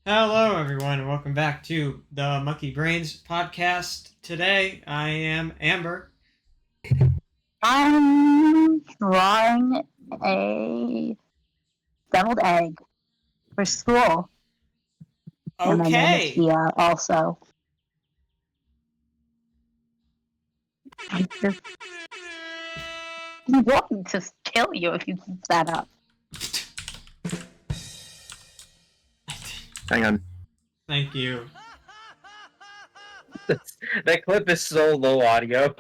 Hello, everyone, and welcome back to the Monkey Brains podcast. Today, I am Amber. I'm drawing a deviled egg for school. And my name is Okay. Thea also. I'm going to kill you if you keep that up. Hang on. Thank you. That clip is so low audio.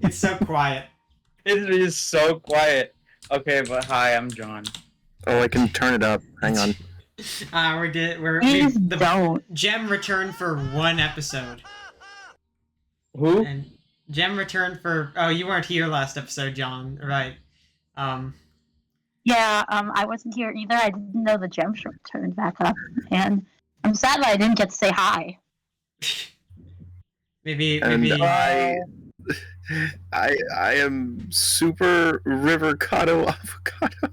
It's so quiet. It is so quiet. Okay, but hi, I'm John. Oh, I can turn it up. Hang on. Please don't. Gem returned for one episode. Who? And Gem returned for... Oh, you weren't here last episode, John. Right. Yeah, I wasn't here either. I didn't know the gem shrimp turned back up. And I'm sad that I didn't get to say hi. maybe... I am super Rivercado Avocado.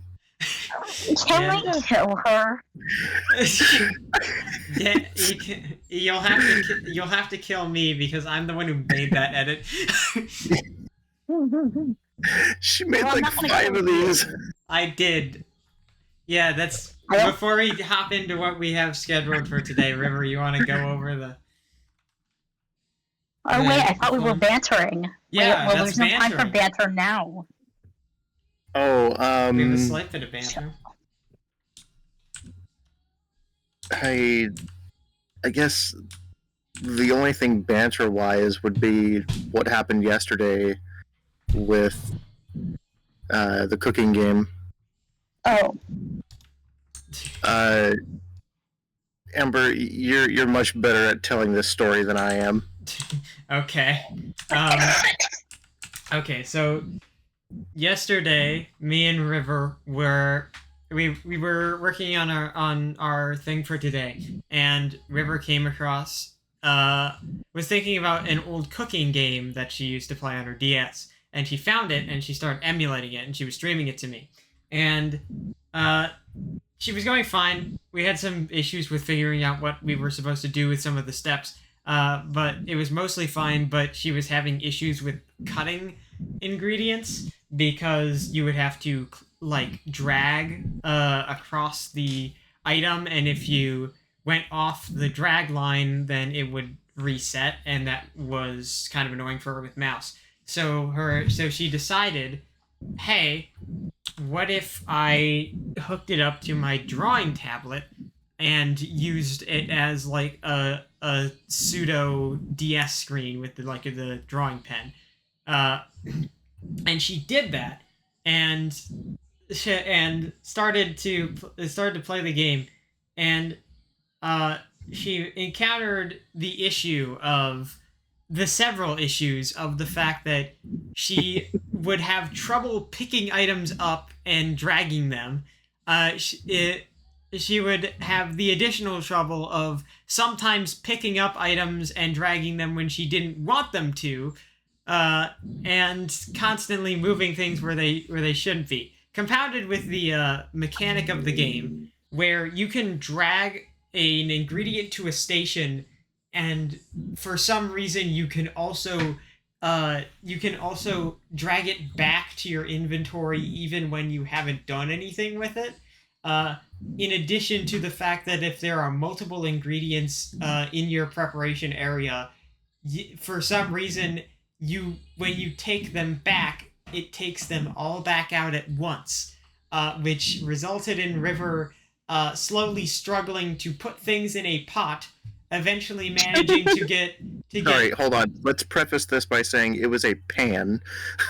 Can we kill her? Yeah, you'll have to kill me because I'm the one who made that edit. She made Well, I'm like not gonna 5 kill of these. I did. Yeah, that's... Well- Before we hop into what we have scheduled for today, River, you want to go over the... Oh, wait, I thought we were bantering. Yeah, well, that's there's no time for bantering. banter now. Oh, We have a slight bit of banter. I guess the only thing banter-wise would be what happened yesterday with the cooking game. Oh, Amber, you're much better at telling this story than I am. Okay. Okay, so yesterday, me and River were we were working on our thing for today, and River came across was thinking about an old cooking game that she used to play on her DS, and she found it and she started emulating it and she was streaming it to me, and she was going fine. We had some issues with figuring out what we were supposed to do with some of the steps. But it was mostly fine, but she was having issues with cutting ingredients because you would have to like drag across the item, and if you went off the drag line then it would reset, and that was kind of annoying for her with mouse. So she decided, hey, what if I hooked it up to my drawing tablet and used it as like a pseudo DS screen with the drawing pen, and she did that, and started to play the game, and she encountered the several issues of the fact that she would have trouble picking items up and dragging them. She would have the additional trouble of sometimes picking up items and dragging them when she didn't want them to, and constantly moving things where they shouldn't be. Compounded with the mechanic of the game, where you can drag an ingredient to a station, and for some reason you can also drag it back to your inventory even when you haven't done anything with it. In addition to the fact that if there are multiple ingredients in your preparation area, for some reason, when you take them back, it takes them all back out at once, which resulted in River slowly struggling to put things in a pot, eventually managing to get... Sorry, hold on. Let's preface this by saying it was a pan.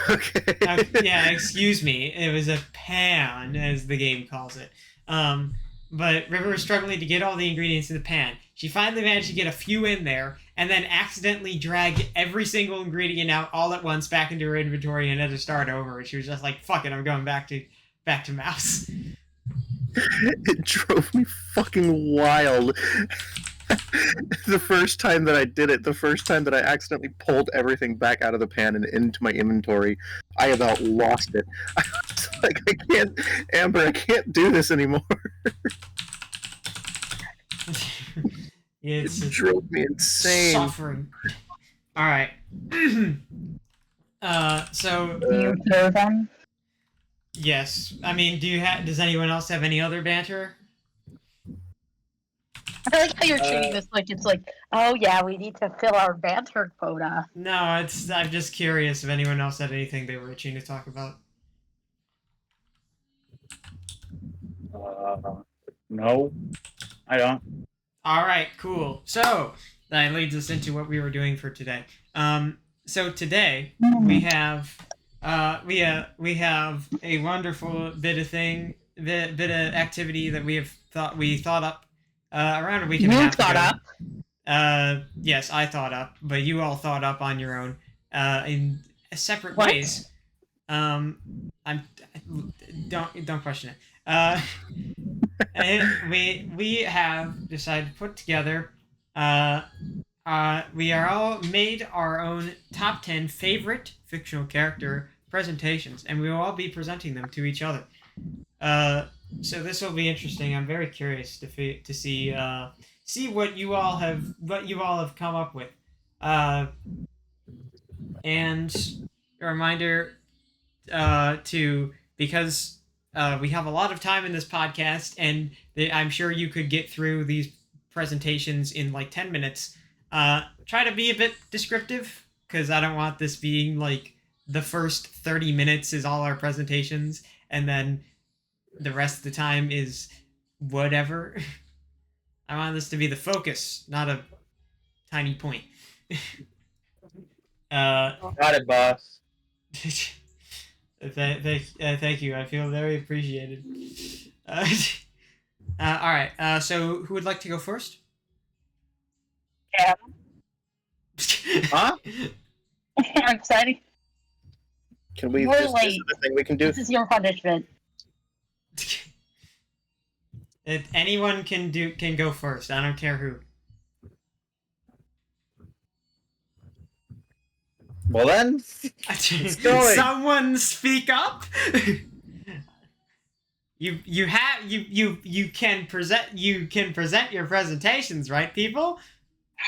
Okay. Yeah, excuse me. It was a pan, as the game calls it. But River was struggling to get all the ingredients in the pan. She finally managed to get a few in there, and then accidentally dragged every single ingredient out all at once back into her inventory and had to start over. And she was just like, "Fuck it, I'm going back to mouse." It drove me fucking wild. The first time that I did it, the first time that I accidentally pulled everything back out of the pan and into my inventory, I about lost it. I was like, Amber, I can't do this anymore. It's It drove me insane. suffering. All right. So Do you hear them? yes, I mean, does anyone else have any other banter? I like how you're treating this like it's like, oh yeah, we need to fill our banter quota. No, I'm just curious if anyone else had anything they were itching to talk about. No, I don't. All right, cool. So that leads us into what we were doing for today. So today we have we have a wonderful bit of activity that we thought up around a week and a You half thought ago. up. Yes, I thought up, but you all thought up on your own in separate What? ways. I'm don't question it. And we have decided to put together. We are all made our own top 10 favorite fictional character presentations, and we will all be presenting them to each other. So this will be interesting. I'm very curious to see what you all have come up with. And a reminder because we have a lot of time in this podcast, and I'm sure you could get through these presentations in like 10 minutes. Try to be a bit descriptive, because I don't want this being like the first 30 minutes is all our presentations, and then the rest of the time is whatever. I want this to be the focus, not a tiny point. Got it, boss. Thank you. I feel very appreciated. All right. So who would like to go first? Yeah. Huh? I'm excited. Can we? You're This is late. the thing we can do. This is your punishment. If anyone can go first. I don't care who. Well then, going. Someone speak up. You can present your presentations, right, people?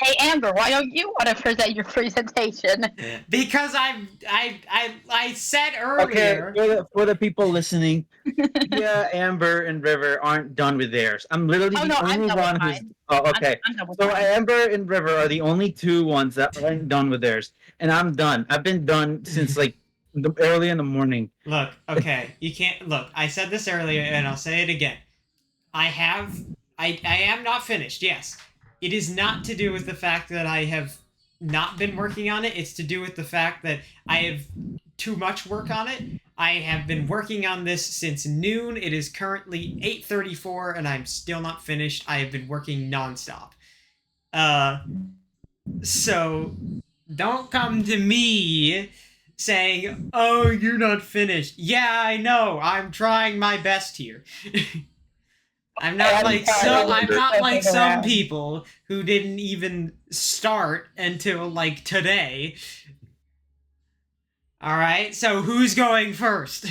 Hey Amber, why don't you want to present your presentation? Because I said okay, earlier. for the people listening, yeah, Amber and River aren't done with theirs. I'm literally Oh, the no, I'm only done with one who's. mine. Oh, okay. I'm done with So mine. Amber and River are the only two ones that aren't done with theirs, and I'm done. I've been done since like early in the morning. Look, okay, you can't look. I said this earlier, and I'll say it again. I am not finished. Yes, it is not to do with the fact that I have not been working on it. It's to do with the fact that I have too much work on it. I have been working on this since noon. It is currently 8:34, and I'm still not finished. I have been working nonstop. So don't come to me saying, "Oh, you're not finished." Yeah, I know. I'm trying my best here. I'm not like some people who didn't even start until like today. All right. So who's going first?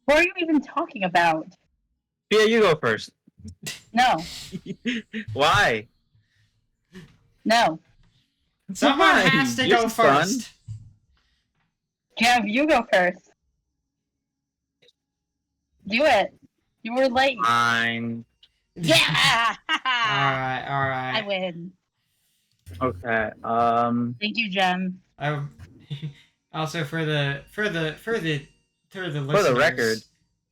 What are you even talking about? Yeah, you go first. No, Why? no. Someone Why? has to You're go fun. first. Kev, you go first. Do it. You were late. Fine. Yeah. All right. All I right. win. Okay. Thank you, Jem. Also for the listeners. For the record. No,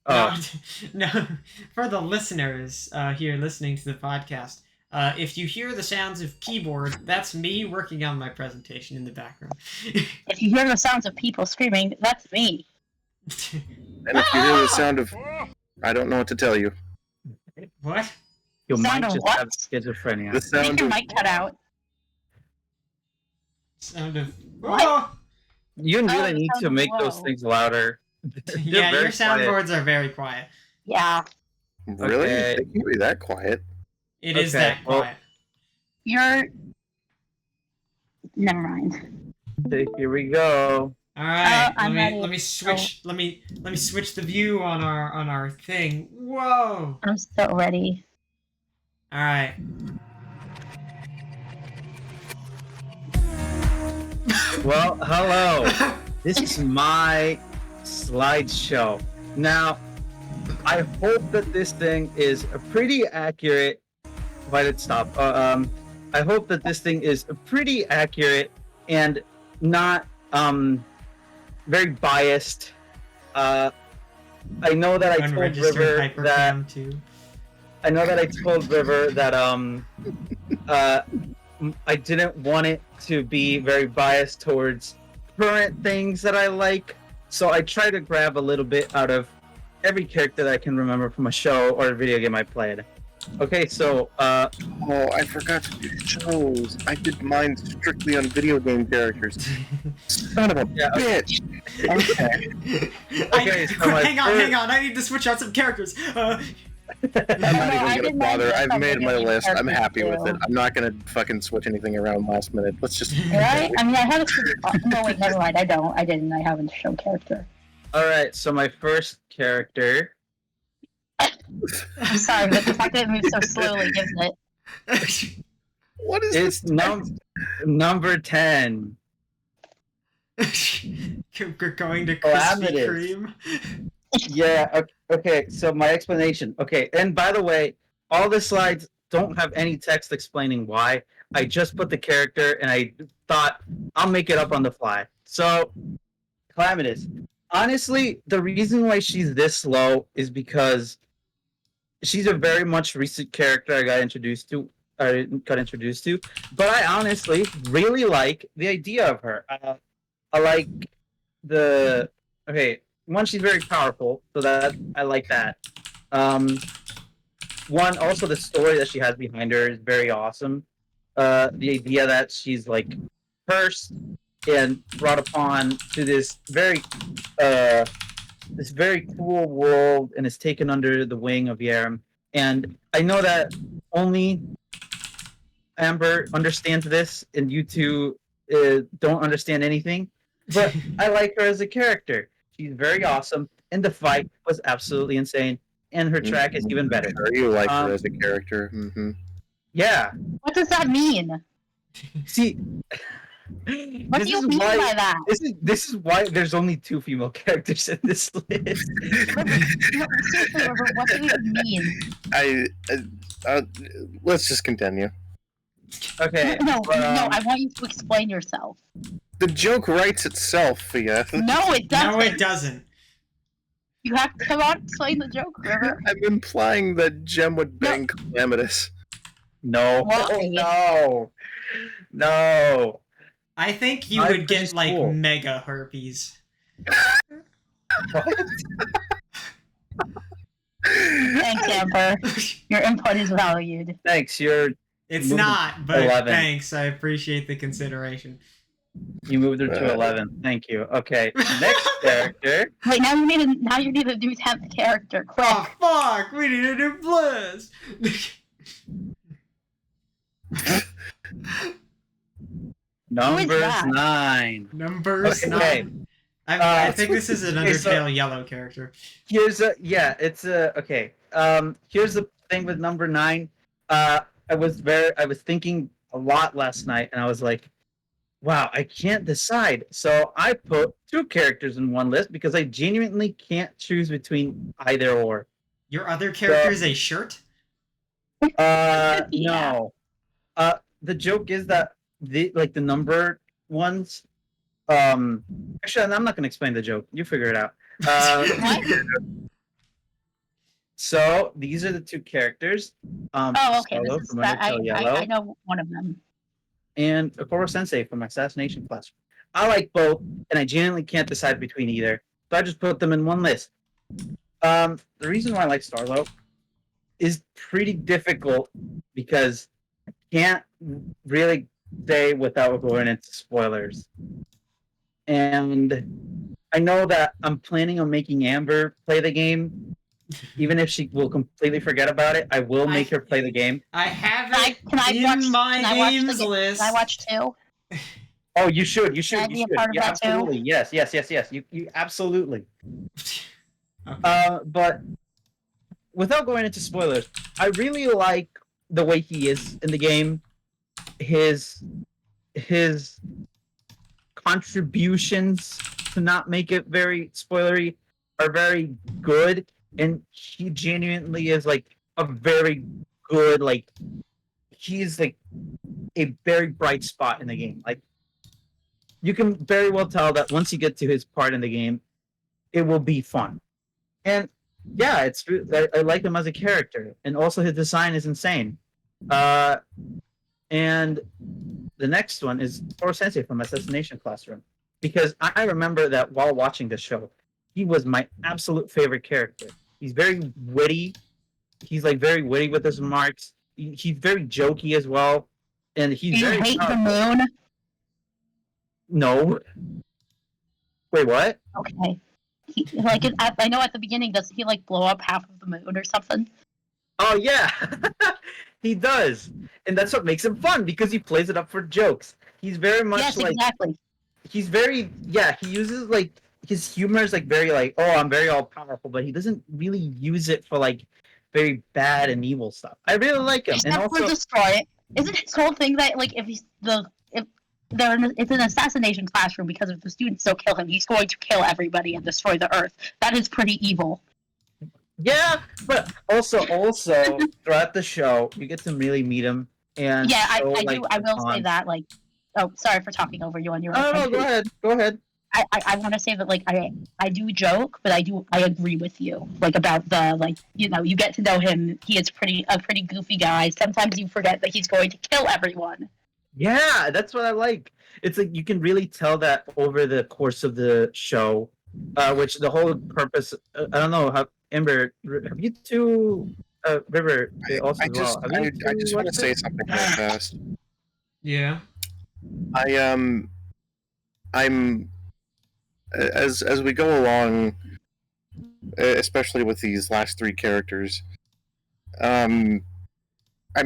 Oh, no, for the listeners here listening to the podcast. If you hear the sounds of keyboard, that's me working on my presentation in the background. If you hear the sounds of people screaming, that's me. And if you hear the sound of, I don't know what to tell you. What? you Sound might of just what? have schizophrenia. The I think sound your of, mic cut out. Sound of. What? Oh! You really it need to sounds make those low. things louder. Yeah, very your quiet. soundboards are very quiet. Yeah. really? Okay. They can't be that quiet. It is Okay, that well- quiet. You're. Never mind. Okay, here we go. All right, I'm ready. let me switch. Let me switch the view on our thing. Whoa! I'm so ready. All right. Well, hello. This is my slideshow. Now, I hope that this thing is pretty accurate. Why did it stop? I hope that this thing is pretty accurate and not very biased. I know that I told Unregistered River that hypercam too. I know that I told River that I didn't want it to be very biased towards current things that I like, so I try to grab a little bit out of every character that I can remember from a show or a video game I played. Okay, so Oh, I forgot to do shows. I did mine strictly on video game characters. Son of a Yeah, bitch. Okay. Okay, so my hang on. I need to switch out some characters. I'm not I even did gonna mine bother. just I've on made video my game list. I'm characters, happy with too. it. I'm not gonna fucking switch anything around last minute. Let's just. Right? I mean, I have a. No, wait, never mind. I don't. I didn't. I haven't show character. all right, so my first character. I'm sorry, but the fact that it moves so slowly gives it. What is It's this? number 10. We're going to Krispy Calamitous. Kreme. Yeah, okay, so my explanation. Okay, and by the way, all the slides don't have any text explaining why. I just put the character and I thought I'll make it up on the fly. So, Calamitous. Honestly, the reason why she's this low is because she's a very much recent character I got introduced to. But I honestly really like the idea of her. I like the one. She's very powerful, so that I like that. One, also the story that she has behind her is very awesome. The idea that she's like cursed and brought upon to this very cool world and is taken under the wing of Yaram. And I know that only Amber understands this, and you two don't understand anything. But I like her as a character. She's very awesome, and the fight was absolutely insane. And her track is even better. Sure, you like her as a character. Mm-hmm. Yeah. What does that mean? See, What do you mean by that? This is why there's only 2 female characters in this list. No, seriously, Robert, what do you mean? Let's just continue. Okay. No, but, I want you to explain yourself. The joke writes itself, yeah. No, it doesn't. No, it doesn't. You have to come on, explain the joke, River. I'm implying that Gem would bang Calamitous. No. Why? No. No. I think you I'm would get pretty like cool. mega herpes. What? Thanks, Amber. Your input is valued. Thanks. You It's Moved not, but 11. thanks. I appreciate the consideration. moved her to 11. Thank you. Okay. Next character. Wait, now you need to do 10th character. Quick. Oh fuck! We need to do Bliss. Number that? 9. Numbers Okay. 9. I think this is an okay, so- Undertale yellow character. Here's okay. Here's the thing with number 9. I was thinking a lot last night, and I was like, wow, I can't decide. So I put 2 characters in one list because I genuinely can't choose between either or. Your other character is a shirt? Yeah. No. The joke is that the number ones. Actually, I'm not gonna explain the joke. You figure it out. What? So these are the 2 characters. Oh, okay. Solo This is from that. Undertale Yellow, I know one of them. and Okoro Sensei from Assassination Class. I like both, and I genuinely can't decide between either. So I just put them in one list. The reason why I like Starlo is pretty difficult because I can't really say without going into spoilers. And I know that I'm planning on making Amber play the game. Even if she will completely forget about it, I will make her play the game. I have Can I- it can I in watch- my can I watch the games ga- list. Can I watch 2? Oh, you should. You should. Can I You be a should. part of Yeah, that too? absolutely. Yes. You absolutely. Okay. But without going into spoilers, I really like the way he is in the game. His contributions, to not make it very spoilery, are very good, and he genuinely is like a very good like he's like a very bright spot in the game. Like you can very well tell that once you get to his part in the game, it will be fun. And yeah, I like him as a character, and also his design is insane. And the next one is Toro Sensei from Assassination Classroom, because I remember that while watching the show, he was my absolute favorite character. He's very witty. He's like very witty with his remarks. He's very jokey as well, and he's Do you very hate the powerful. moon? No. Wait, what? Okay. I know at the beginning, doesn't he like blow up half of the moon or something? Oh yeah, he does, and that's what makes him fun because he plays it up for jokes. He's very much Yes, like exactly. he's very He uses like his humor is like very like I'm very all powerful, but he doesn't really use it for like very bad and evil stuff. I really like him, and Except for also destroy it. Isn't his whole thing that like if it's an assassination classroom because if the students don't kill him, he's going to kill everybody and destroy the earth. That is pretty evil. yeah, but also throughout the show you get to really meet him and Yeah, show, I like, do. I the will say bond. that like. Oh, sorry for talking over you on your. Oh no, go ahead, go ahead. I want to say that like I do joke, but I agree with you like about the like you get to know him. He is a pretty goofy guy. Sometimes you forget that he's going to kill everyone. Yeah, that's what I like. It's like you can really tell that over the course of the show, which the whole purpose. I don't know how Ember. Have you two, River also I as just well? Have you I two just want to watched say it? something real fast. Yeah. I'm as we go along, especially with these last three characters, I'm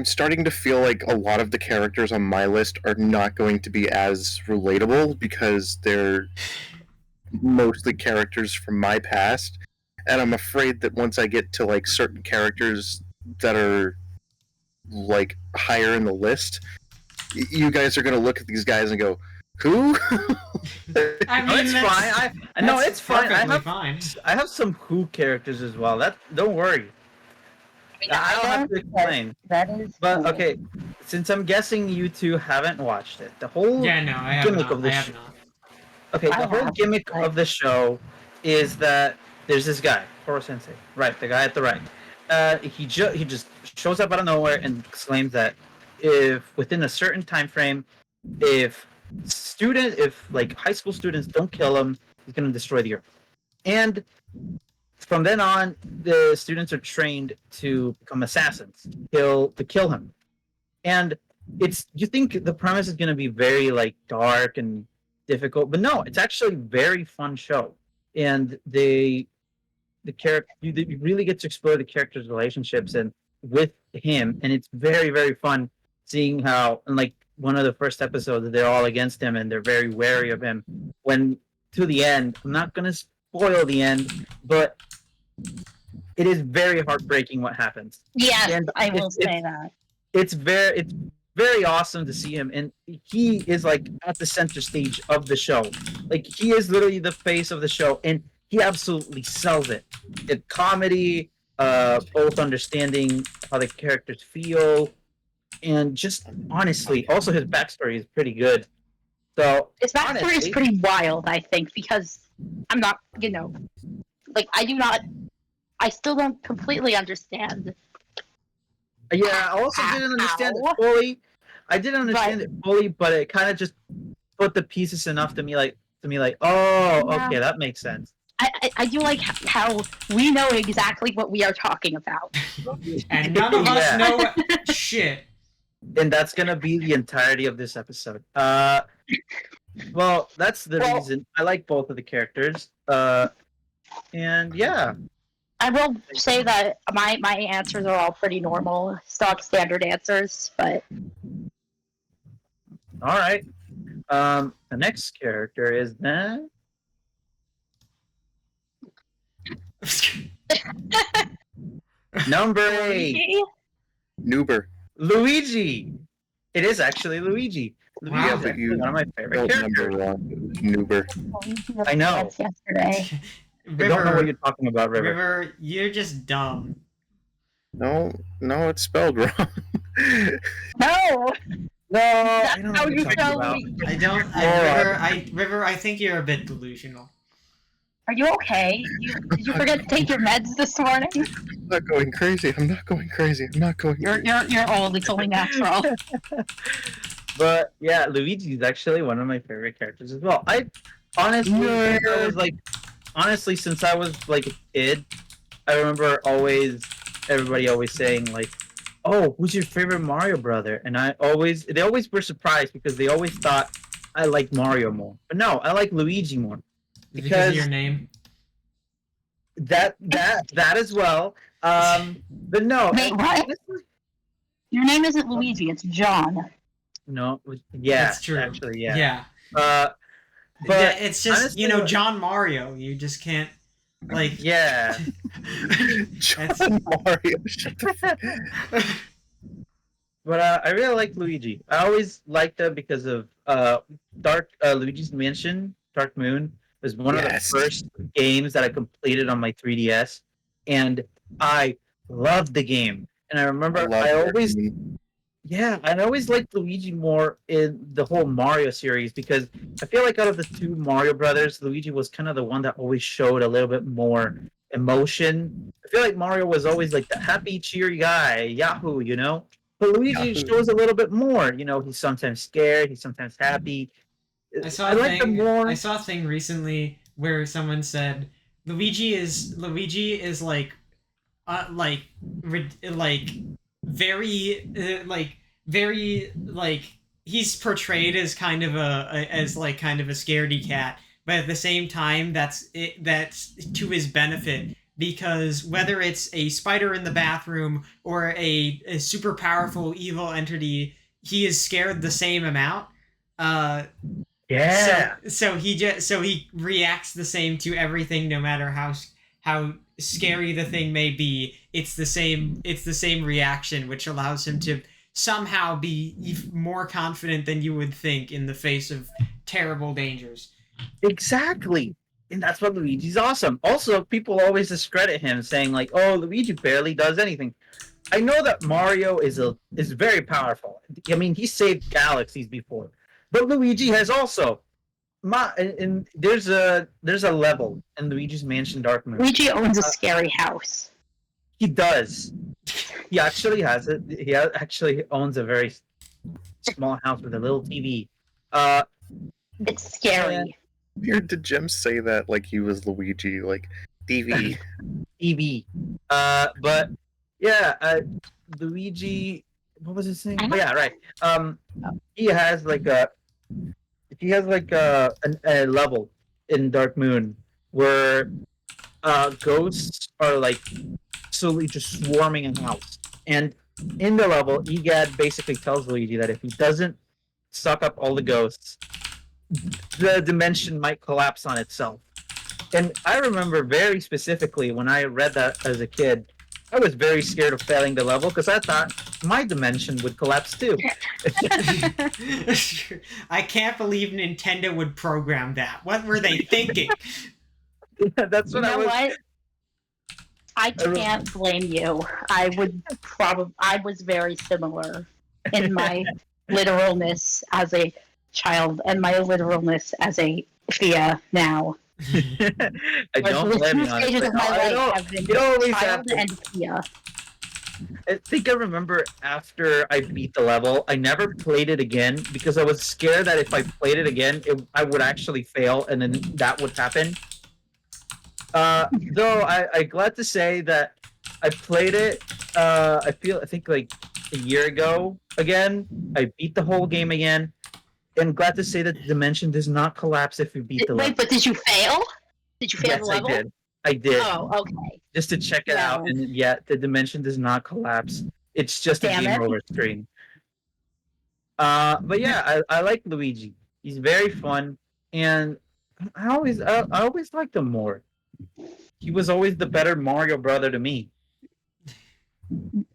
starting to feel like a lot of the characters on my list are not going to be as relatable because they're mostly characters from my past, and I'm afraid that once I get to like certain characters that are like higher in the list, you guys are going to look at these guys and go, "Who?" I mean, No, it's fine. I no, that's it's fine. perfectly fine. I have some Who characters as well. That don't worry. I don't have to explain. That is. But cool. okay, since I'm guessing you two haven't watched it, the whole Yeah, no, I have gimmick not. of the I have show. not. Okay, I the whole have. gimmick of the show is that there's this guy, Toro Sensei, right? The guy at the right. He just shows up out of nowhere and exclaims that if within a certain time frame, if like high school students don't kill him, he's gonna destroy the earth. And from then on, the students are trained to become assassins, to kill him. And you think the premise is gonna be very like dark and difficult, but no, it's actually a very fun show. And the character you really get to explore the characters' relationships and with him, and it's very very fun seeing how and like one of the first episodes they're all against him and they're very wary of him. When to the end, I'm not gonna spoil the end, but it is very heartbreaking what happens. Yes, And I will it's say that. it's very awesome to see him, and he is like at the center stage of the show. Like he is literally the face of the show, and he absolutely sells it. It's comedy, both understanding how the characters feel, and just honestly, also his backstory is pretty good. So His backstory is honestly, pretty wild, I think, because I'm not, like I still don't completely understand. yeah, I also didn't understand How? it fully. I didn't understand it fully, but it kind of just put the pieces enough to me, like oh, Yeah. okay, that makes sense. I do like how we know exactly what we are talking about. And none of us Yeah. know shit. And that's gonna be the entirety of this episode. Well, that's the reason I like both of the characters. And yeah, I will say that my answers are all pretty normal, stock standard answers, but all right. The next character is then number 8, Noober. Luigi. It is actually Luigi. Wow. Luigi's but actually you one of my favorite don't characters. remember wrong. Noober. I know. Dance yesterday. I don't know what you're River, talking about, River. River, you're just dumb. No, it's spelled wrong. No, No, I that's don't know how what you you're talking spell about. Luigi. I don't. Lord. River, I think you're a bit delusional. Are you okay? Did you forget to take your meds this morning? I'm not going crazy. I'm not going crazy. You're old. It's only natural. But yeah, Luigi is actually one of my favorite characters as well. I honestly, since I was like, honestly, since I was like a kid, I remember everybody always saying like, "Oh, who's your favorite Mario brother?" And they always were surprised because they always thought I liked Mario more. But no, I like Luigi more Because of because your name. that as well. But no, Wait, what? honestly, Your name isn't Luigi. It's John. no, yeah, That's true. actually, yeah. Yeah. But Yeah, it's just honestly, John Mario. You just can't like. yeah. John Mario. Shut the fuck. But I really like Luigi. I always liked him because of Luigi's Mansion, Dark Moon was one of the Yes. first games that I completed on my 3DS, and I loved the game. And I remember love I Dark always Moon. yeah, I always liked Luigi more in the whole Mario series because I feel like out of the two Mario brothers, Luigi was kind of the one that always showed a little bit more emotion. I feel like Mario was always like the happy, cheery guy, Yahoo, you know? But Luigi Yahoo. shows a little bit more. You know, he's sometimes scared, he's sometimes happy. I like the more. I saw a thing recently where someone said Luigi is like very like he's portrayed as kind of a scaredy cat, but at the same time that's to his benefit because whether it's a spider in the bathroom or a super powerful evil entity, he is scared the same amount. Yeah. So he reacts the same to everything, no matter how scary the thing may be. It's the same reaction, which allows him to somehow be more confident than you would think in the face of terrible dangers. Exactly. And that's what Luigi's awesome. Also, people always discredit him, saying like, "Oh, Luigi barely does anything." I know that Mario is very powerful. I mean, he saved galaxies before, but Luigi has also. And there's a level in Luigi's Mansion Dark Moon. Luigi owns a scary house. He does. He actually has it. He actually owns a very small house with a little TV. It's scary. Did Jim say that like he was Luigi, like DV? TV. But yeah, Luigi. What was his name? Oh, yeah, right. He has like a level in Dark Moon where ghosts are like slowly just swarming in the house, and in the level, Egad basically tells Luigi that if he doesn't suck up all the ghosts, the dimension might collapse on itself. And I remember very specifically when I read that as a kid, I was very scared of failing the level because I thought my dimension would collapse too. I can't believe Nintendo would program that. What were they thinking? That's You what I know was. what? I can't blame you. I was very similar in my literalness as a child and my literalness as a Thea now. I don't the blame two you. stages Honestly. of my life have been You always have child to. and Thea. I think I remember after I beat the level, I never played it again because I was scared that if I played it again, I would actually fail and then that would happen. Though I'm glad to say that I played it. I think like a year ago again. I beat the whole game again, and glad to say that the dimension does not collapse if you beat the level. Wait, but did you fail? Did you fail Yes, the level? I did. I did. Oh, okay. Just to check it out, Wow. and yet the dimension does not collapse. It's just Damn a game it. over screen. But yeah, I like Luigi. He's very fun, and I always liked him more. He was always the better Mario brother to me.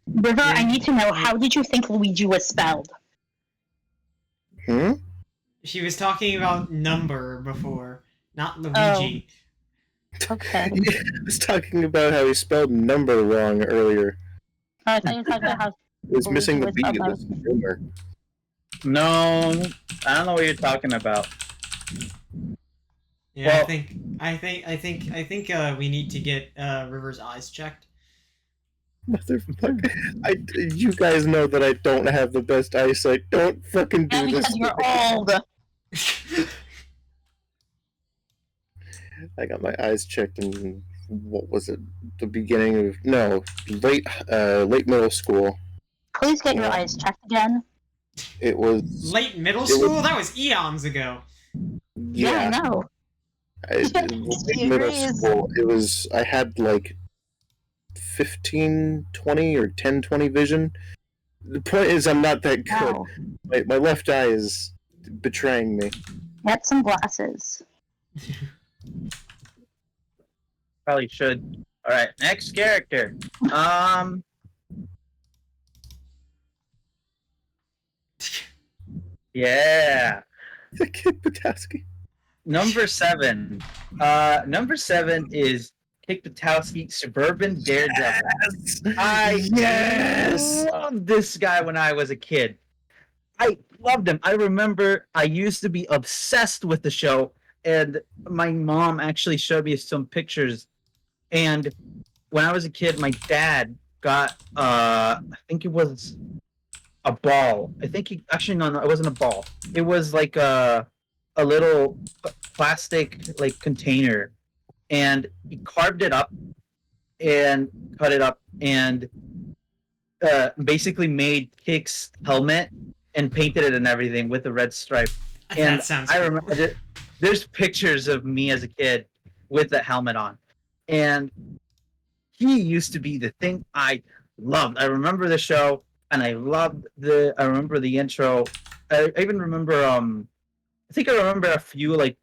River, I need to know, how did you think Luigi was spelled? Hmm? She was talking about number before, not Oh. Luigi. Okay. Yeah, I was talking about how he spelled number wrong earlier. I thought you were talking about how It was missing the was B. It about. was boomer. No, I don't know what you're talking about. Yeah, Well- I think we need to get River's eyes checked. Motherfucker. You guys know that I don't have the best eyesight. Don't fucking Yeah, do this. because you're old. I got my eyes checked in, what was it? The beginning of, no, late middle school. Please get your Yeah. eyes checked again. It was, Late middle was- school? That was eons ago. Yeah, I know. late He middle agrees. school. It was, I had like 15/20 or 10/20 vision. The point is, I'm not that good. Wow. My left eye is betraying me. Get some glasses. Probably should. All right, next character. Yeah, Kid Patowski. number 7. Number 7 is Kick Buttowski, Suburban Daredevil. Yes. Loved this guy when I was a kid. I loved him. I remember I used to be obsessed with the show, and my mom actually showed me some pictures. And when I was a kid, my dad got I think it was a ball. I think he actually no, it wasn't a ball. It was like a little plastic like container, and he carved it up and cut it up and basically made Kick's helmet and painted it and everything with a red stripe. And That sounds I cool. remember there's pictures of me as a kid with the helmet on, and he used to be the thing I loved. I remember the show, and I remember the intro. I even remember I think I remember a few, like,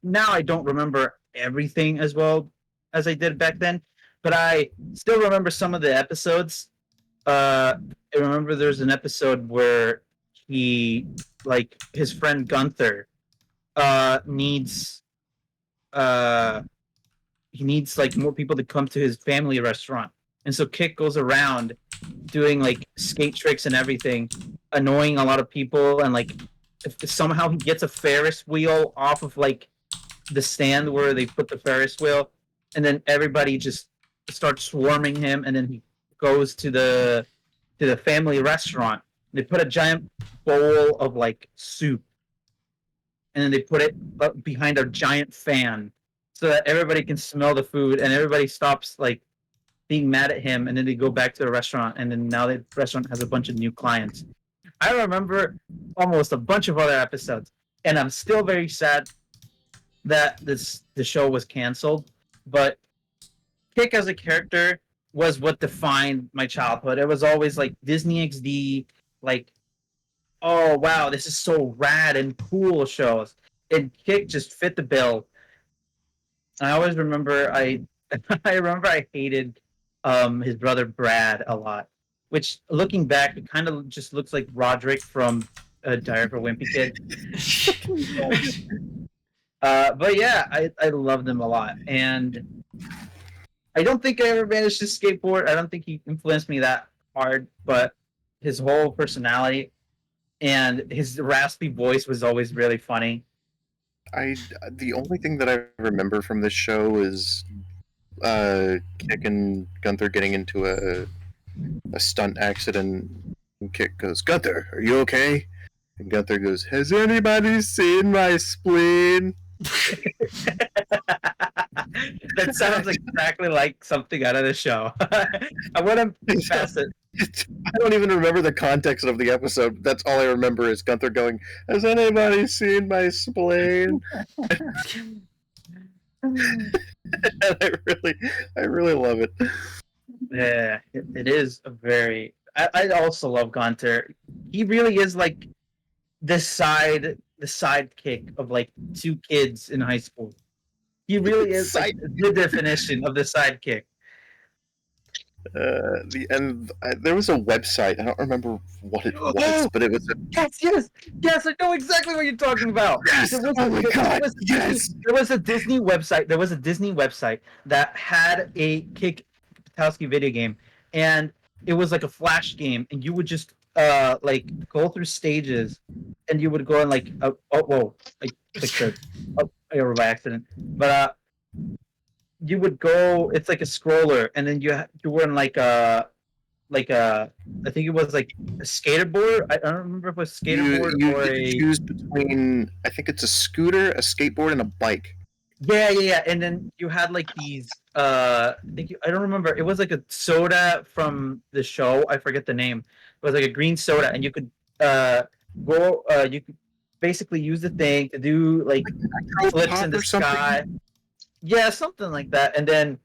now I don't remember everything as well as I did back then, but I still remember some of the episodes. I remember there's an episode where he, like, his friend Gunther needs he needs like more people to come to his family restaurant, and so Kick goes around doing like skate tricks and everything, annoying a lot of people, and like if somehow he gets a Ferris wheel off of like the stand where they put the Ferris wheel, and then everybody just starts swarming him, and then he goes to the family restaurant. They put a giant bowl of like soup, and then they put it up behind a giant fan so that everybody can smell the food, and everybody stops like being mad at him, and then they go back to the restaurant, and then now the restaurant has a bunch of new clients. I remember almost a bunch of other episodes, and I'm still very sad that the show was canceled. But Kick as a character was what defined my childhood. It was always like Disney XD, like, oh wow, this is so rad and cool shows. And Kick just fit the bill. I always remember I remember I hated his brother Brad a lot. Which, looking back, it kind of just looks like Roderick from Diary for a Wimpy Kid. But yeah, I loved him a lot, and I don't think I ever managed to skateboard. I don't think he influenced me that hard, but his whole personality and his raspy voice was always really funny. The only thing that I remember from this show is Kick and Gunther getting into a stunt accident. And Kick goes, "Gunther, are you okay?" And Gunther goes, "Has anybody seen my spleen?" That sounds exactly like something out of the show. I want to pass it. I don't even remember the context of the episode. That's all I remember is Gunther going, "Has anybody seen my spleen?" And I really love it. Yeah, it is a very. I also love Gunter. He really is like the sidekick of like two kids in high school. He really is like the definition of the sidekick. There was a website. I don't remember what it was, but it was a Yes! I know exactly what you're talking about. yes. Oh my god! Yes. There was a Disney website. There was a Disney website that had a Kick Patowski video game, and it was like a flash game, and you would just like go through stages, and you would go and like oh whoa, I clicked the by accident, but you would go. It's like a scroller, and then you were in like a I think it was like a skateboard. I don't remember if it was skateboard You or get to a choose between I think it's a scooter, a skateboard, and a bike. yeah. And then you had like these I don't remember. It was like a soda from the show. I forget the name. It was like a green soda, and you could go you could basically use the thing to do like flips Pop in the or something? sky. Yeah, something like that. And then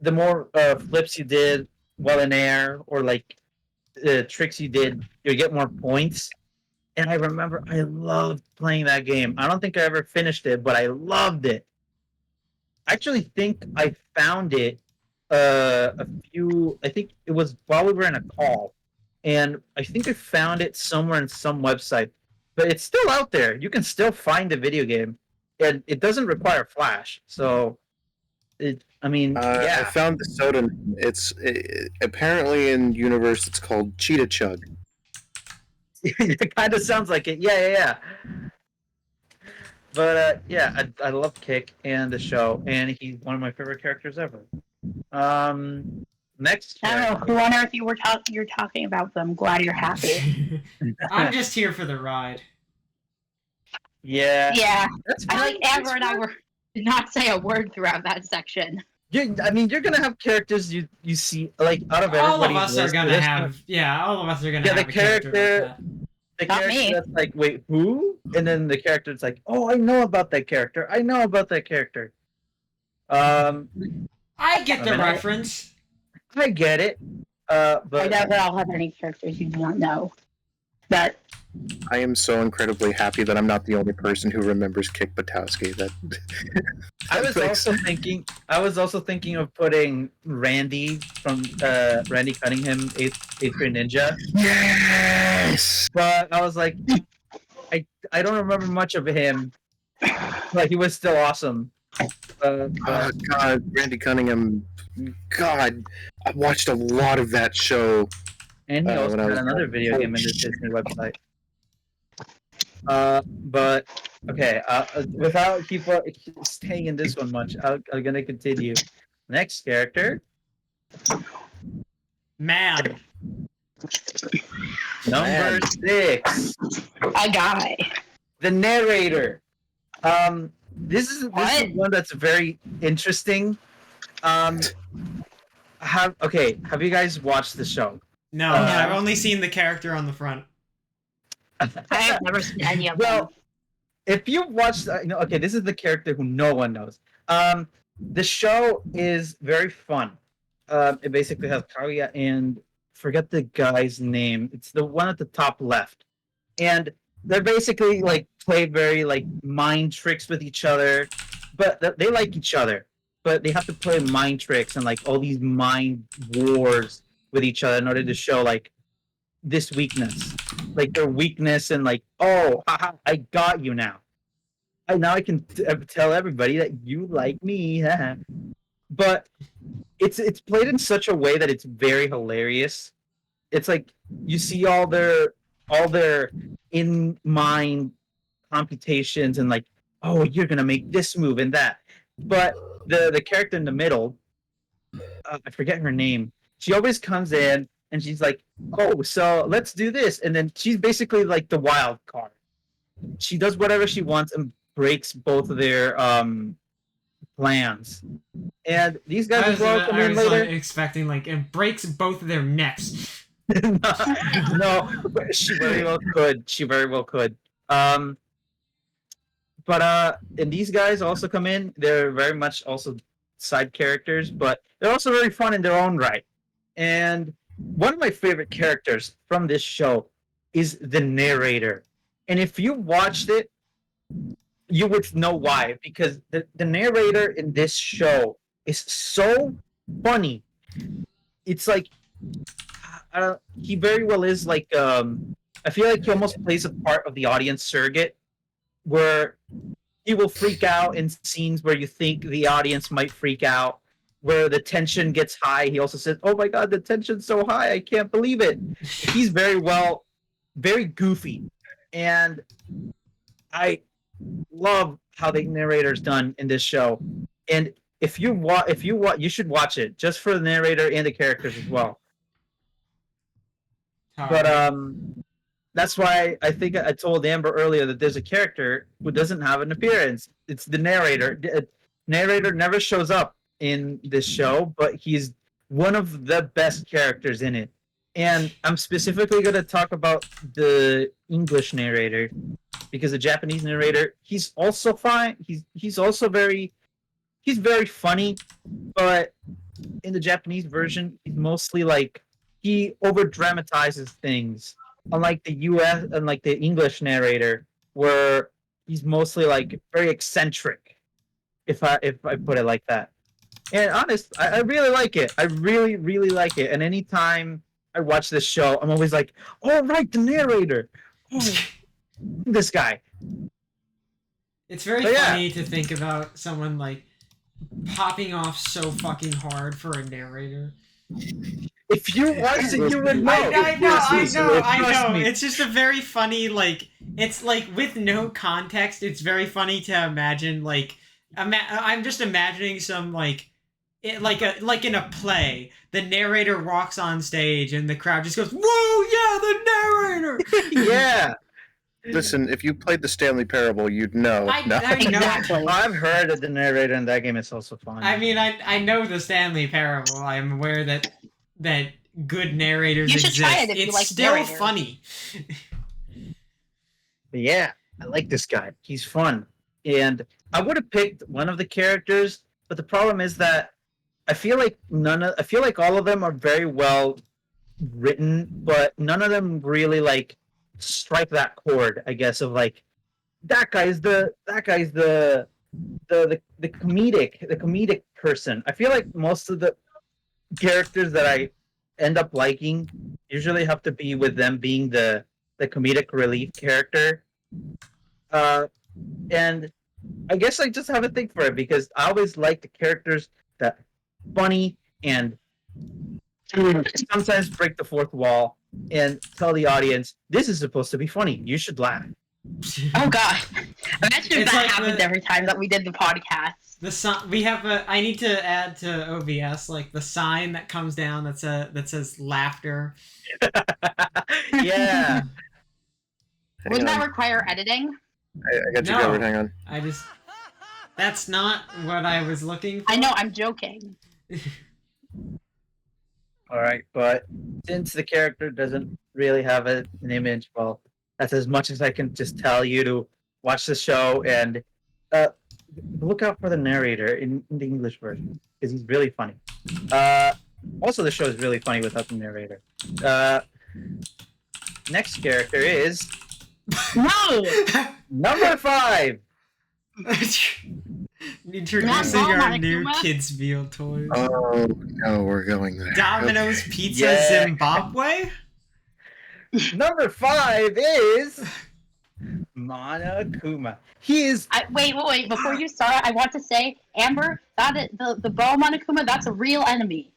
the more flips you did while in air or like tricks you did, you get more points. And I remember I loved playing that game. I don't think I ever finished it, but I loved it. I actually think I found it I think it was while we were in a call. And I think I found it somewhere in some website. But it's still out there. You can still find the video game. And it doesn't require Flash. So I mean, I yeah. found the soda. Apparently in universe it's called Cheetah Chug. It kind of sounds like it. Yeah. But yeah, I love Kick and the show, and he's one of my favorite characters ever. Next. I don't know. Who on earth you're talking about? But I'm glad you're happy. I'm just here for the ride. Yeah. Yeah. That's I fine. think Amber and I did not say a word throughout that section. I mean, you're gonna have characters you see like out of All of everybody's us are list, gonna there's have, all of us are gonna Yeah, have the a character like character- that. the Not character me. that's like, wait, who? And then the character's like, oh, I know about that character. I know about that character. I get the I mean, reference. I get it. I But doubt that I'll have any characters you do not know. But I am so incredibly happy that I'm not the only person who remembers Kick Batowski. That I was makes- also thinking of putting Randy from Randy Cunningham, Eighth Grade Ninja. yes. But I was like, I don't remember much of him. But he was still awesome. Oh God, Randy Cunningham. God, I watched a lot of that show. And he also when I had was another young. video game in the Disney website. But okay, without keep staying in this one much, I'm gonna continue. Next character, Man. number Man. 6, a guy. the narrator. This is one that's very interesting. Have you guys watched the show? No, I've only seen the character on the front. I have never seen any of Well, them. if you watched, okay, this is the character who no one knows. The show is very fun. It basically has Kaguya and forget the guy's name. It's the one at the top left, and they're basically like play very like mind tricks with each other, but they like each other, but they have to play mind tricks and like all these mind wars with each other in order to show like this weakness, like their weakness, and like, oh, haha, I got you now. Now I can tell everybody that you like me. But it's played in such a way that it's very hilarious. It's like you see all their in mind computations and like, oh, you're gonna make this move and that. But the character in the middle, I forget her name. She always comes in and she's like, oh, so let's do this, and then she's basically like the wild card. She does whatever she wants and breaks both of their plans. And these guys as well come in later. Expecting like it breaks both of their necks. No, she very well could. She very well could. And these guys also come in. They're very much also side characters, but they're also very fun in their own right. And one of my favorite characters from this show is the narrator. And if you watched it, you would know why. Because the narrator in this show is so funny. it's like he very well is like I feel like he almost plays a part of the audience surrogate where he will freak out in scenes where you think the audience might freak out, where the tension gets high. He also says, "Oh my god, the tension's so high, I can't believe it." He's very goofy, and I love how the narrator's done in this show. And if you you should watch it just for the narrator and the characters as well. But that's why I think I told Amber earlier that there's a character who doesn't have an appearance. It's the narrator. Narrator never shows up in this show, but he's one of the best characters in it. And I'm specifically going to talk about the English narrator because the Japanese narrator, he's also fine. He's also very funny, but in the Japanese version, he's mostly like he over dramatizes things. Unlike the US, unlike the English narrator, where he's mostly like very eccentric, if I put it like that. And honest, I really like it. I really like it. And anytime I watch this show, I'm always like, "Oh right, the narrator, oh, this guy." It's very funny to think about someone like popping off so fucking hard for a narrator. If you watched it, you would know. I know. It's just a very funny, like, it's like with no context, it's very funny to imagine, like, I'm just imagining some, like, like in a play, the narrator walks on stage and the crowd just goes, "Whoa, yeah, the narrator!" Yeah. Listen, if you played the Stanley Parable, you'd know. I know. Exactly. I've heard of the narrator in that game. It's also fun. I mean, I know the Stanley Parable. I'm aware that good narrators You should exist. try it if you It's like still narrator. funny. But yeah, I like this guy. He's fun. And I would have picked one of the characters, but the problem is that I feel like all of them are very well written, but none of them really like strike that chord, I guess, of like that guy's the comedic person. I feel like most of the characters that I end up liking usually have to be with them being the comedic relief character. And I guess I just have a thing for it because I always like the characters that funny and sometimes break the fourth wall and tell the audience this is supposed to be funny. You should laugh. Oh god! Imagine if It's that like happened every time that we did the podcast. We have I need to add to OBS like the sign that comes down that says laughter. Yeah. Wouldn't that require editing? I got you No. covered. Hang on. That's not what I was looking for. I know, I'm joking. All right, but since the character doesn't really have an image, well, that's as much as I can just tell you to watch the show and look out for the narrator in the English version because he's really funny. Also, the show is really funny without the narrator. Next character is No! number 5. Introducing Not our Mama new Kuma. Kids Meal toys. Oh no, we're going there. Domino's Pizza Yeah. Zimbabwe? Number 5 is Monokuma. He is Wait. Before you start, I want to say, Amber, the ball Monokuma, that's a real enemy.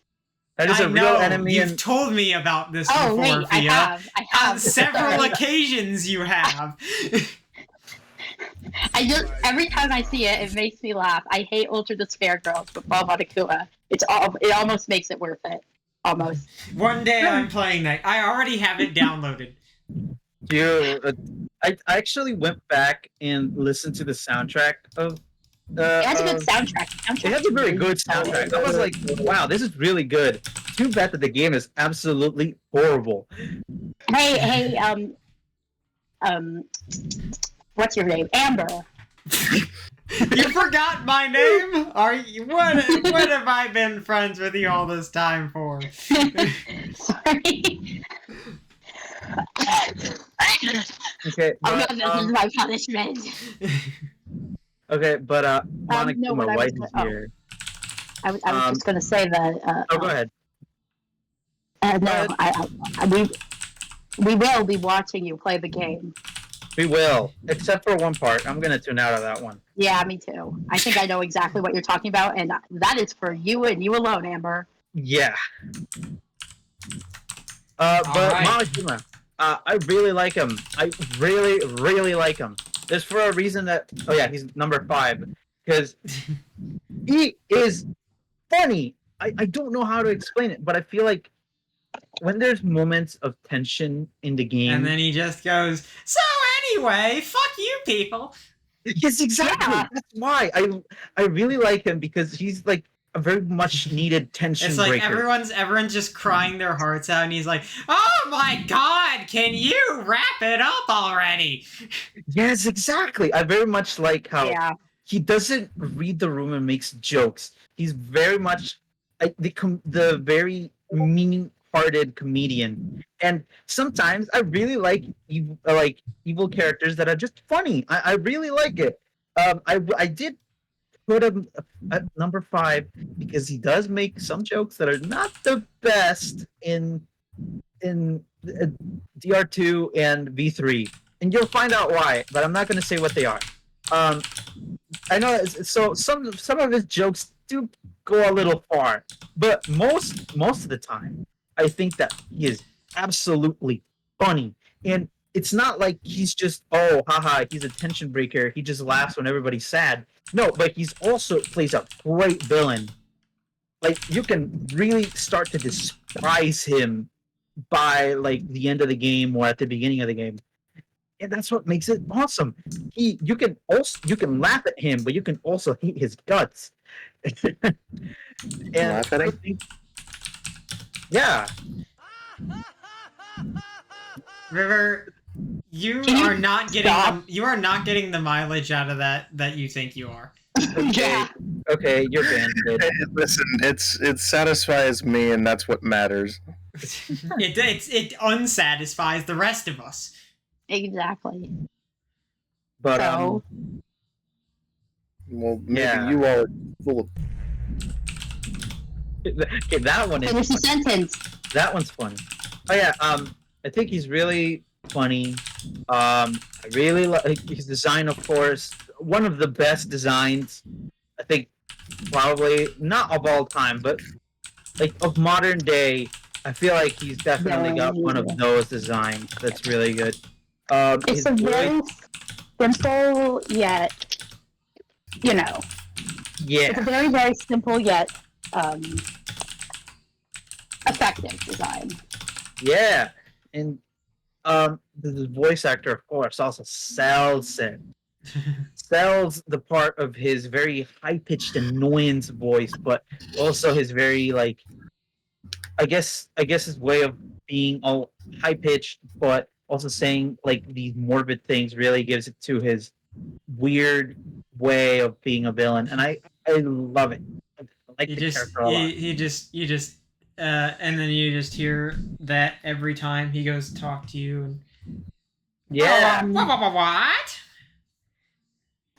that is a I real know, enemy. You've And told me about this Oh, before, wait, I Fia. have. On several occasions you have. Every time I see it, it makes me laugh. I hate Ultra Despair Girls, but ball Monokuma, it almost makes it worth it. Almost. One day I'm playing that. I already have it downloaded. I actually went back and listened to the soundtrack of. It has a good soundtrack. It has a very good soundtrack. I was like, wow, this is really good. Too bad that the game is absolutely horrible. Hey, what's your name? Amber. You forgot my name? Are you? What have I been friends with you all this time for? Sorry. Okay. Oh But, god, this is my punishment. okay, but no, Monokuma, what I why was- he's oh. here? I was just gonna say that. Oh, go ahead. No, we will be watching you play the game. We will, except for one part. I'm gonna tune out of that one. Yeah, me too. I think I know exactly what you're talking about, and that is for you and you alone, Amber. Yeah. But Alright. Mahima, I really like him. I really, really like him. Just for a reason that, oh yeah, he's number 5 because he is funny. I don't know how to explain it, but I feel like when there's moments of tension in the game, And then he just goes, so anyway, fuck you people. yes, exactly. Yeah. That's why I really like him because he's like a very much needed tension It's like breaker. everyone's just crying their hearts out, and he's like, oh my god, can you wrap it up already? Yes, exactly. I very much like how Yeah. he doesn't read the room and makes jokes. He's very much the very mean-hearted comedian. And sometimes I really like evil characters that are just funny. I really like it. I did put him at number 5 because he does make some jokes that are not the best in DR2 and V3, and you'll find out why. But I'm not going to say what they are. I know. So some of his jokes do go a little far, but most of the time, I think that he is absolutely funny, and it's not like he's just haha, he's a tension breaker. He just laughs when everybody's sad. No, but he's also plays a great villain. Like you can really start to despise him by like the end of the game or at the beginning of the game. And that's what makes it awesome. You can laugh at him, but you can also hate his guts. And Laugh at him? I think, yeah, River, you Can you are not getting stop? the mileage out of that you think you are. Yeah. okay, you're banned. Kid. Hey, listen, it satisfies me, and that's what matters. It unsatisfies the rest of us. Exactly. But So Well, maybe Yeah. you all are full of. okay, that one finish the is sentence. that one's funny. Oh yeah, I think he's really funny. I really like his design, of course. One of the best designs, I think, probably not of all time, but like of modern day. I feel like he's definitely got one of those designs that's really good. It's His a voice- very simple yet, yeah, it's a very, very simple yet effective design. yeah, and the voice actor, of course, also sells it. Sells the part of his very high-pitched annoyance voice, but also his very like, I guess his way of being all high-pitched, but also saying like these morbid things really gives it to his weird way of being a villain, and I love it. I like You the just character a lot. you just and then you just hear that every time he goes to talk to you and Yeah, what?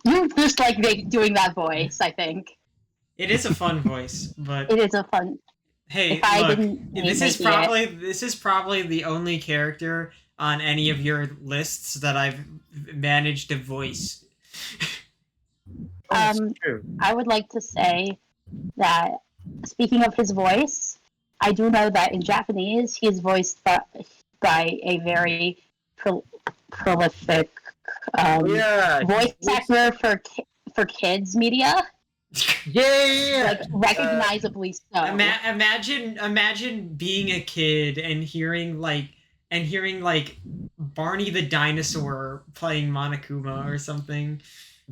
You just like doing that voice, I think. It is a fun voice, but It is a fun. hey, If I look, didn't this is probably the only character on any of your lists that I've managed to voice. that's Um, true. I would like to say that speaking of his voice, I do know that in Japanese he is voiced by a very prolific Yeah, voice actor for kids media, yeah. like recognizably so. Imagine being a kid and hearing like Barney the dinosaur playing Monokuma or something.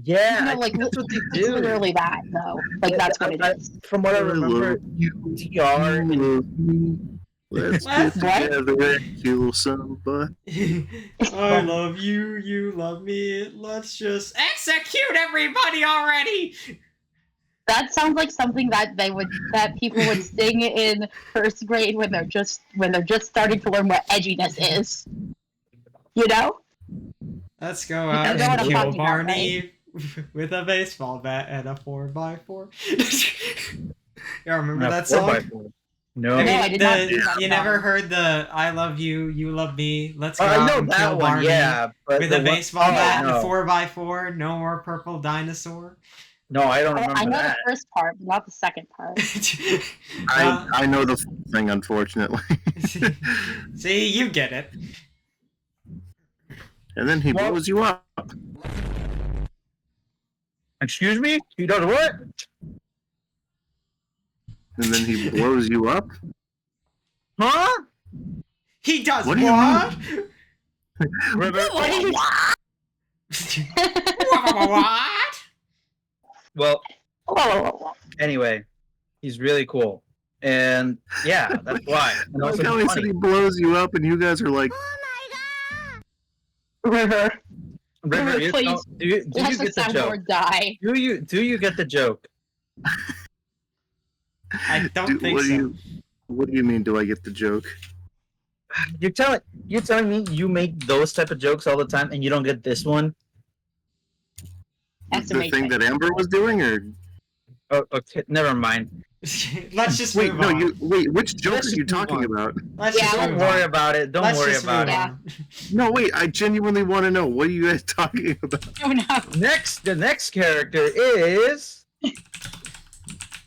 Yeah, No, I like, think that's what they It's do. literally that though. Like that's what it is. From what I remember, DR and Let's What? get together and kill somebody. I love you, you love me. Let's just execute everybody already. That sounds like something that people would sing in first grade when they're just starting to learn what edginess is. You know? Let's go You out know what and I'm kill talking about, Barney with a baseball bat and a 4x4. Yeah, remember that song? No. I mean, I did not see that you one. never heard the "I love you, you love me, let's go I out know and that kill one, Barney" yeah. But with the a one- baseball bat and a no. 4x4, no more purple dinosaur. No, I don't I remember know that. the first part, but not the second part. I know the full thing, unfortunately. See, you get it. And then he Well- blows you up. Excuse me? He does what? And then he blows you up. Huh? He does What do you what? River. What are you? What? Well, Oh, anyway, he's really cool. And yeah, that's why. And Like also how he said funny. he blows you up, and you guys are like, River. River, you, Please. no, do you Let the get the joke? soundboard die. Do you get the joke? I don't think so. What do you mean? Do I get the joke? You're telling me you make those type of jokes all the time and you don't get this one? That's The thing amazing. that Amber was doing, or Oh, okay, never mind. Let's just wait, move no, on. which joke Let's are you just move talking on. about? Let's Yeah. just Don't move worry on. about it. Don't Let's worry just about move it. Yeah. on. No, wait, I genuinely want to know what are you guys talking about? Oh no. The next character is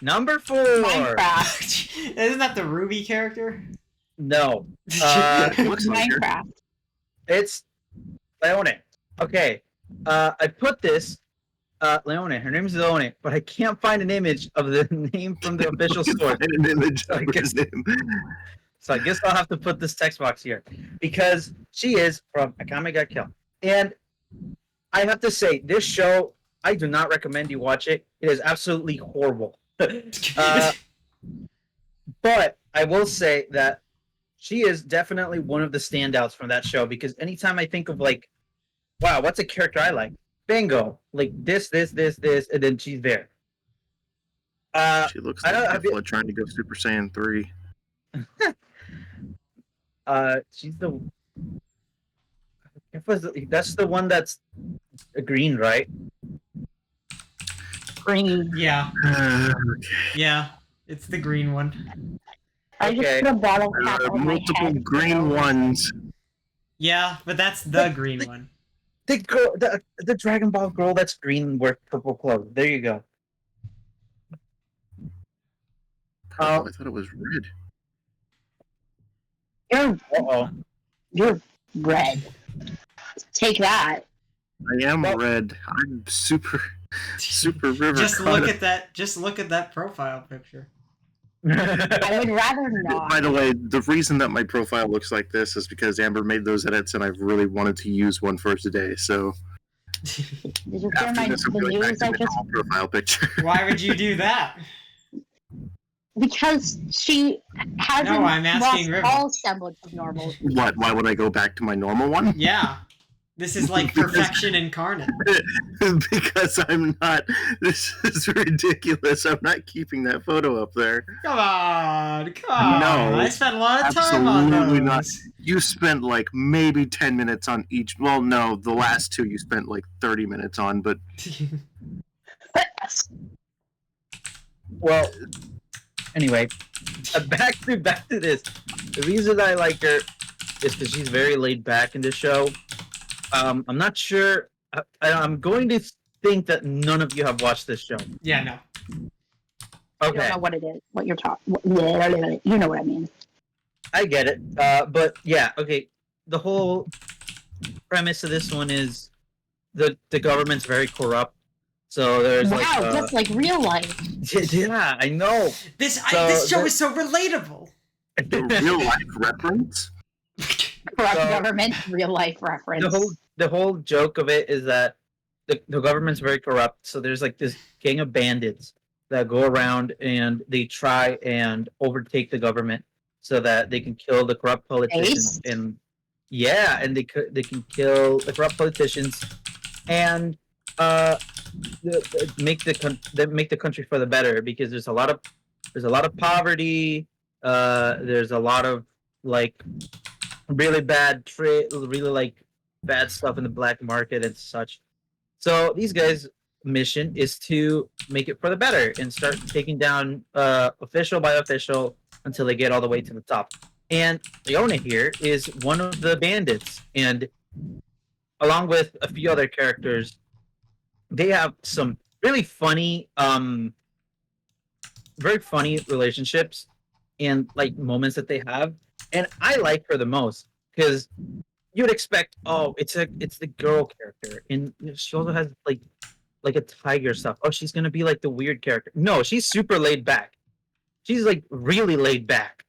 number 4. Minecraft. Isn't that the Ruby character? No, Looks like her. Minecraft. it's Leone. Okay, I put this Leone. Her name is Leone, but I can't find an image of the name from the official source. Find an image I of guess- his name. So I guess I'll have to put this text box here because she is from Akame ga Kill. And I have to say, this show, I do not recommend you watch it. It is absolutely horrible. But I will say that she is definitely one of the standouts from that show because anytime I think of like, wow, what's a character I like? Bingo. Like this, and then she's there. She looks I don't- like have you- Nicola trying to go Super Saiyan 3. She's the. That's the one that's green, right? Green. Yeah, Uh, yeah. It's the green one. I just Okay. put a bottle cap there are on my multiple head. green ones. Yeah, but that's the green one. The girl, the Dragon Ball girl that's green with purple clothes. There you go. Oh, I thought it was red. You're, you're red. Take that. I am Well- red. I'm super river. Just look at that. Just look at that profile picture. I would rather not. By the way, the reason that my profile looks like this is because Amber made those edits, and I've really wanted to use one for today. So Did you hear after this, I'm the going back news to I my just? normal profile picture. Why would you do that? Because she hasn't No, I'm asking lost River. all semblance of normal. What? Why would I go back to my normal one? Yeah, this is like perfection incarnate. Because I'm not. This is ridiculous. I'm not keeping that photo up there. Come on, come on. No, I spent a lot of time on absolutely those. not. You spent like maybe 10 minutes on each. Well, no, the last two you spent like 30 minutes on, but Well, anyway, back to this. The reason I like her is because she's very laid back in this show. I'm not sure. I'm going to think that none of you have watched this show. Yeah, no. I Okay, don't know what it is. What you're talking. You know what I mean. I get it. But yeah, okay. The whole premise of this one is the government's very corrupt. So there's Wow, like just like real life. yeah, I know. This So this show the- is so relatable. the real life reference. Corrupt So- government, real life reference. The whole joke of it is that the government's very corrupt. So there's like this gang of bandits that go around and they try and overtake the government so that they can kill the corrupt politicians Based? and they can kill the corrupt politicians and make the country for the better because there's a lot of poverty. There's a lot of like really bad trade, really like bad stuff in the black market and such. So these guys' mission is to make it for the better and start taking down official by official until they get all the way to the top. And Leona here is one of the bandits, and along with a few other characters, they have some really funny, very funny relationships and like moments that they have. And I like her the most because you would expect, oh, it's the girl character, and she also has like a tiger stuff. Oh, she's gonna be like the weird character. No, she's super laid back. She's like really laid back,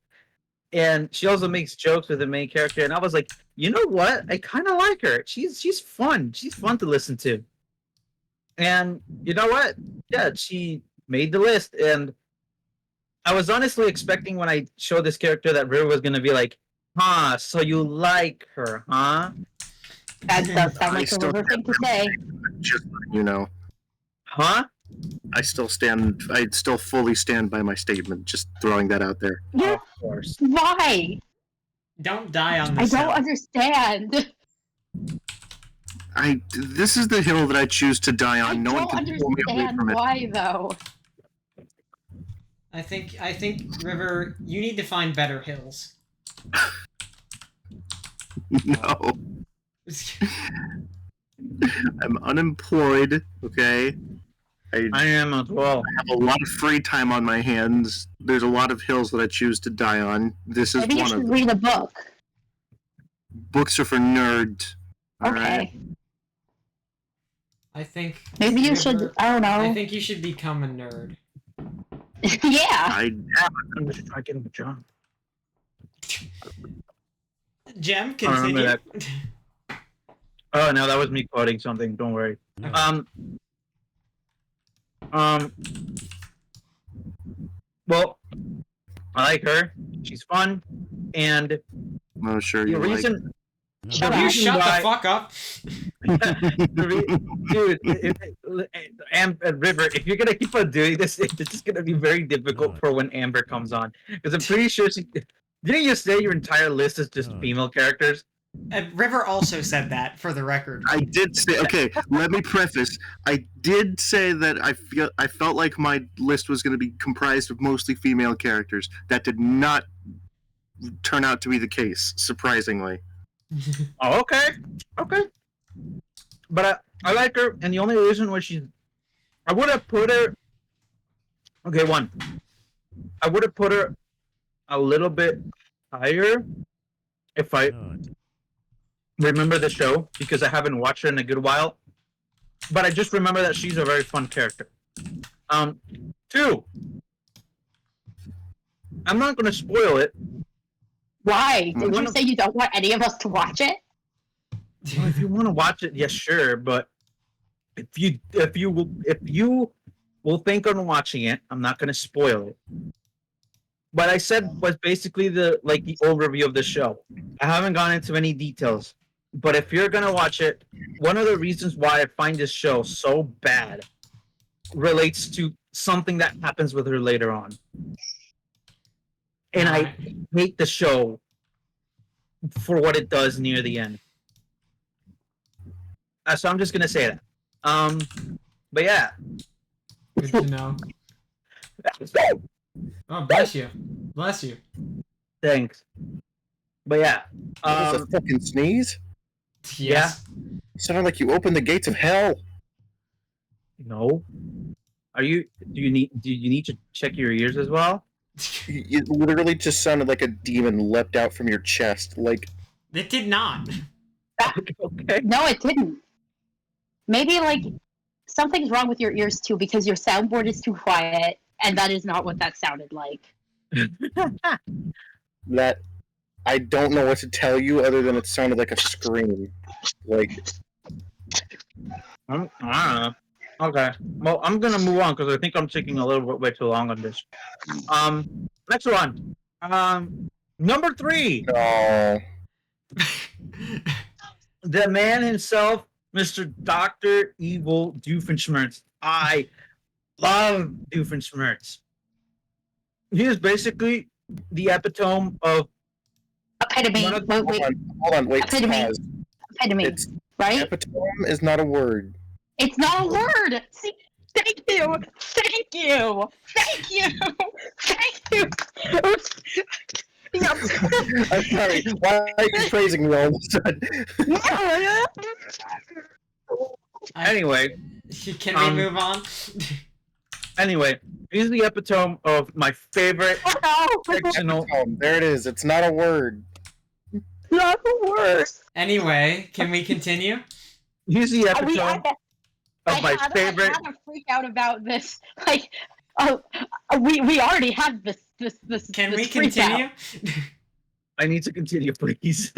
and she also makes jokes with the main character. And I was like, you know what? I kind of like her. She's fun. She's fun to listen to. And you know what? Yeah, she made the list, and I was honestly expecting when I showed this character that River was gonna be like, huh? So you like her, huh? That does sound I like a still River thing to say. Just letting you know. Huh? I still fully stand by my statement. Just throwing that out there. Yeah, Of course. why? Don't die on I this don't hill. understand. This is the hill that I choose to die on. I No one don't can pull me away understand from it. why though. I think River, you need to find better hills. No. I'm unemployed, okay? I am as well. I have a lot of free time on my hands. There's a lot of hills that I choose to die on. This is Maybe you one of should them. read a book. Books are for nerds. Okay. Alright? I think Maybe you River, should. I don't I know. think you should become a nerd. Yeah. I'm just trying to get him a job. Jem, I remember continue. Oh no, that was me quoting something. Don't worry. Okay. Well, I like her. She's fun, and Oh, sure the you reason, Shut You up. shut why- the fuck up. dude, River, if you're gonna keep on doing this, it's just gonna be very difficult for when Amber comes on. Because I'm pretty sure she. Didn't you say your entire list is just female characters? River also said that, for the record. I did say, okay, let me preface. I did say that I felt like my list was going to be comprised of mostly female characters. That did not turn out to be the case, surprisingly. Oh, okay. But I like her, and the only reason why I would have put her. Okay, one. I would have put her a little bit higher if I remember the show, because I haven't watched her in a good while. But I just remember that she's a very fun character. Two. I'm not going to spoil it. Why? Did One you of- say you don't want any of us to watch it? Well, if you want to watch it, yes, sure. But if you will think on watching it, I'm not going to spoil it. What I said was basically the overview of the show. I haven't gone into any details, but if you're gonna watch it, one of the reasons why I find this show so bad relates to something that happens with her later on, and I hate the show for what it does near the end. So I'm just gonna say that. But yeah. Good to know. Oh, bless you. Bless you. Thanks. But yeah. That was a fucking sneeze? Yes. It sounded like you opened the gates of hell. No. Do you need to check your ears as well? It literally just sounded like a demon leapt out from your chest. Like, It did not. Okay. No, it didn't. Maybe something's wrong with your ears too, because your soundboard is too quiet, and that is not what that sounded like. that I don't know what to tell you other than it sounded like a scream. Like, I don't know. Okay. Well, I'm gonna move on because I think I'm taking a little bit way too long on this. Next one. Number 3. no. The man himself, Mr. Dr. Evil Doofenshmirtz. I love Doofenshmirtz. He is basically the epitome of Epitome. One of- Wait. Hold on, wait. Epitome. Pause. Epitome. It's Right? epitome is not a word. It's not a word. See, Thank you. Thank you. Thank you. Thank you. Yep. I'm sorry. Why are you praising me all of a sudden? Anyway, Can we move on? anyway, he's the epitome of my favorite fictional. There it is. It's not a word. Not the worst. Anyway, can we continue? He's the I mean, epitome of my favorite. I had to freak out about this. Like, we already had this. Can this we freak out. continue? I need to continue, please.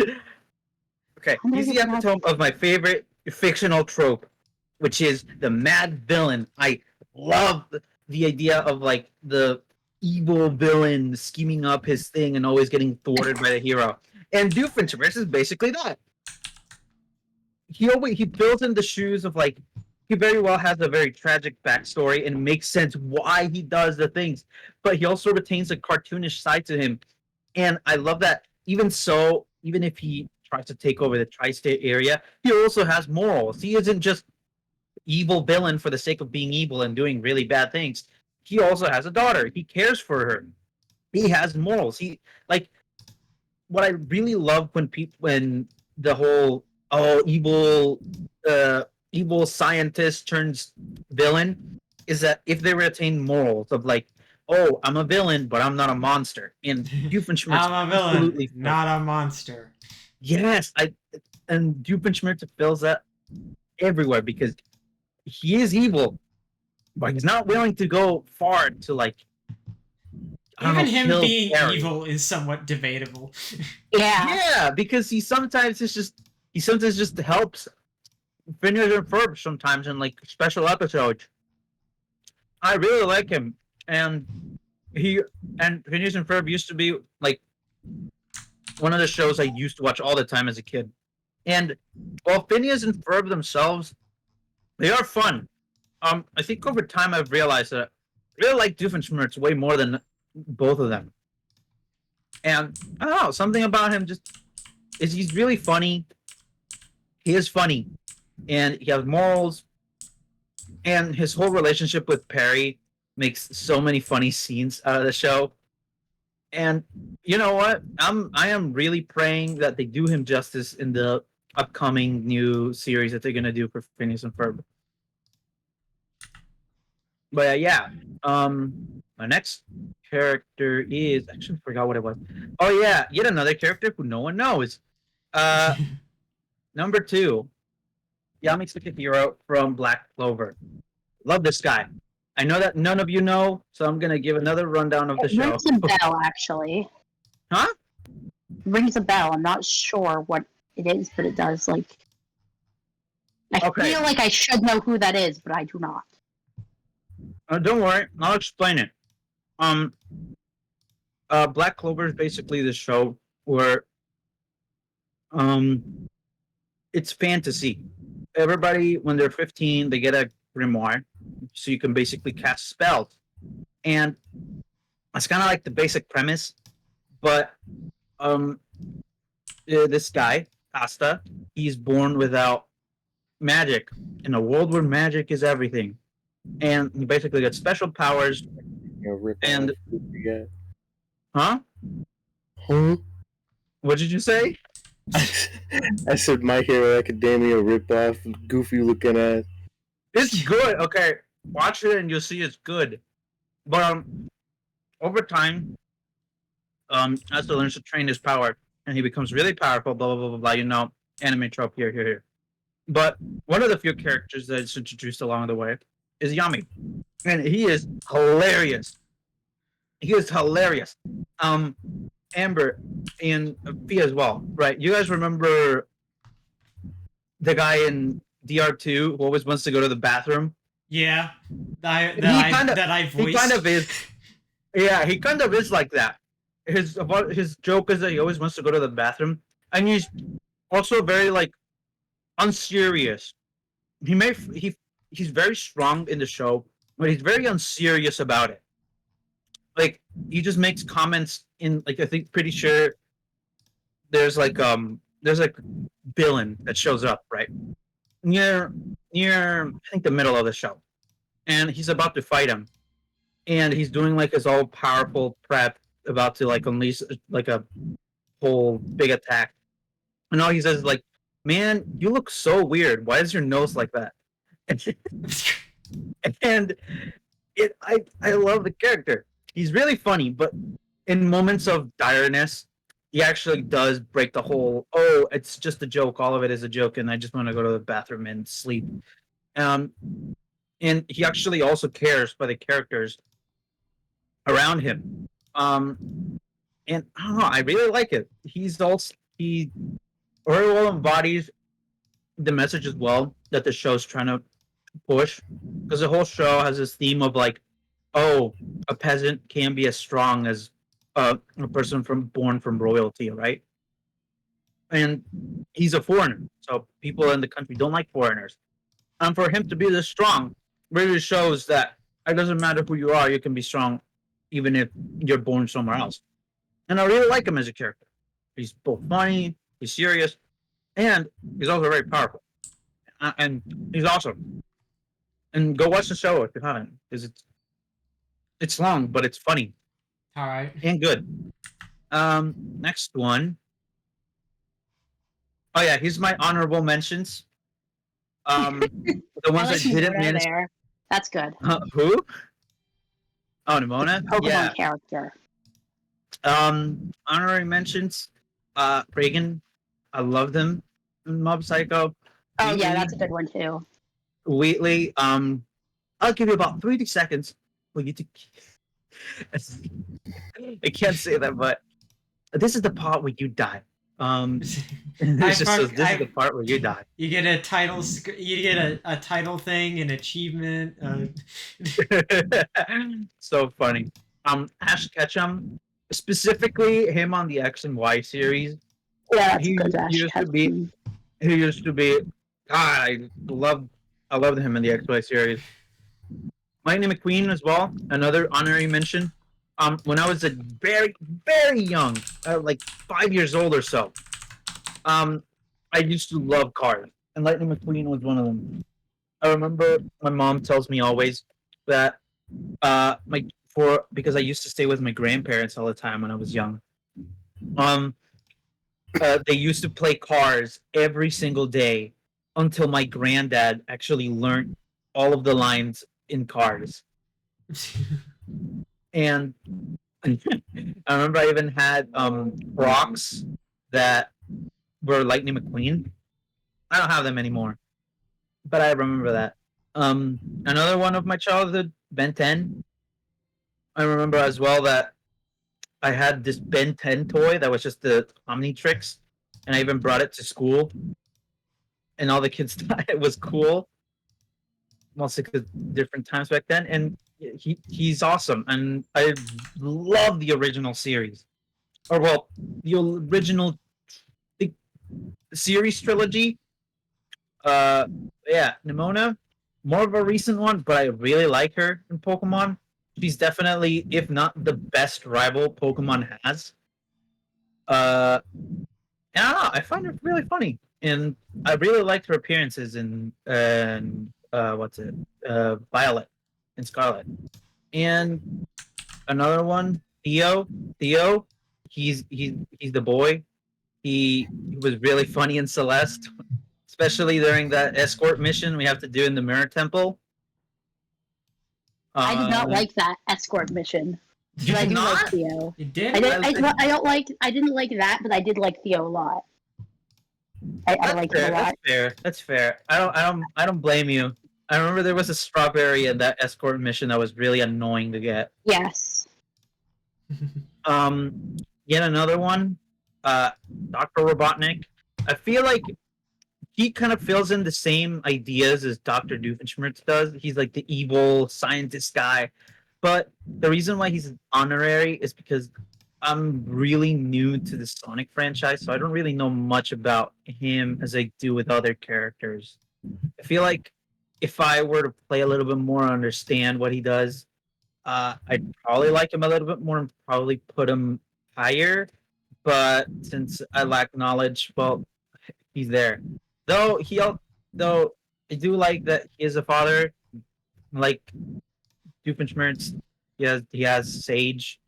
Okay, I'm he's not the even epitome of my favorite fictional trope, which is the mad villain. I love the idea of like the evil villain scheming up his thing and always getting thwarted by the hero. And Doofenshmirtz is basically that. He fills in the shoes of like he very well has a very tragic backstory and makes sense why he does the things, but he also retains a cartoonish side to him. And I love that even so, even if he tries to take over the tri-state area, he also has morals. He isn't just evil villain for the sake of being evil and doing really bad things. He also has a daughter. He cares for her. He has morals. He like what I really love when the whole evil scientist turns villain is that if they retain morals of like, oh, I'm a villain, but I'm not a monster. And Doofenshmirtz I'm a villain, not a monster. Yes, and Doofenshmirtz fills that everywhere because he is evil, but he's not willing to go far to like. Even him kill being Harry. evil is somewhat debatable. Yeah. because he sometimes just helps Phineas and Ferb sometimes in like special episodes. I really like him, and Phineas and Ferb used to be like one of the shows I used to watch all the time as a kid. And while Phineas and Ferb themselves, they are fun. I think over time I've realized that I really like Doofenshmirtz way more than both of them. And I don't know, something about him just is he's really funny. He is funny, and he has morals. And his whole relationship with Perry makes so many funny scenes out of the show. And you know what? I am really praying that they do him justice in the upcoming new series that they're gonna do for Phineas and Ferb. But yeah, my next character is actually forgot what it was. Oh yeah, yet another character who no one knows. Number 2, Yami Tsukihiro from Black Clover. Love this guy. I know that none of you know, so I'm gonna give another rundown of the It show. rings a bell, actually. Huh? Rings a bell. I'm not sure what it is, but it does. Like, I Okay. feel like I should know who that is, but I do not. Don't worry, I'll explain it. Black Clover is basically the show where, it's fantasy. Everybody, when they're 15, they get a grimoire, so you can basically cast spells, and that's kind of like the basic premise. But this guy Asta, he's born without magic in a world where magic is everything, and he basically gets special powers. And huh? What did you say? I said My Hero Academia ripoff, goofy looking ass. It's good. Okay, watch it and you'll see it's good. But over time, Asta learns to train his power, and he becomes really powerful. Blah blah blah blah blah. You know, anime trope here. But one of the few characters that's introduced along the way is Yami, and he is hilarious. He is hilarious. Amber and Fia as well, right? You guys remember the guy in DR2 who always wants to go to the bathroom? Yeah, that I voiced. He kind of is. Yeah, he kind of is like that. His joke is that he always wants to go to the bathroom, and he's also very like unserious. He's very strong in the show, but he's very unserious about it. Like he just makes comments in like I think pretty sure there's like villain that shows up right near I think the middle of the show, and he's about to fight him, and he's doing like his all powerful prep, about to like unleash like a whole big attack, and all he says is like, "Man, you look so weird. Why is your nose like that?" And I love the character. He's really funny, but in moments of direness, he actually does break the whole, oh, it's just a joke. All of it is a joke, and I just want to go to the bathroom and sleep. Um, and he actually also cares for the characters around him. And I don't know, I really like it. He very well embodies the message as well that the show's trying to push, because the whole show has this theme of like, oh, a peasant can be as strong as a person born from royalty, right? And he's a foreigner, so people in the country don't like foreigners. And for him to be this strong really shows that it doesn't matter who you are, you can be strong even if you're born somewhere else. And I really like him as a character. He's both funny, he's serious, and he's also very powerful. And he's awesome. And go watch the show if you haven't, because it's long, but it's funny All right. and good. Next one. Oh yeah, here's my honorable mentions. The ones I I like didn't Nimona manage. there. That's good. Who? Oh, Nimona. Pokemon Yeah. character. Honorary mentions. Reagan. I loved him in Mob Psycho. Oh yeah, Wheatley. that's a good one too. Wheatley. I'll give you about 30 seconds for you to. I can't say that, but this is the part where you die. It's just says, this is the part where you die. You get a title. You get a title thing, an achievement. So funny. Ash Ketchum, specifically him on the X and Y series. Yeah, that's He a good Ash used to be. Ketchum. He used to be. God, I loved him in the X Y series. Lightning McQueen as well. Another honorary mention. When I was a very, very young, like 5 years old or so, I used to love cars, and Lightning McQueen was one of them. I remember my mom tells me always that because I used to stay with my grandparents all the time when I was young. They used to play cars every single day until my granddad actually learned all of the lines in Cars. And I remember I even had rocks that were Lightning McQueen. I don't have them anymore, but I remember that. Another one of my childhood, Ben 10. I remember as well that I had this Ben 10 toy that was just the Omnitrix, and I even brought it to school, and all the kids thought it was cool. Mostly because different times back then, and he's awesome, and I love the original series, or well, the original the series trilogy. Yeah, Nimona, more of a recent one, but I really like her in Pokemon. She's definitely, if not the best rival Pokemon has. And I don't know, I find her really funny, and I really liked her appearances in what's it? Violet and Scarlet. And another one, Theo. Theo, he's the boy. He was really funny in Celeste, especially during that escort mission we have to do in the Mirror Temple. I did not like that escort mission. You But I did do not? like Theo. You did? I don't like. I didn't like that, but I did like Theo a lot. I liked him a lot. That's fair. That's fair. I don't blame you. I remember there was a strawberry in that escort mission that was really annoying to get. Yes. Yet another one, Dr. Robotnik. I feel like he kind of fills in the same ideas as Dr. Doofenshmirtz does. He's like the evil scientist guy. But the reason why he's honorary is because I'm really new to the Sonic franchise, so I don't really know much about him as I do with other characters. I feel like if I were to play a little bit more, understand what he does, I'd probably like him a little bit more and probably put him higher. But since I lack knowledge, well, he's there. Though I do like that he is a father. Like Doofenshmirtz, he has Sage,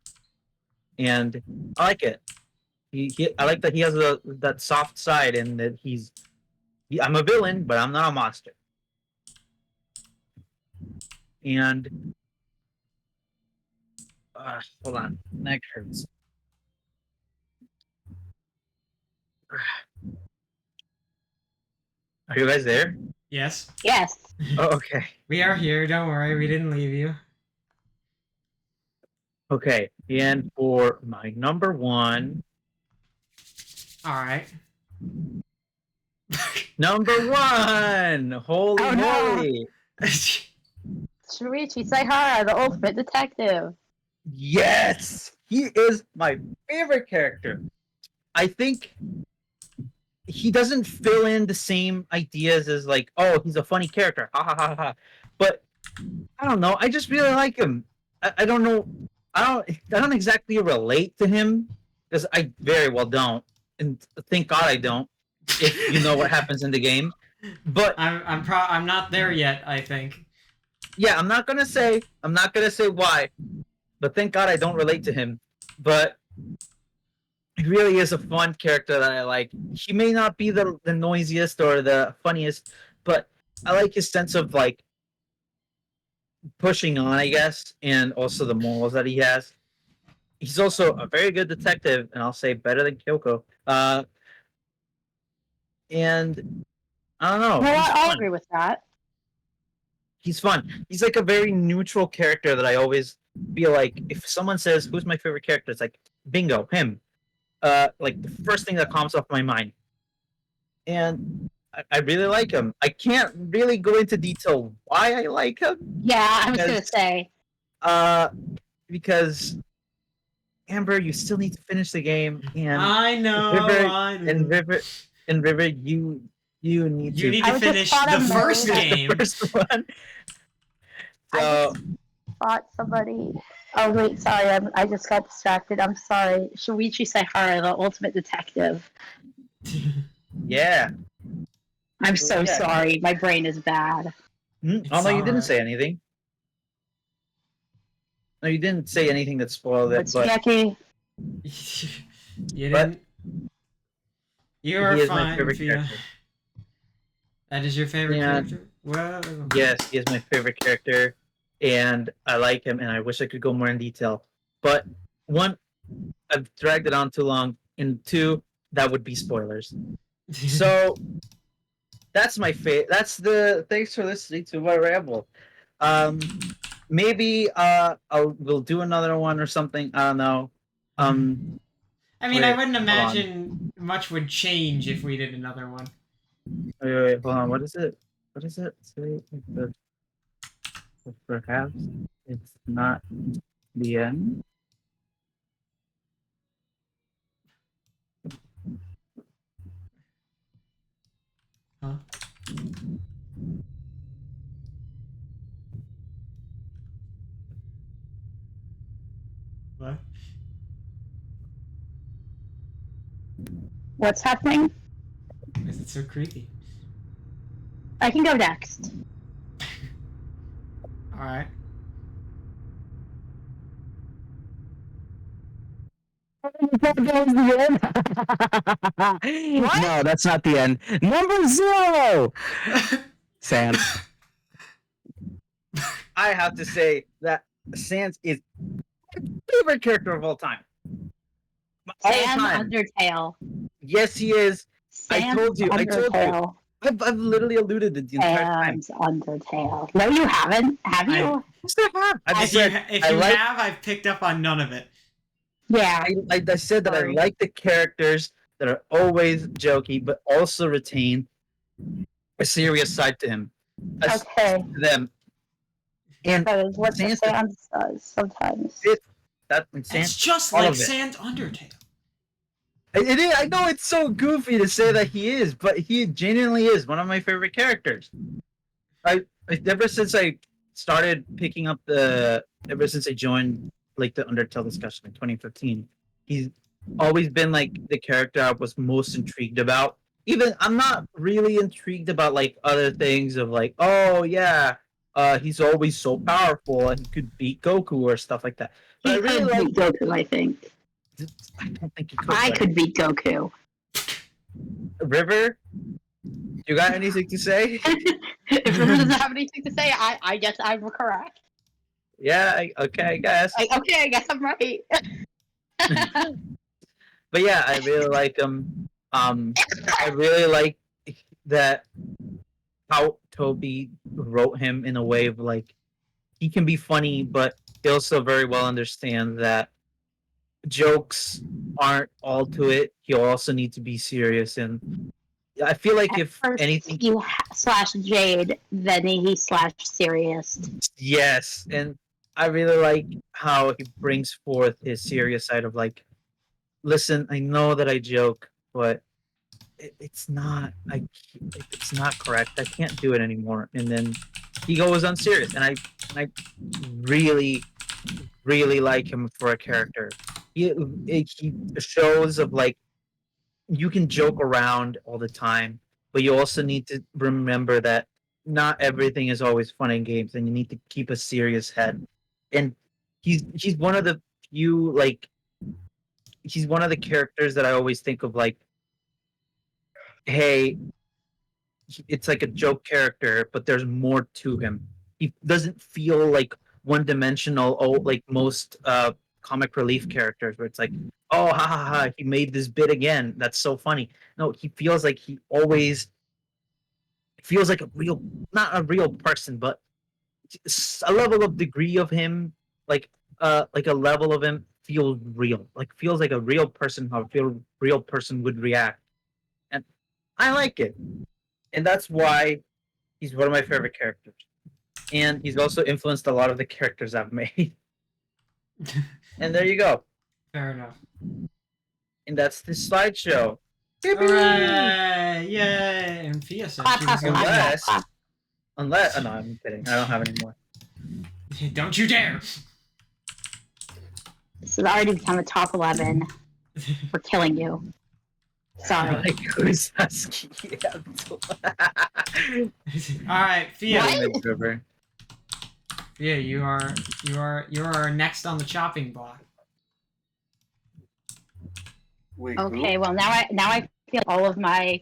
and I like it. I like that he has that soft side, and that I'm a villain, but I'm not a monster. And hold on, neck hurts. Are you guys there? Yes. Yes. Oh, okay. We are here. Don't worry. We didn't leave you. Okay. And for my number one, All right. number one, holy Oh, no. moly! Shuichi Saihara, the ultimate detective. Yes, he is my favorite character. I think he doesn't fill in the same ideas as like, oh, he's a funny character, ha ha ha ha. But I don't know. I just really like him. I don't know. I don't exactly relate to him because I very well don't, and thank God I don't. If you know what happens in the game, but I'm not there yet. I think. yeah, I'm not gonna say why, but thank God I don't relate to him. But he really is a fun character that I like. He may not be the noisiest or the funniest, but I like his sense of like pushing on, I guess, and also the morals that he has. He's also a very good detective, and I'll say better than Kyoko. And I don't know. Well, He's I'll fun. agree with that. He's fun. He's like a very neutral character that I always feel like if someone says who's my favorite character, it's like bingo, him. Like the first thing that comes off my mind. And I really like him. I can't really go into detail why I like him. Yeah, I was gonna say. Because Amber, you still need to finish the game, and I know. River, I know. and River, you need You to need I to was just finish thought the of first knowing game. the first one. I So just thought somebody. Oh wait, sorry, I just got distracted. I'm sorry. Shuichi Saihara, the ultimate detective. yeah. I'm so Yeah. sorry. My brain is bad. Oh no, you didn't alright. say anything. No, you didn't say anything that spoiled it. But But Jackie, You But- didn't. You he are is my fine, favorite Fia. character. That is your favorite Yeah. character? Whoa. Yes, he is my favorite character, and I like him. And I wish I could go more in detail. But one, I've dragged it on too long, and two, that would be spoilers. So that's my fate. That's the thanks for listening to my ramble. Maybe we'll do another one or something. I don't know. I mean, wait, I wouldn't hold on. imagine much would change if we did another one. Wait, hold on. What is it? What is it? Say the perhaps it's not the end. Huh? What? what's happening? Is it so creepy? I can go next. Alright. No, that's not the end. Number 0. Sans. I have to say that Sans is my favorite character of all time. All Sans time. Undertale. Yes, he is. Sans told you, Undertale. I've literally alluded to the entire time. Sans Undertale. No, you haven't. Have you? Yes, I have. I just If you, said if I you like. have, I've picked up on none of it. Yeah. I said that I Sorry. like the characters that are always jokey, but also retain a serious side to him. Okay. To them. And That is what the Sans- Sans does sometimes. that It's Sans, just all like of it. Sans Undertale. It is. I know it's so goofy to say that he is, but he genuinely is one of my favorite characters. Ever since I started picking up ever since I joined like the Undertale discussion in 2015, he's always been like the character I was most intrigued about. Even I'm not really intrigued about like other things of like, oh yeah, he's always so powerful and he could beat Goku or stuff like that. But He I really could like. beat Goku, I think. I don't think he could. I but- could beat Goku. River, you got anything to say? If River doesn't have anything to say, I guess I'm correct. Yeah. Okay. I guess. Okay, I guess I'm right. But yeah, I really like him. I really like that how Toby wrote him in a way of like he can be funny, but he also very well understand that jokes aren't all to it. He'll also need to be serious, and I feel like At if first, anything, you slash Jade, then he slash serious. yes, and I really like how he brings forth his serious side of like, listen, I know that I joke, but it's not it's not correct. I can't do it anymore. And then he goes unserious, and I really really like him for a character. He shows of like you can joke around all the time, but you also need to remember that not everything is always fun and games, and you need to keep a serious head. And he's one of the few like he's one of the characters that I always think of like, hey, it's like a joke character, but there's more to him. He doesn't feel like one dimensional. Oh, like most comic relief characters, where it's like, oh, ha ha ha, he made this bit again. That's so funny. No, he feels like he always feels like a real, not a real person, but a level of degree of him, like a level of him feels real. Like feels like a real person. How a real person would react, and I like it. And that's why he's one of my favorite characters. And he's also influenced a lot of the characters I've made. And there you go. Fair enough. And that's the slideshow. Hooray! Yay! And Fia said she was going Unless, oh no, I'm kidding. I don't have any more. to. Don't you dare! This has already become a top 11 for killing you. Sorry. Like who's Husky? Alright, Fia. What? River. Fia, you are next on the chopping block. Wait, Okay, well now I feel all of my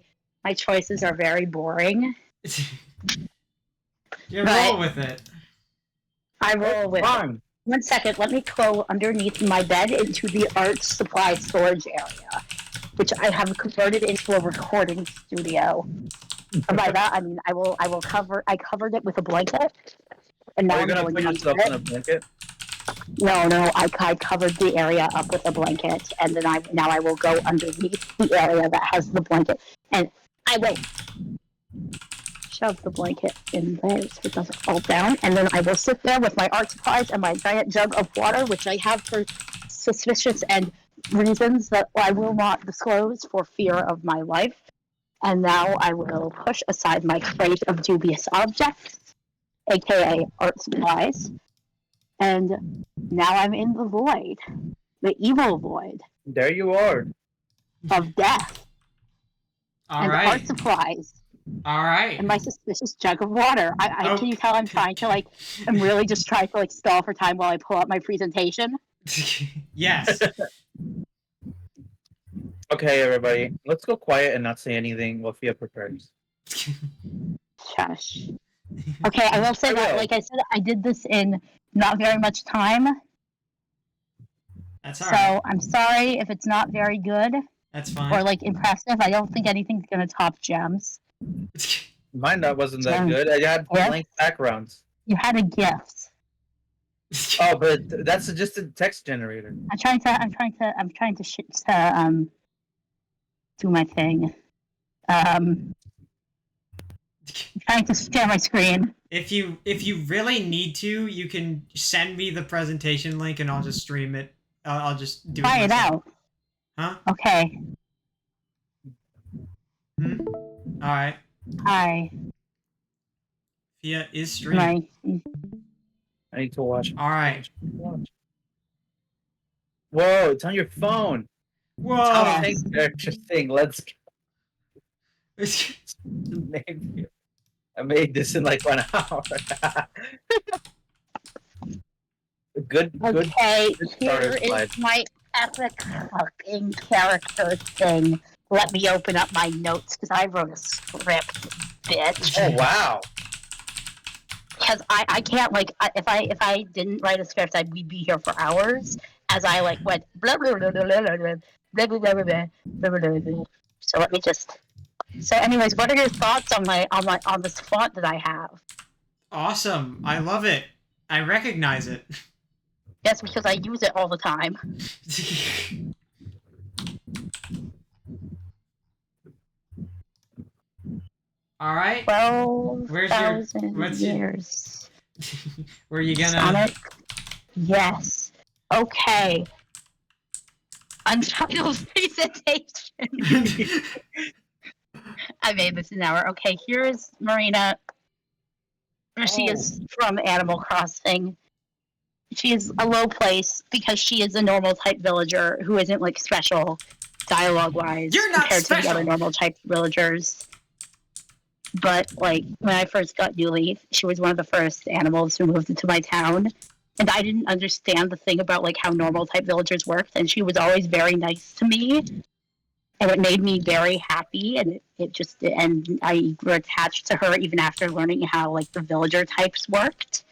choices are very boring. You But- roll with it. I roll with it. Fun. 1 second, let me go underneath my bed into the art supply storage area, which I have converted into a recording studio. And by that I mean I covered it with a blanket, and now Are you I'm gonna going put under yourself in a it. blanket? No, I covered the area up with a blanket, and then I will go underneath the area that has the blanket, and I will shove the blanket in there so it doesn't fall down, and then I will sit there with my art supplies and my giant jug of water, which I have for suspicious and reasons that I will not disclose for fear of my life. And now I will push aside my crate of dubious objects, aka art supplies, and now I'm in the void, the evil void There you are. of death and art Alright. supplies Alright. and my suspicious jug of water. Oh. Can you tell I'm trying to I'm really just trying to stall for time while I pull up my presentation? Yes. Okay, everybody, let's go quiet and not say anything while Fia prepares. Shush. Okay, I will say I that, will. like I said, I did this in not very much time, That's so alright. I'm sorry if it's not very good That's or fine. like impressive. I don't think anything's gonna top gems. Mine that wasn't that Yeah. good. I had Yeah. blank backgrounds. You had a gift. Oh, but that's just a text generator. I'm trying to do my thing. I'm trying to share my screen. If you really need to, you can send me the presentation link and I'll just stream it. I'll just do Try it myself. out. Huh? Okay. Alright. Hi. Fia is streaming. My I need to watch. Alright. Whoa, it's on your phone. Whoa! Top 10 character thing. Let's go. Name you. I made this in like 1 hour. good. Okay, good starter here slide. is my epic fucking character thing. Let me open up my notes because I wrote a script, bitch. Oh wow. Because I can't if I didn't write a script, we'd be here for hours. As I like went blah blah blah blah blah blah blah blah blah blah blah blah blah. So let me just. So, anyways, what are your thoughts on this font that I have? Awesome. I love it. I recognize it. Yes, because I use it all the time. All right. 12,000 years. Were you gonna? Sonic? Yes. Okay. Untitled presentation. I made this an hour. Okay, here's Marina. She is from Animal Crossing. She is a low place because she is a normal type villager who isn't like special dialogue wise compared to the other normal type villagers. But like when I first got New Leaf, she was one of the first animals who moved into my town. And I didn't understand the thing about like how normal type villagers worked, and she was always very nice to me. And it made me very happy, and and I grew attached to her even after learning how like the villager types worked.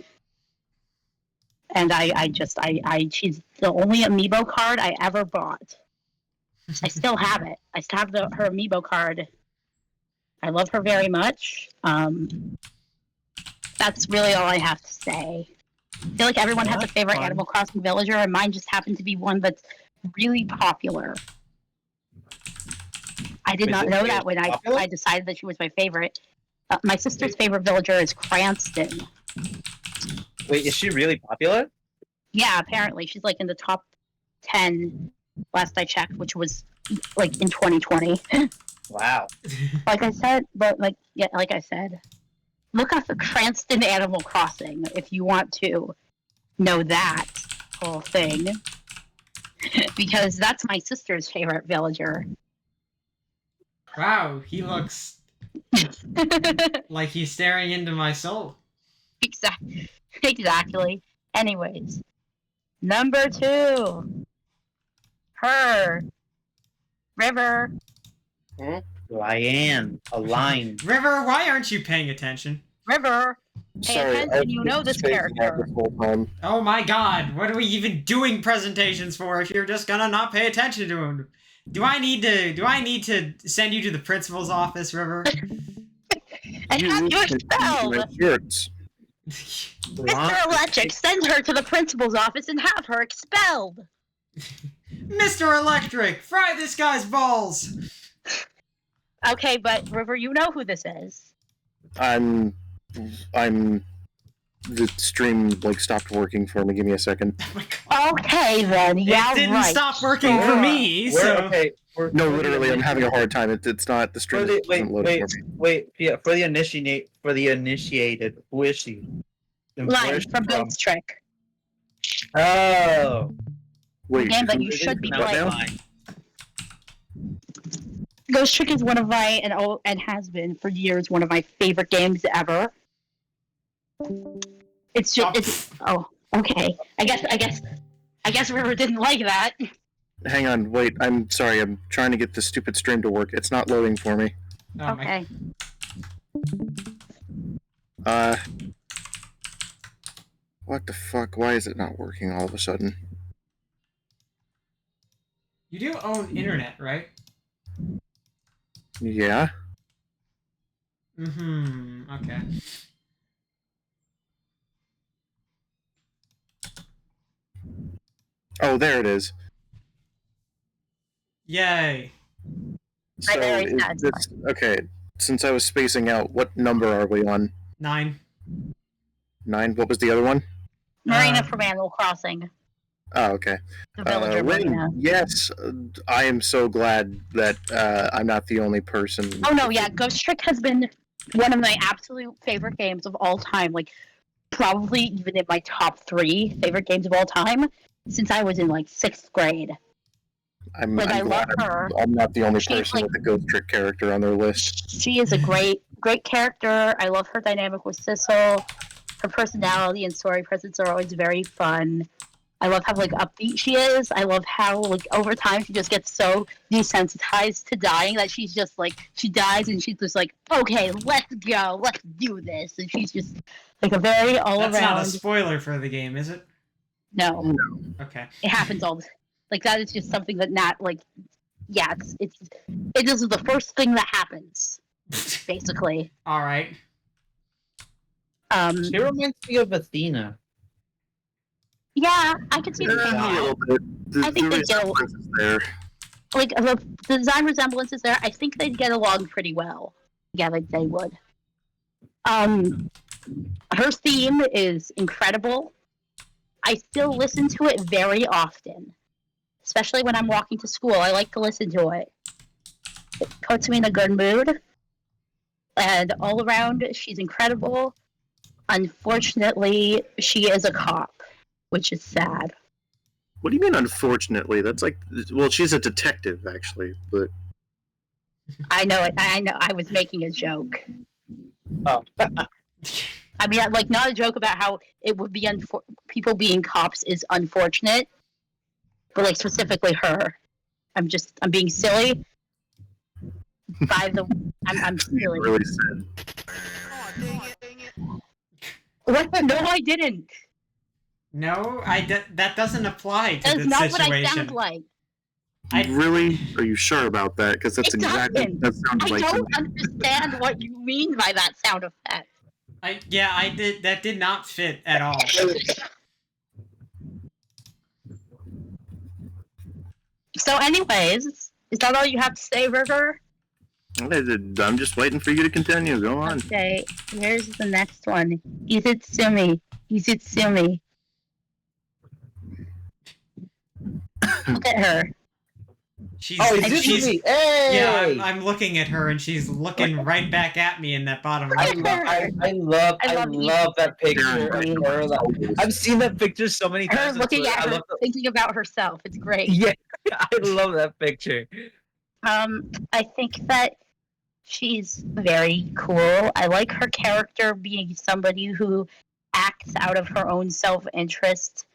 And she's the only amiibo card I ever bought. I still have it. I still have her amiibo card. I love her very much. That's really all I have to say. I feel like everyone has a favorite Animal Crossing villager, and mine just happened to be one that's really popular. I did not know that when I decided that she was my favorite. My sister's favorite villager is Cranston. Wait, is she really popular? Yeah, apparently. She's like in the top 10 last I checked, which was like in 2020. Wow. Like I said, look up the Cranston Animal Crossing if you want to know that whole thing. Because that's my sister's favorite villager. Wow, he looks like he's staring into my soul. Exactly. Anyways, number 2. Her. River. Lion. A line. River, why aren't you paying attention? River. Pay attention, you know this character. Oh my god, what are we even doing presentations for if you're just gonna not pay attention to him? Do I need to send you to the principal's office, River? And have you expelled. Mr. Electric, send her to the principal's office and have her expelled. Mr. Electric, fry this guy's balls. Okay, but River, you know who this is. I'm the stream like stopped working for me. Give me a second. Oh okay then, yeah, it didn't stop working for me. No, literally, I'm having a hard time. It's not the stream. Wait, yeah, for the initiated, who is she? Line from Ghost Trick. Oh. Wait, the game that you should be playing. Ghost Trick is one of my and has been for years one of my favorite games ever. It's okay. I guess River didn't like that. Hang on, wait. I'm sorry. I'm trying to get this stupid stream to work. It's not loading for me. Oh, okay. What the fuck? Why is it not working all of a sudden? You do own internet, right? Yeah. Okay. Oh, there it is. Yay. So okay. Since I was spacing out, what number are we on? 9. 9. What was the other one? Marina from Animal Crossing. Oh, okay. The villager Marina. Yes, I am so glad that I'm not the only person. Oh no, yeah, Ghost Trick has been one of my absolute favorite games of all time. Like, probably even in my top 3 favorite games of all time since I was in like 6th grade. I'm glad love her. I'm not the only person with a Ghost Trick character on their list. She is a great great character. I love her dynamic with Sissel. Her personality and story presence are always very fun. I love how like upbeat she is. I love how like over time she just gets so desensitized to dying that she's just like she dies and she's just like, okay, let's go, let's do this, and she's just like a very all That's not a around. spoiler for the game, is it? No, Okay. it happens all the like that is just something that not like yeah it is the first thing that happens basically. All right. She reminds me of Athena. Yeah, I could see the A little bit. I think they get resemblance is there. like the design resemblance is there. I think they'd get along pretty well. Yeah, like they would. Her theme is incredible. I still listen to it very often, especially when I'm walking to school. I like to listen to it. It puts me in a good mood, and all around, she's incredible. Unfortunately, she is a cop, which is sad. What do you mean, unfortunately? That's like, well, she's a detective, actually, but I know it. I know. I was making a joke. Oh. I mean, like, not a joke about how it would be people being cops is unfortunate, but like specifically her. I'm being silly. I'm silly. really sad. What? No, I didn't. No, that doesn't apply to That's this not situation. what I sound like. Really? Are you sure about that? Because that's It exactly doesn't. that sounds I like. don't understand what you mean by that sound effect. I did. That did not fit at all. So, anyways, is that all you have to say, River? I'm just waiting for you to continue. Go on. Okay, here's the next one. Izitsumi. Izitsumi. Look at her. She's, Oh, is this she's me? Hey! yeah. I'm looking at her and she's looking right back at me in that bottom right. I love that picture. I of her. I've seen that picture so many Her times. on looking Twitter. at I her, love the, thinking about herself. It's great. yeah, I love that picture. I think that she's very cool. I like her character being somebody who acts out of her own self-interest,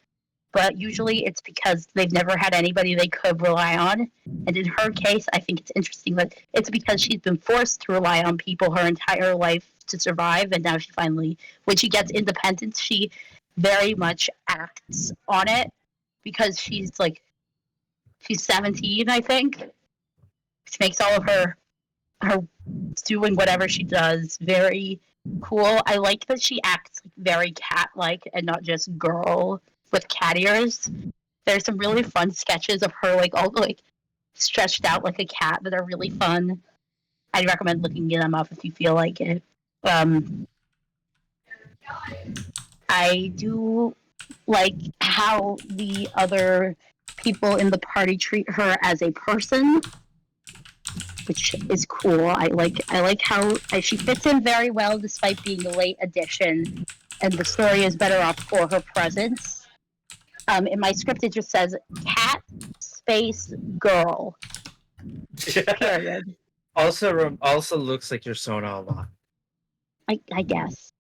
but usually it's because they've never had anybody they could rely on. And in her case, I think it's interesting that it's because she's been forced to rely on people her entire life to survive, and now she finally, when she gets independence, she very much acts on it because she's 17, I think. She makes all of her doing whatever she does very cool. I like that she acts very cat-like and not just girl with cat ears. There's some really fun sketches of her all stretched out like a cat that are really fun. I'd recommend looking them up if you feel like it. I do like how the other people in the party treat her as a person, which is cool. I like how she fits in very well despite being a late addition, and the story is better off for her presence. In my script, it just says cat space girl. Period. Also looks like you're Sona a lot. I guess.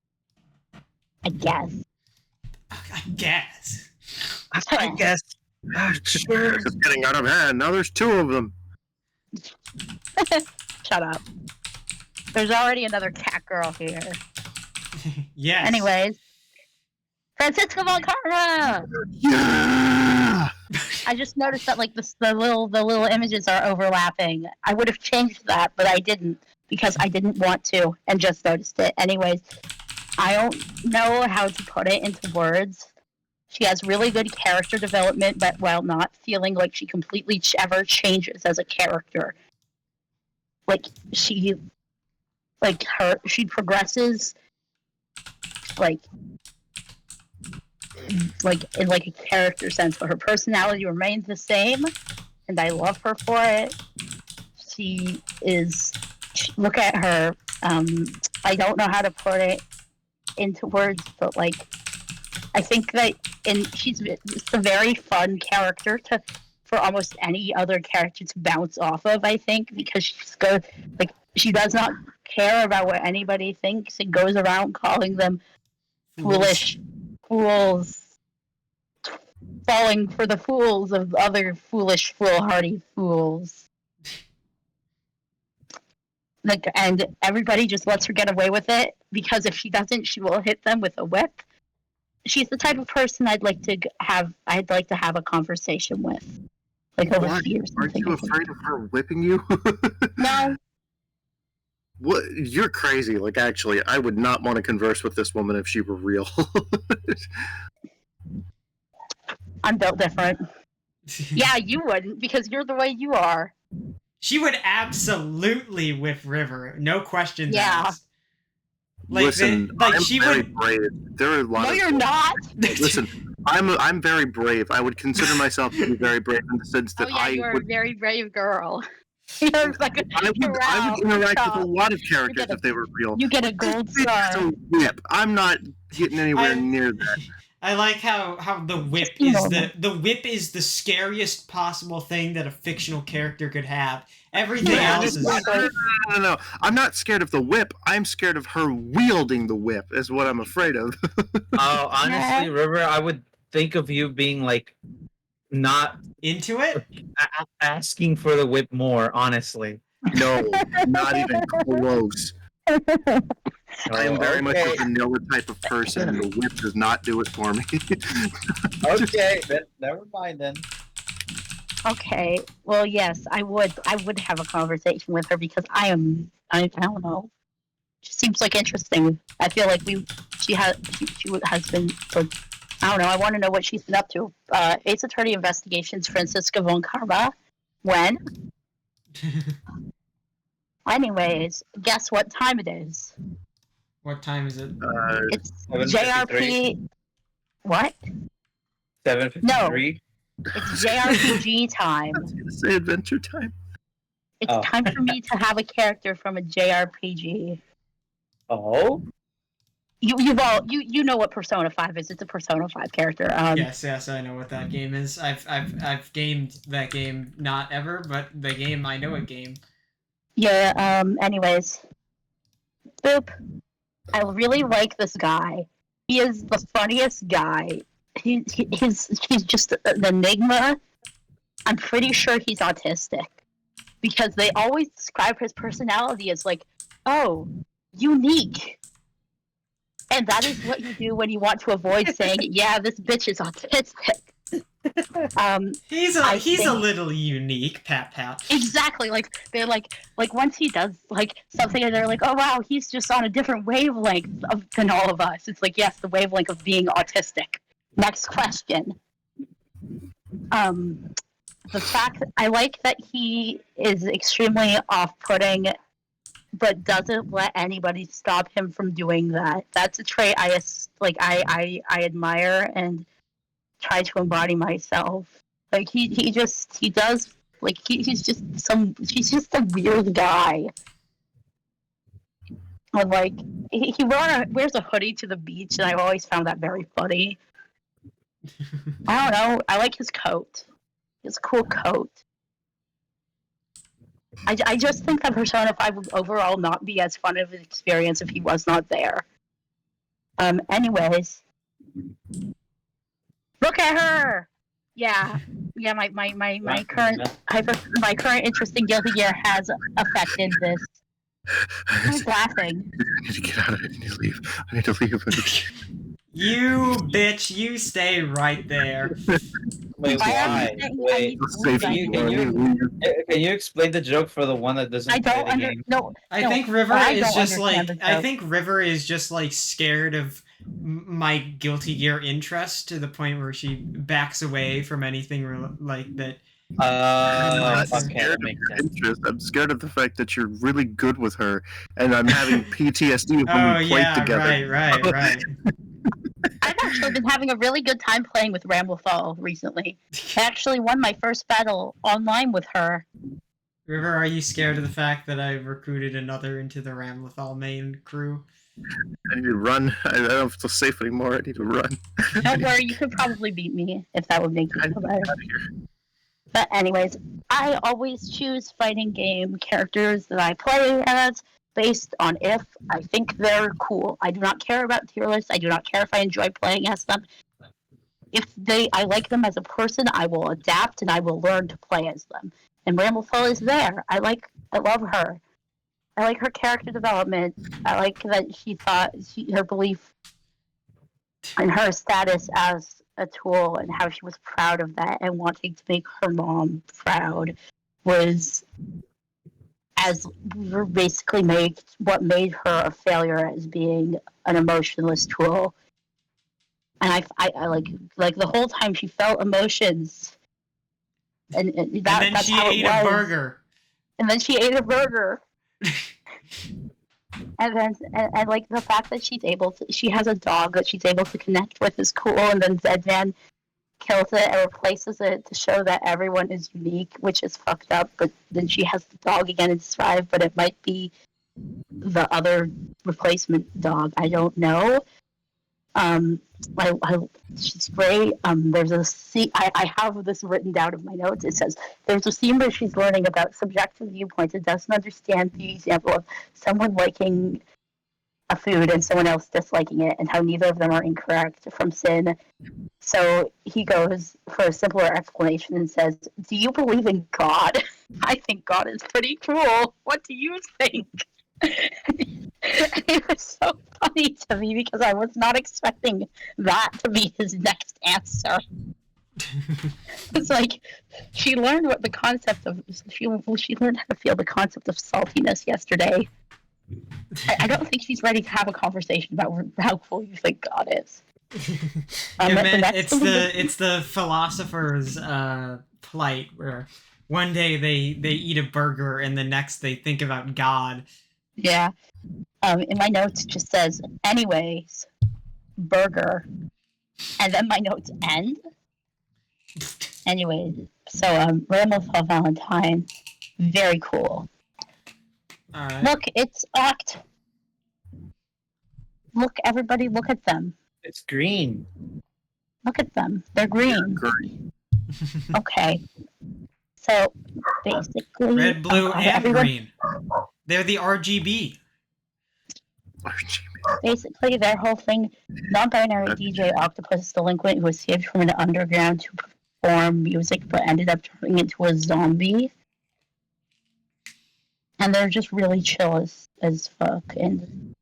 I guess. I guess. Sure. It's getting out of hand. Now there's two of them. Shut up. There's already another cat girl here. Yes. Anyways, Francisco Valcarra. Yeah. I just noticed that the little images are overlapping. I would have changed that, but I didn't because I didn't want to, and just noticed it. Anyways, I don't know how to put it into words. She has really good character development, but while not feeling like she completely ever changes as a character. She progresses in a character sense, but her personality remains the same, and I love her for it. Look at her. I don't know how to put it into words, but I think that she's a very fun character for almost any other character to bounce off of. I think because she does not care about what anybody thinks and goes around calling them foolish fools, falling for the fools of other foolish, foolhardy fools. Like, and everybody just lets her get away with it because if she doesn't, she will hit them with a whip. She's the type of person I'd like to have a conversation with, like over Why? tea or something. Aren't you afraid of her whipping you? No. What? You're crazy. Like, actually, I would not want to converse with this woman if she were real. I'm built different. Yeah, you wouldn't because you're the way you are. She would absolutely whip River, no questions Yeah. asked. Like, Listen, like I'm she very would. brave. There are a lot No, of. you're not. Listen, I'm very brave. I would consider myself to be very brave in the sense that Oh yeah, you're would. a very brave girl. You're like I would interact with a lot of characters if they were real. You get a gold star. So whip. I'm not getting anywhere I- near that. I like how the whip is the whip is the scariest possible thing that a fictional character could have. Everything Yeah, else is. No. I'm not scared of the whip. I'm scared of her wielding the whip. Is what I'm afraid of. Oh, honestly, River, I would think of you being like not Into it? asking for the whip more. Honestly, No, not even close. I am very much a vanilla type of person, and the whip does not do it for me. Okay, then never mind then. Okay. Well, yes, I would have a conversation with her because I don't know. She seems like interesting. I feel like she has been like, I don't know. I want to know what she's been up to. Ace Attorney Investigations, Francisca von Karma. When? Anyways, guess what time it is? What time is it? It's 7:53. JRP. What? 7:53. It's JRPG time. I was gonna say Adventure Time. It's Oh. time for me to have a character from a JRPG. Oh, You know what Persona 5 is. It's a Persona 5 character. Yes, I know what that game is. I've gamed that game, not ever, but the game I know a game. Yeah, anyways. Boop. I really like this guy. He is the funniest guy. He's just an enigma. I'm pretty sure he's autistic. Because they always describe his personality as like, oh, unique. And that is what you do when you want to avoid saying, yeah, this bitch is autistic. He's I a think- little unique, pat. Exactly. Like they're like once he does like something and they're like, oh wow, he's just on a different wavelength than all of us. It's like, yes, the wavelength of being autistic. Next question. The fact I like that he is extremely off-putting, but doesn't let anybody stop him from doing that. That's a trait I admire and try to embody myself. Like he's just a weird guy. And like he wears a hoodie to the beach, and I've always found that very funny. I don't know. I like his coat. His cool coat. I just think that Persona 5 would overall not be as fun of an experience if he was not there. Anyways. Look at her! Yeah. My current interest in Guilty Gear has affected this. Who's laughing? I need to get out of it. I need to leave. You bitch, you stay right there. wait, Why are why? you saying I Wait, need to Safe leave? can you explain the joke for the one that doesn't I play don't the game? I think River I is don't just understand like the I joke. think River is just like scared of my Guilty Gear interest to the point where she backs away from anything like that. I'm not Okay, scared that of makes your sense. interest. I'm scared of the fact that you're really good with her, and I'm having PTSD when Oh we play yeah, together. right. I've actually been having a really good time playing with Ramblethal recently. I actually won my first battle online with her. River, are you scared of the fact that I've recruited another into the Ramlethal main crew? I need to run. I don't know if it's safe anymore. I need to run. Don't worry, you could probably beat me if that would make you feel better. Out of here. But anyways, I always choose fighting game characters that I play as based on if I think they're cool. I do not care about tier lists. I do not care if I enjoy playing as them. If I like them as a person, I will adapt and I will learn to play as them. And Ramblefell is there. I love her. I like her character development. I like that her belief in her status as a tool and how she was proud of that and wanting to make her mom proud was as basically what made her a failure as being an emotionless tool. And I like the whole time she felt emotions, and then that's she how ate it was. a burger. And then she ate a burger. and like the fact that she has a dog that she's able to connect with is cool. And then Zedman kills it and replaces it to show that everyone is unique, which is fucked up. But then she has the dog again in Strive, but it might be the other replacement dog. I don't know. She's great. There's a scene. I have this written down in my notes. It says there's a scene where she's learning about subjective viewpoints and doesn't understand the example of someone liking a food and someone else disliking it, and how neither of them are incorrect from Sin. So he goes for a simpler explanation and says, "Do you believe in God? I think God is pretty cool. What do you think?" It was so funny to me because I was not expecting that to be his next answer. It's like she learned what the concept of she learned how to feel the concept of saltiness yesterday. I don't think she's ready to have a conversation about how cool you think God is. It's the philosopher's plight where one day they eat a burger and the next they think about God. Yeah. In my notes, it just says, anyways, burger. And then my notes end. Anyways, so Ramblefell Valentine, very cool. All right. Look, it's Act. Look, everybody, look at them. It's green. Look at them. They're green. Okay. So, basically... Red, blue, and everyone, green. They're the RGB. Basically, their whole thing, non-binary DJ Octopus Delinquent who escaped from an underground to perform music but ended up turning into a zombie. And they're just really chill as fuck. And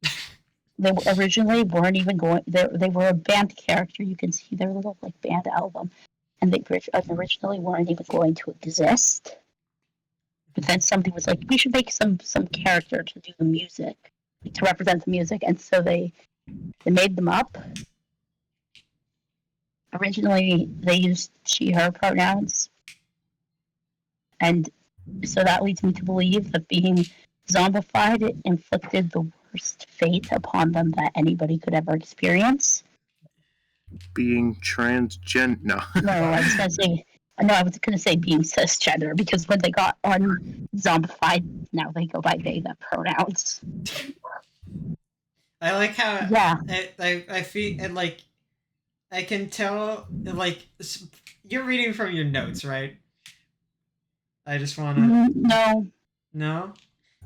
they originally weren't even going... They were a band character. You can see their little like band album. And they originally weren't even going to exist. But then somebody was like, we should make some character to do the music. To represent the music, and so they made them up. Originally, they used she/her pronouns, and so that leads me to believe that being zombified inflicted the worst fate upon them that anybody could ever experience. Being transgender? No, I was gonna say being cisgender, because when they got zombified, now they go by they them pronouns. I like how yeah. I feel and like I can tell like you're reading from your notes, right? I just want to No.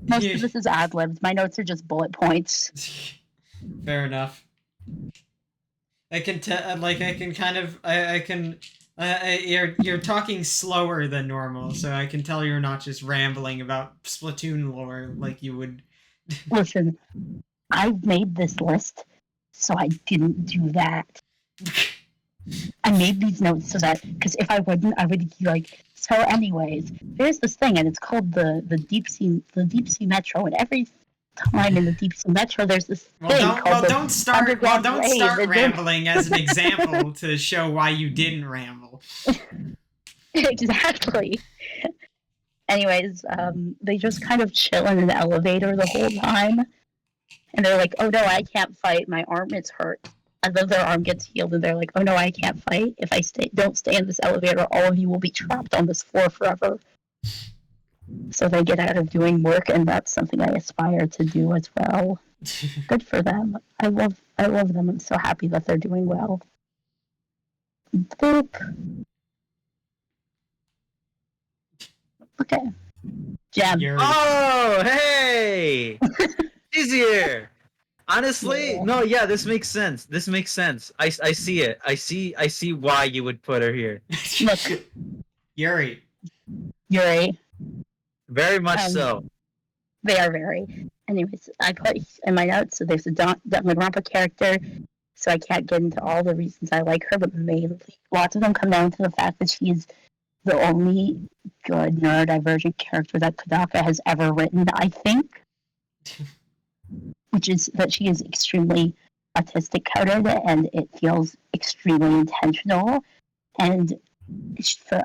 Most of this is ad libs. My notes are just bullet points. Fair enough. I can tell like I can kind of I can you're talking slower than normal, so I can tell you're not just rambling about Splatoon lore like you would. Listen, I made this list, so I didn't do that. I made these notes so that, because if I wouldn't, I would be like, so anyways, there's this thing, and it's called the deep sea metro, and every time in the deep sea metro, there's this thing called don't start rambling as an example to show why you didn't ramble. Exactly. Anyways, they just kind of chill in an elevator the whole time. And they're like, oh no, I can't fight. My arm is hurt. And then their arm gets healed, and they're like, oh no, I can't fight. If I don't stay in this elevator, all of you will be trapped on this floor forever. So they get out of doing work, and that's something I aspire to do as well. Good for them. I love them. I'm so happy that they're doing well. Boop. Okay. Gem. Yuri. Oh, hey! She's here. Honestly, Yeah. no, yeah, this makes sense. This makes sense. I see it. I see why you would put her here. Look. Yuri. Yuri. Very much so. They are very. Anyways, I put in my notes, so there's a Danganronpa character, so I can't get into all the reasons I like her, but mainly lots of them come down to the fact that she's the only good neurodivergent character that Kodaka has ever written, I think. Which is that she is extremely autistic coded, and it feels extremely intentional. And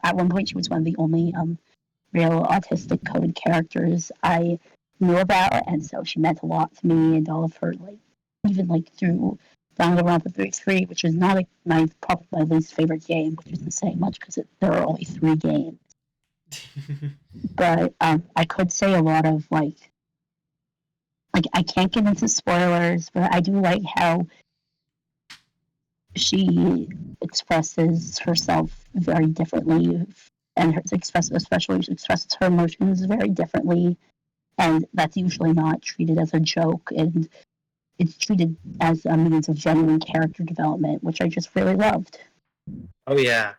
at one point, she was one of the only real autistic coded characters I knew about, and so she meant a lot to me. And all of her, like, even like through Danganronpa 3, which is not probably my least favorite game, which isn't saying much because there are only 3 games. But I could say a lot of like I can't get into spoilers, but I do like how she expresses herself very differently, and especially she expresses her emotions very differently, and that's usually not treated as a joke, and it's treated as a means of genuine character development, which I just really loved. Oh yeah.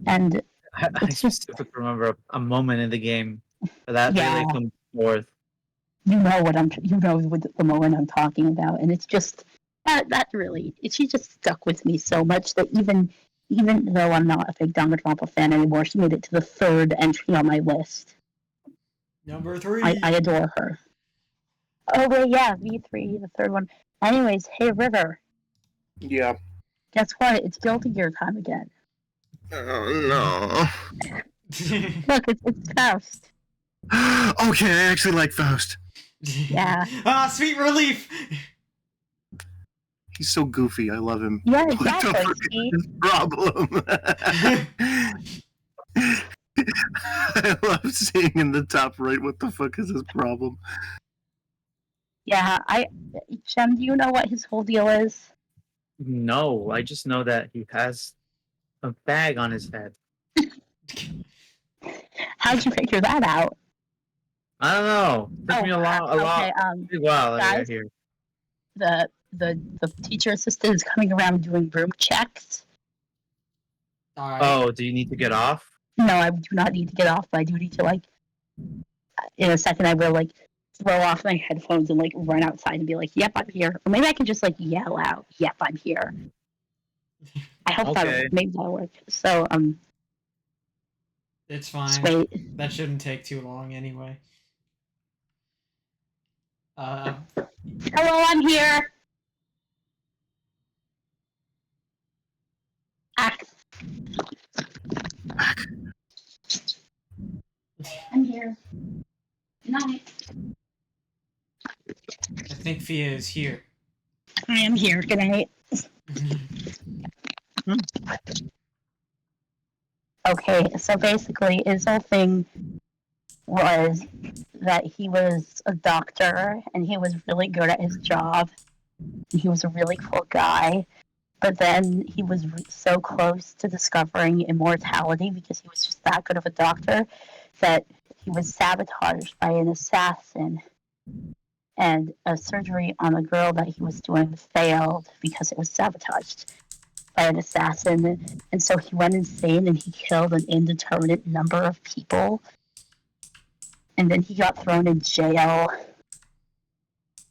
And I it's just, specifically remember a moment in the game that Yeah. really comes forth. you know the moment I'm talking about, and it's just that really, she just stuck with me so much that even though I'm not a big Danganronpa fan anymore, she made it to the 3rd entry on my list. Number 3. I adore her. Oh wait, yeah, V3, the 3rd one. Anyways, hey River, Yeah. guess what? It's Guilty Gear time again. Oh Look, it's Faust. no. Okay, I actually like Faust. Yeah. Ah, sweet relief. He's so goofy. I love him. Yeah, What the exactly. fuck See? is his problem? I love seeing in the top right. What the fuck is his problem? Yeah, Shem, do you know what his whole deal is? No, I just know that he has a bag on his head. How'd you figure that out? I don't know. Took me a while to guys, get here. the teacher assistant is coming around doing room checks. All right. Oh, do you need to get off? No, I do not need to get off, but I do need to, like, in a second I will, like, throw off my headphones and, like, run outside and be like, yep, I'm here. Or maybe I can just, like, yell out, yep, I'm here. I hope maybe that'll work. So, It's fine. just wait. That shouldn't take too long anyway. Hello, I'm here. I'm here. Good night. I think Fia is here. I am here. Good night. Okay, so basically, his whole thing was that he was a doctor and he was really good at his job. He was a really cool guy, but then he was so close to discovering immortality because he was just that good of a doctor that he was sabotaged by an assassin, and a surgery on a girl that he was doing failed because it was sabotaged by an assassin, and so he went insane and he killed an indeterminate number of people, and then he got thrown in jail,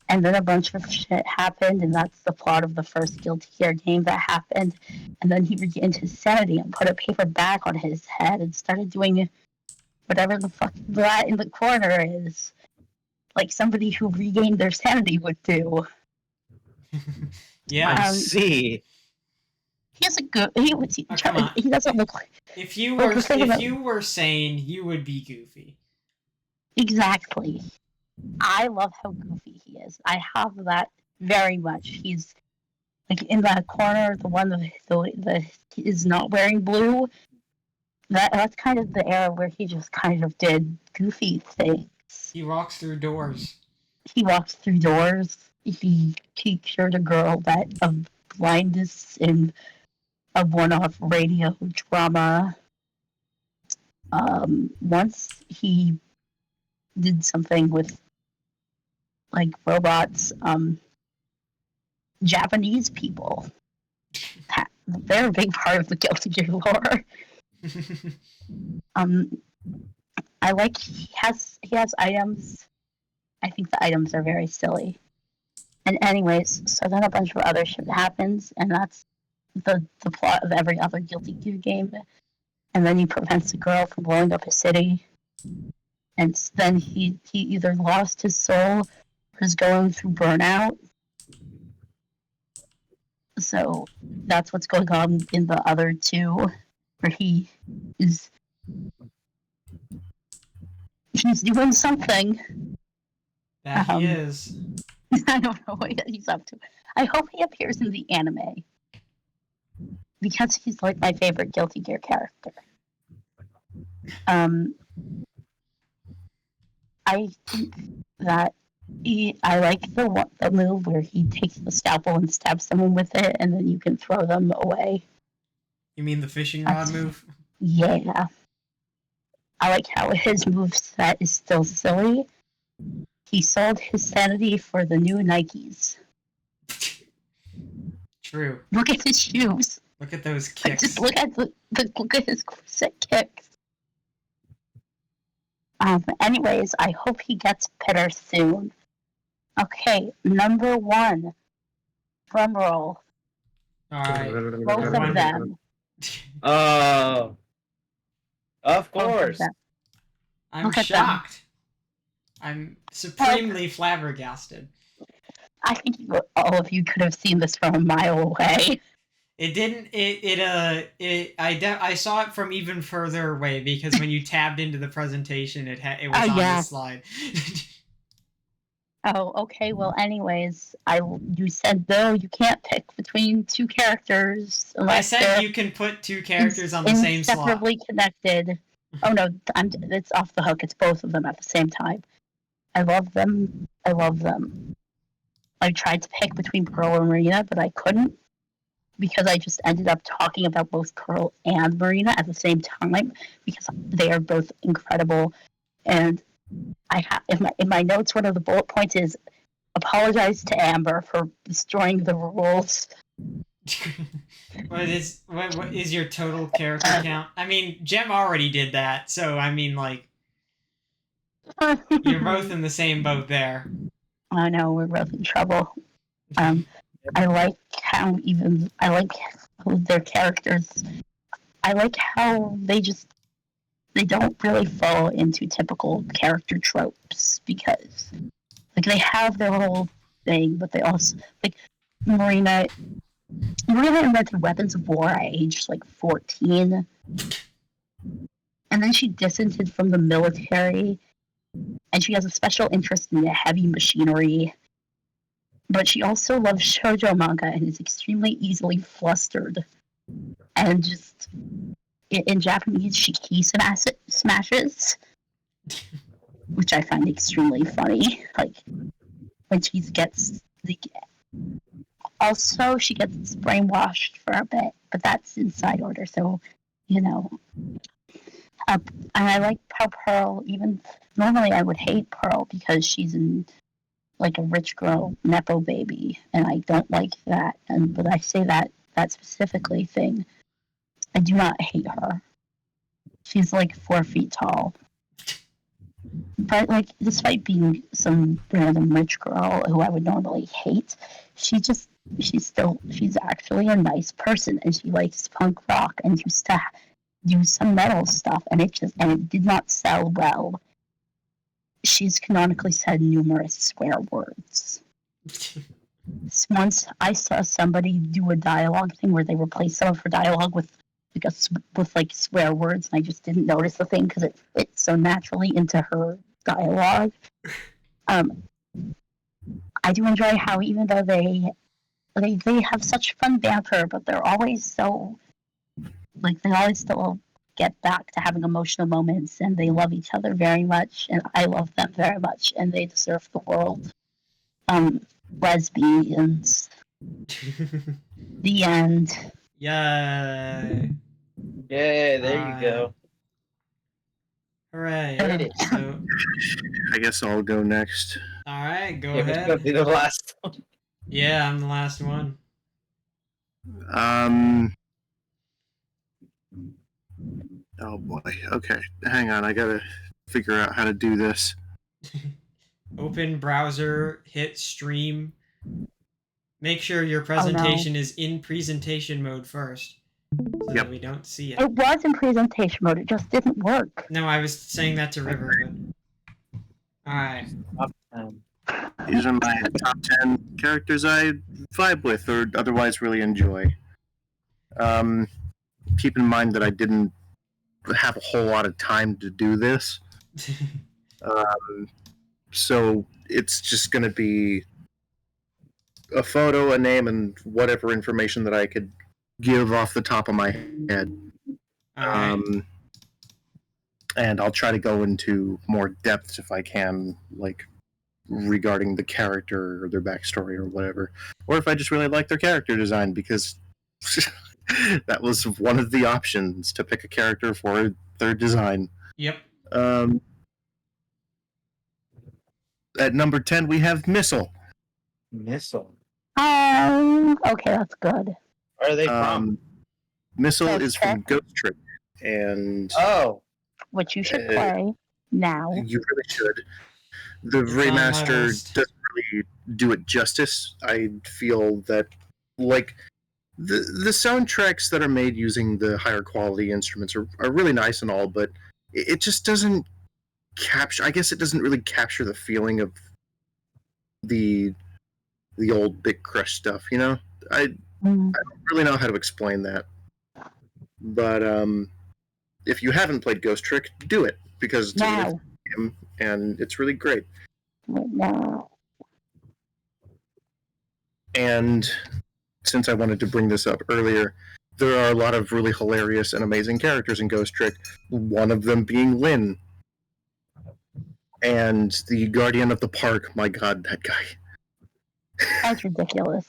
and then a bunch of shit happened, and that's the plot of the first Guilty Gear game that happened. And then he regained his sanity and put a paper bag on his head and started doing whatever the fuck that in the corner is, like somebody who regained their sanity would do. Yeah. I see. He has a good. He come on. He doesn't look like. If you Like, were the thing about- sane, you would be goofy. Exactly. I love how goofy he is. I have that very much. He's like in that corner, the one that is not wearing blue. That's kind of the era where he just kind of did goofy things. He walks through doors. He walks through doors. He cured a girl that of blindness in a one-off radio drama. Once he did something with like robots. Japanese people. They're a big part of the Guilty Gear lore. I like he has items. I think the items are very silly. And anyways, so then a bunch of other shit happens, and that's the plot of every other Guilty Gear game. And then he prevents the girl from blowing up his city. And then he either lost his soul or is going through burnout. So that's what's going on in the other two, where he's doing something. That he is. I don't know what he's up to. I hope he appears in the anime because he's like my favorite Guilty Gear character. I think that I like the move where he takes the scalpel and stabs someone with it, and then you can throw them away. You mean the fishing rod move? Yeah. I like how his moveset is still silly. He sold his sanity for the new Nikes. True. Look at his shoes. Look at those kicks. Just look at look at his sick kicks. Anyways, I hope he gets better soon. Okay, number 1. Drum roll. Alright. Both of them. Oh, of Both of course. them. I'm Look at shocked. I'm supremely flabbergasted. I think all of you could have seen this from a mile away. It didn't. I saw it from even further away because when you tabbed into the presentation, it was on the slide. Oh, okay. Well, anyways, you said no, you can't pick between two characters. I said you can put two characters on the same slot. Inseparably connected. Oh no, it's off the hook. It's both of them at the same time. I love them. I love them. I tried to pick between Pearl and Marina, but I couldn't because I just ended up talking about both Pearl and Marina at the same time because they are both incredible. And I have in my notes, one of the bullet points is apologize to Amber for destroying the rules. what is your total character count? I mean, Jem already did that, so I mean, like, you're both in the same boat there. I know we're both in trouble. I like how their characters. I like how they don't really fall into typical character tropes because, like, they have their whole thing, but they also like Marina invented weapons of war at age like 14, and then she disented from the military, and she has a special interest in the heavy machinery. But she also loves shoujo manga and is extremely easily flustered. And just in Japanese, she key smashes, which I find extremely funny. Like when she gets also she gets brainwashed for a bit, but that's in side order. So you know. And I like how Pearl. Even normally, I would hate Pearl because she's like a rich girl nepo baby, and I don't like that. But I say that specifically thing. I do not hate her. She's like 4 feet tall. But like, despite being some random rich girl who I would normally hate, she's actually a nice person, and she likes punk rock and used to do some metal stuff, and it did not sell well. She's canonically said numerous swear words. Once I saw somebody do a dialogue thing where they replaced some of her dialogue with swear words, and I just didn't notice the thing because it fits so naturally into her dialogue. I do enjoy how even though they have such fun banter, but they're always so like they always still get back to having emotional moments, and they love each other very much, and I love them very much, and they deserve the world. Lesbians. The end. Yay. Yay, there you go. Hooray. And it is. So, I guess I'll go next. all right, go Yeah, it's gonna ahead. be the last one. Yeah, I'm the last one. Oh boy. Okay, hang on. I gotta figure out how to do this. Open browser, hit stream. Make sure your presentation is in presentation mode first, so that we don't see it. It was in presentation mode. It just didn't work. No, I was saying that to River. But... all right. These are my top 10 characters I vibe with or otherwise really enjoy. Keep in mind that I didn't have a whole lot of time to do this. So it's just going to be a photo, a name, and whatever information that I could give off the top of my head. All right. And I'll try to go into more depth if I can, like regarding the character or their backstory or whatever. Or if I just really like their character design, because that was one of the options, to pick a character for their design. Yep. At number 10, we have Missile. Missile. Okay, that's good. Where are they from? Missile Ghost is from Trick. Ghost Trick, and Oh, Which you should play now. you really should. The It's on my remaster list. doesn't really do it justice. I feel that, like, the soundtracks that are made using the higher quality instruments are really nice and all, but it just doesn't capture. I guess it doesn't really capture the feeling of the old Big Crush stuff. You know, I Mm. don't really know how to explain that. But if you haven't played Ghost Trick, do it, because it's a really Now. fun game and it's really great. Now. And since I wanted to bring this up earlier, there are a lot of really hilarious and amazing characters in Ghost Trick, one of them being Lynn. And the Guardian of the Park, my god, that guy. That's ridiculous.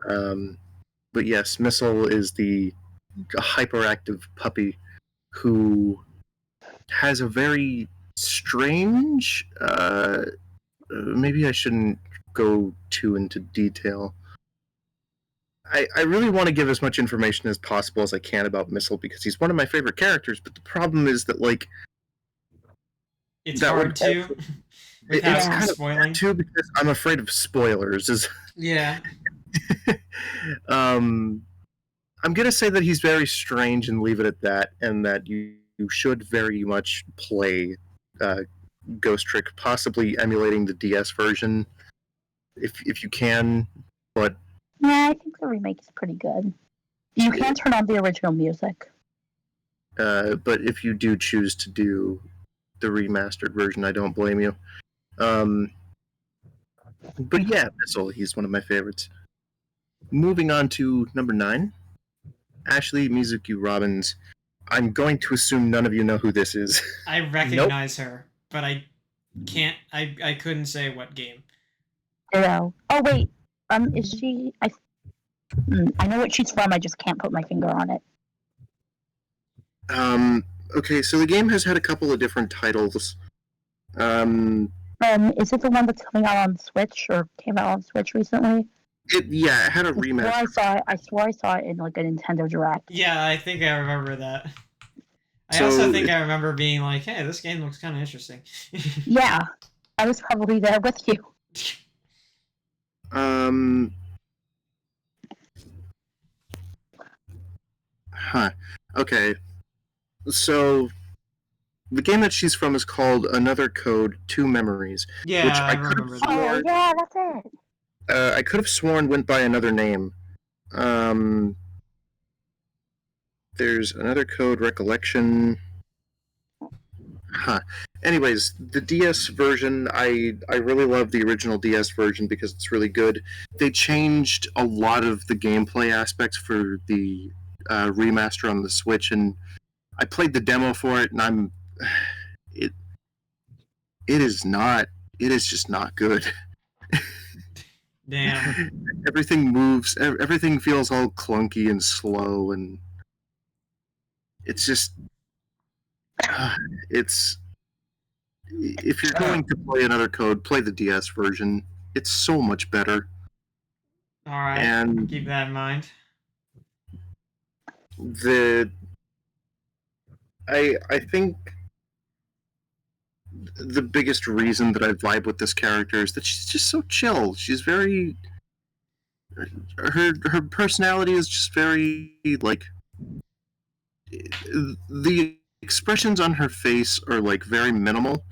But yes, Missile is the hyperactive puppy who has a very strange. Maybe I shouldn't go too into detail. I really want to give as much information as possible as I can about Missile because he's one of my favorite characters, but the problem is that, like, It's that hard would to also- without it's kind of spoiling. too because I'm afraid of spoilers. Yeah. I'm gonna say that he's very strange and leave it at that, and that you should very much play Ghost Trick, possibly emulating the DS version if you can. But Yeah, I think the remake is pretty good. You can turn on the original music. but if you do choose to do the remastered version, I don't blame you. But yeah, Missile, he's one of my favorites. Moving on to number 9, Ashley Mizuki Robbins. I'm going to assume none of you know who this is. I recognize her, but I can't. I couldn't say what game. Oh wait. Is she? I know what she's from. I just can't put my finger on it. Okay, so the game has had a couple of different titles. Is it the one that's coming out on Switch or came out on Switch recently? It had a remake. I swore I saw it in like a Nintendo Direct. Yeah, I think I remember that. I So also think I remember being like, "Hey, this game looks kind of interesting." Yeah, I was probably there with you. Okay. So the game that she's from is called Another Code: Two Memories. Yeah, Which I I could've remember that. Oh yeah, that's it. I could have sworn went by another name. There's Another Code Recollection. Anyways, the DS version, I really love the original DS version because it's really good. They changed a lot of the gameplay aspects for the remaster on the Switch, and I played the demo for it, and it is just not good. Damn. Everything moves, everything feels all clunky and slow, and it's just It's if you're going to play another code, play the DS version. It's so much better. All right, And keep that in mind. I think the biggest reason that I vibe with this character is that she's just so chill. She's very her personality is just very like the expressions on her face are like very minimal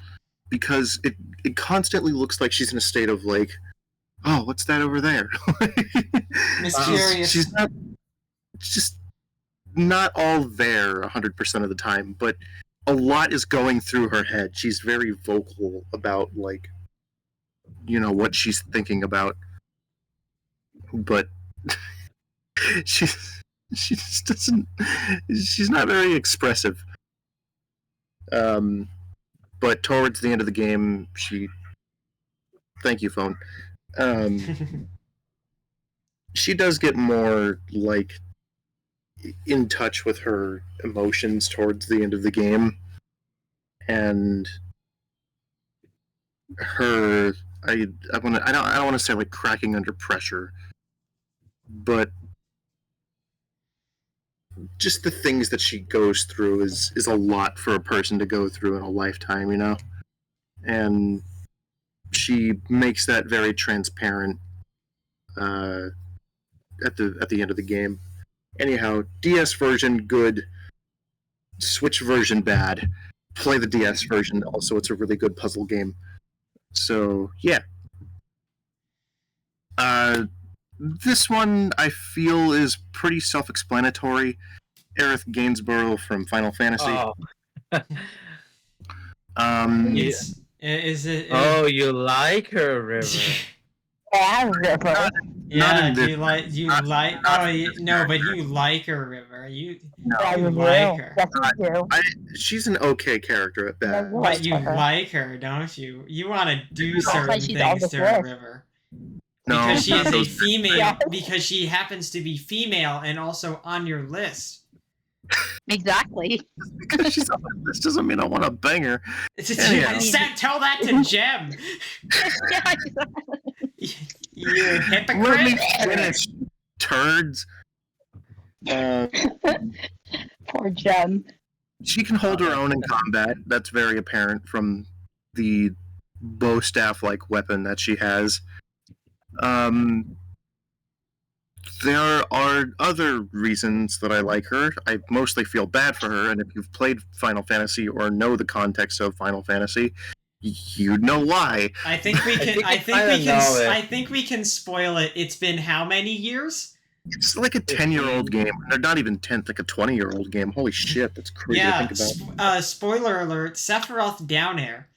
because it constantly looks like she's in a state of like, oh, what's that over there? Mysterious. She's not just not all there 100% of the time, but a lot is going through her head. She's very vocal about like, you know, what she's thinking about, but she just doesn't. She's not very expressive. But towards the end of the game, she. Thank you, phone. She does get more like in touch with her emotions towards the end of the game, and her I don't want to say like cracking under pressure, but just the things that she goes through is a lot for a person to go through in a lifetime, you know, and she makes that very transparent at the end of the game. Anyhow, DS version good, Switch version bad. Play the DS version. Also, it's a really good puzzle game. So yeah. This one I feel is pretty self-explanatory. Aerith Gainsborough from Final Fantasy. Oh. Is it? Oh, you like her, River. Yeah, River. Yeah, in do this- you like? Do you not- like? not- Oh, no, but you like her, River. You Yeah, you you like do. her. Yes, you do. She's an okay character at Yeah, best. you But you her. like her, don't you? You want to do That's why certain she's on things the to her, list. River. No, Because she not is a those- female. Yeah. Because she happens to be female and also on your list. Exactly. because she's on my list doesn't mean I want to bang her. Anyhow. Tell that to Jem. Yeah, You Let me hypocrite. finish, turds. Poor Jem. She can hold her own in combat. That's very apparent from the bow staff-like weapon that she has. There are other reasons that I like her. I mostly feel bad for her, and if you've played Final Fantasy or know the context of Final Fantasy, you know why. I think we can. I think kinda we can. know it. I think we can spoil it. It's been how many years? It's like a 10-year-old game. Or not even 10, like a 20-year-old game. Holy shit, that's crazy Yeah. to think about. Spoiler alert: Sephiroth down air.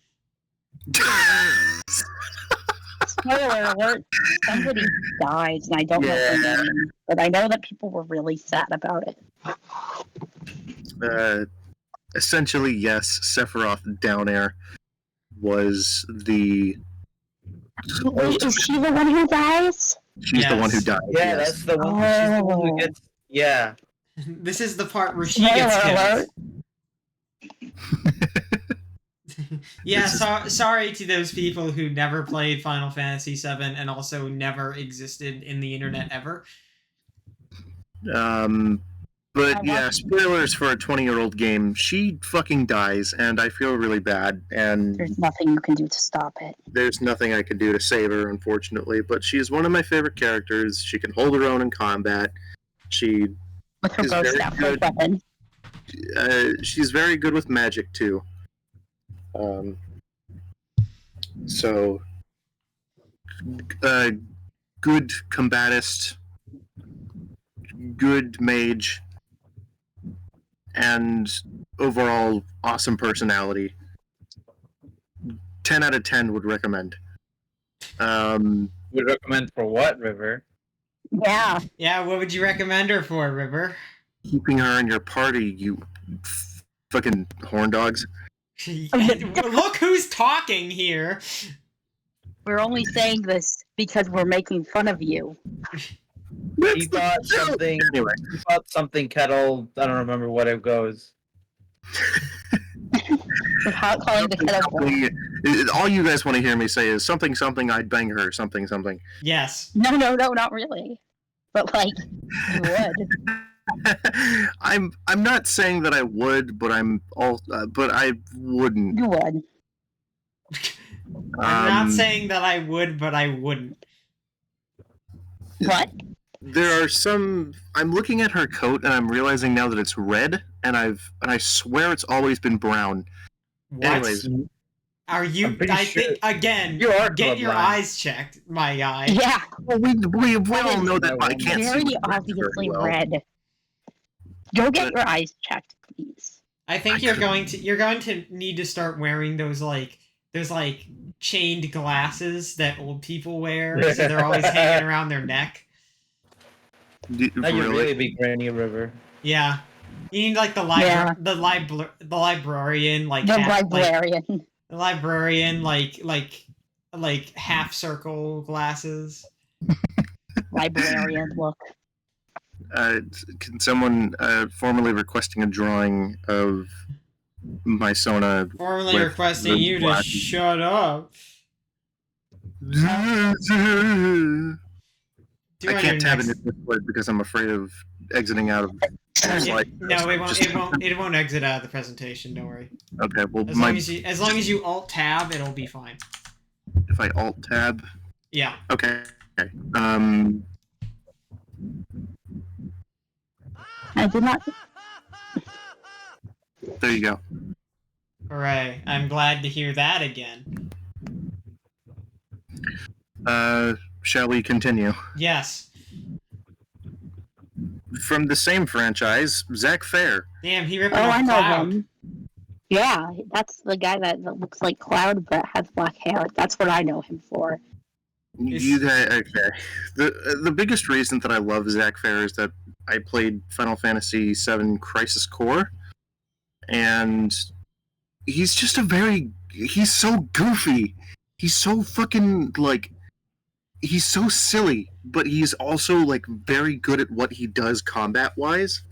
Spoiler alert, somebody dies, and I don't know their name, but I know that people were really sad about it. Essentially, yes, Sephiroth down air was the. Wait, is she the one who dies? She's the one who Yes. died. Yeah, yes. that's the one. She's the one who Oh. gets. Yeah. This is the part where she Spoiler gets alert. killed. Yeah, This is- sorry to those people who never played Final Fantasy VII and also never existed in the internet ever. But yeah, spoilers for a 20-year-old game. She fucking dies, and I feel really bad. And There's nothing you can do to stop it. there's nothing I can do to save her, unfortunately. But she's one of my favorite characters. She can hold her own in combat. She With her Is bow very staff good. weapon. she's very good with magic too. So good combatist, good mage, and overall awesome personality. 10 out of 10 would recommend. Would recommend for what, River? Yeah. Yeah, what would you recommend her for, River? Keeping her in your party, you fucking horn dogs. Look who's talking here. We're only saying this because we're making fun of you. He thought something. Anyway, He thought something kettle. I don't remember what it goes. Without calling the kettle black. All you guys want to hear me say is something, something. I'd bang her. Something, something. Yes. No, not really. But like, you would. I'm not saying that I would, but but I wouldn't. You would. I'm not saying that I would, but I wouldn't. What? There are some. I'm looking at her coat, and I'm realizing now that it's red, and I swear it's always been brown. What? Anyways, Are you? I'm pretty I sure think again. you are Get your colorblind. eyes checked, my guy. Yeah, well, we all know that, but I can't see very with red obviously well. red. Go get your eyes checked, please. I think you're going to need to start wearing those chained glasses that old people wear, so they're always hanging around their neck. Now you really be Granny River. Yeah. You need like the librarian, like The half, librarian. the librarian, like half circle glasses. Librarian look. Can someone formally requesting a drawing of my Sona? Formally with requesting the you to glasses? shut up. Do I on can't your tab next- into Discord because I'm afraid of exiting out of. No, it won't. It won't exit out of the presentation. Don't worry. Okay, well, As long as you alt tab, it'll be fine. if I alt tab, Yeah. okay. I did not. There you go. Hooray! I'm glad to hear that again. Shall we continue? Yes. From the same franchise, Zach Fair. Damn, he ripped Oh, off I know Cloud. him. Yeah, that's the guy that looks like Cloud but has black hair. That's what I know him for. Okay. The biggest reason that I love Zach Fair is that I played Final Fantasy VII Crisis Core, and he's just he's so goofy. He's so fucking, like, he's so silly, but he's also, like, very good at what he does combat-wise.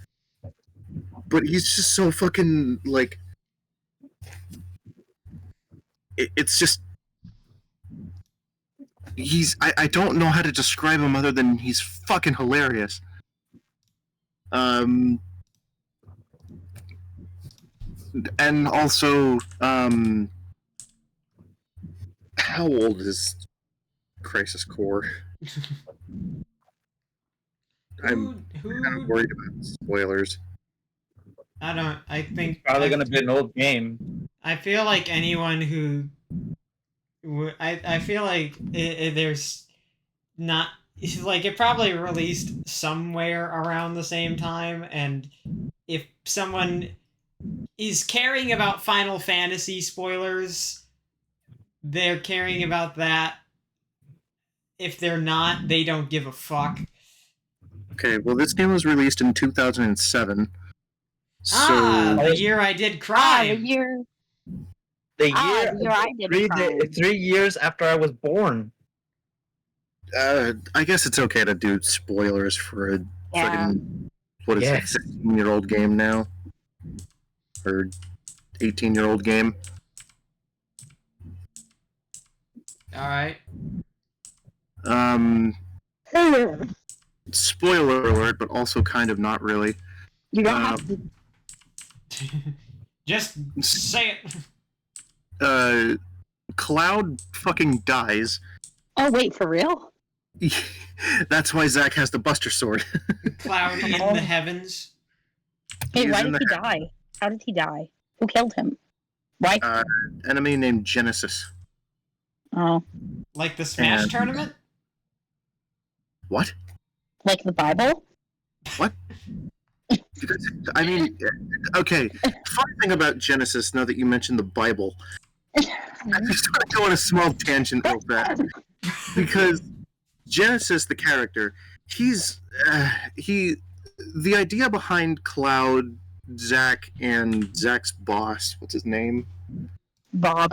But he's just so fucking, like, it's just, I don't know how to describe him other than he's fucking hilarious. And also, how old is Crisis Core? I'm kind of worried about spoilers. I think Probably gonna be an old game. I feel like anyone who I feel like there's not like it probably released somewhere around the same time, and if someone is caring about Final Fantasy spoilers, they're caring about that. If they're not, they don't give a fuck. Okay, well, this game was released in 2007. So, The year I did The crime. year. The year, the year I did crime. 3 years after I was born. I guess it's okay to do spoilers for a Yeah. friggin', what is Yeah. it, 16-year-old game now? Or 18-year-old game? All right. Spoiler alert, but also kind of not really. You don't have to. Just say it. Cloud fucking dies. Oh wait, for real? That's why Zach has the Buster Sword. Cloud in the heavens. Hey, He's why in did he die? How did he die? Who killed him? Why? Enemy named Genesis. Oh, Like the Smash And- tournament? What? like the Bible? Because, I mean, okay. Funny thing about Genesis, now that you mentioned the Bible, I just want to go on a small tangent real fast. Because Genesis, the character, the idea behind Cloud, Zack, and Zack's boss, what's his name? Bob.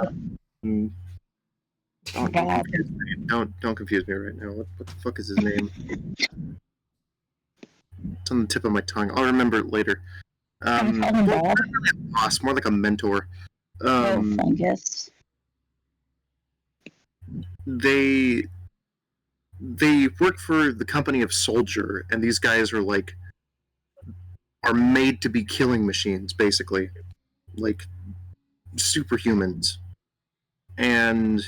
Mm, Don't Bob. confuse me. Don't confuse me right now. What the fuck is his name? It's on the tip of my tongue. I'll remember it later. Can I call him Well, Bob? not really a boss, more like a mentor. Fungus. They work for the company of Soldier, and these guys are made to be killing machines, basically, like superhumans, and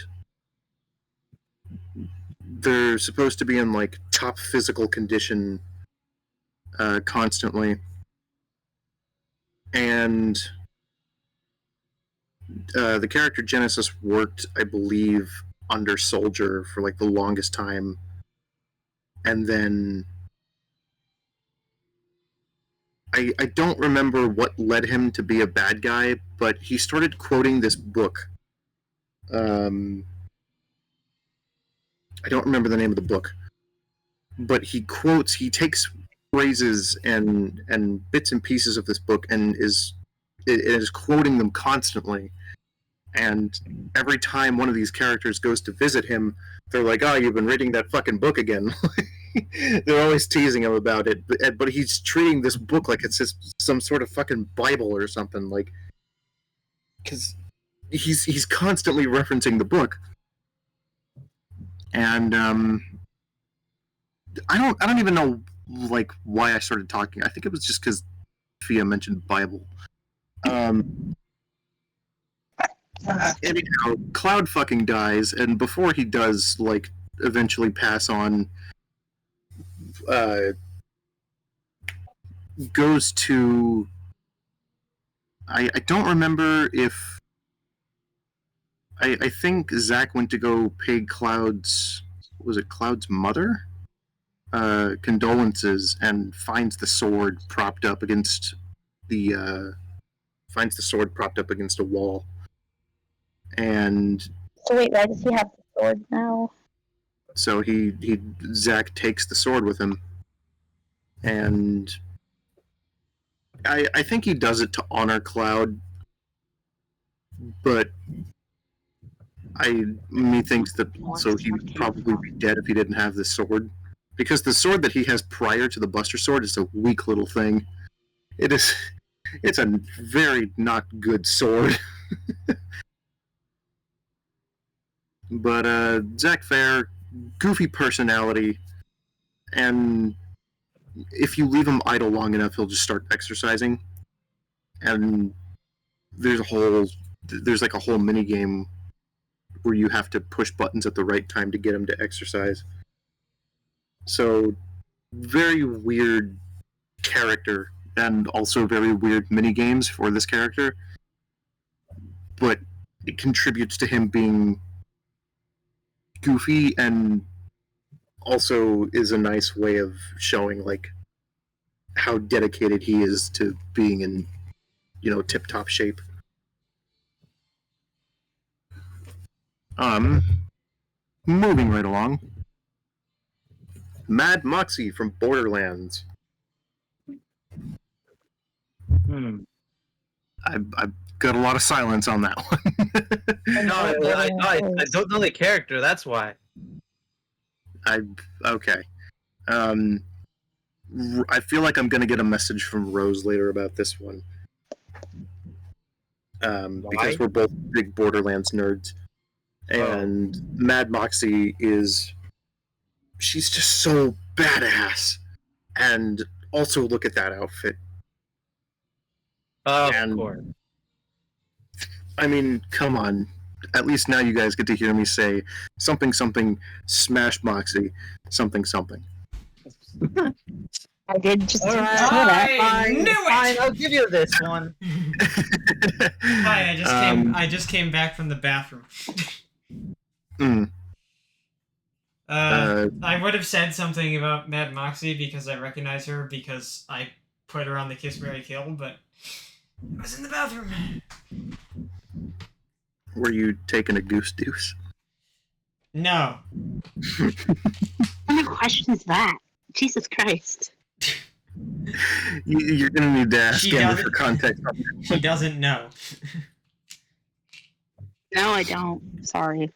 they're supposed to be in like top physical condition constantly, and the character Genesis worked, I believe, under Soldier for like the longest time, and then I don't remember what led him to be a bad guy, but he started quoting this book. I don't remember the name of the book, but he takes phrases and bits and pieces of this book and is quoting them constantly. And every time one of these characters goes to visit him, they're like, "Oh, you've been reading that fucking book again." They're always teasing him about it, but he's treating this book like it's some sort of fucking Bible or something, like, because he's constantly referencing the book, and I don't even know like why I started talking. I think it was just because Fia mentioned Bible. Anyhow, Cloud fucking dies, and before he does, like, eventually pass on, goes to. I don't remember if. I think Zach went to go pay Cloud's. Was it Cloud's mother? Condolences, and finds the sword propped up against the. Finds the sword propped up against a wall. And So wait, why does he have the sword now? so Zach takes the sword with him, and I think he does it to honor Cloud, but me thinks that also he would probably be dead if he didn't have this sword, because the sword that he has prior to the Buster Sword is a weak little thing. It's a very not good sword. But Zach Fair, goofy personality, and if you leave him idle long enough, he'll just start exercising. And there's like a whole mini game where you have to push buttons at the right time to get him to exercise. So, very weird character, and also very weird mini games for this character. But it contributes to him being goofy, and also is a nice way of showing like how dedicated he is to being in, tip-top shape. Moving right along. Mad Moxie from Borderlands. I've got a lot of silence on that one. No, I don't know the character. That's why. Okay. I feel like I'm gonna get a message from Rose later about this one. Because we're both big Borderlands nerds. And Mad Moxie she's just so badass. And also look at that outfit. Of course. I mean, come on. At least now you guys get to hear me say something, smash Moxie, something. I did just All right. say that. I knew it! Fine, I'll give you this one. Hi, I just came back from the bathroom. I would have said something about Mad Moxie because I recognize her because I put her on the Kiss Mary Kill, but I was in the bathroom. Were you taking a goose deuce? No. What kind of question is that? Jesus Christ. You're gonna need to ask Amber for context. She doesn't know. No, I don't. Sorry.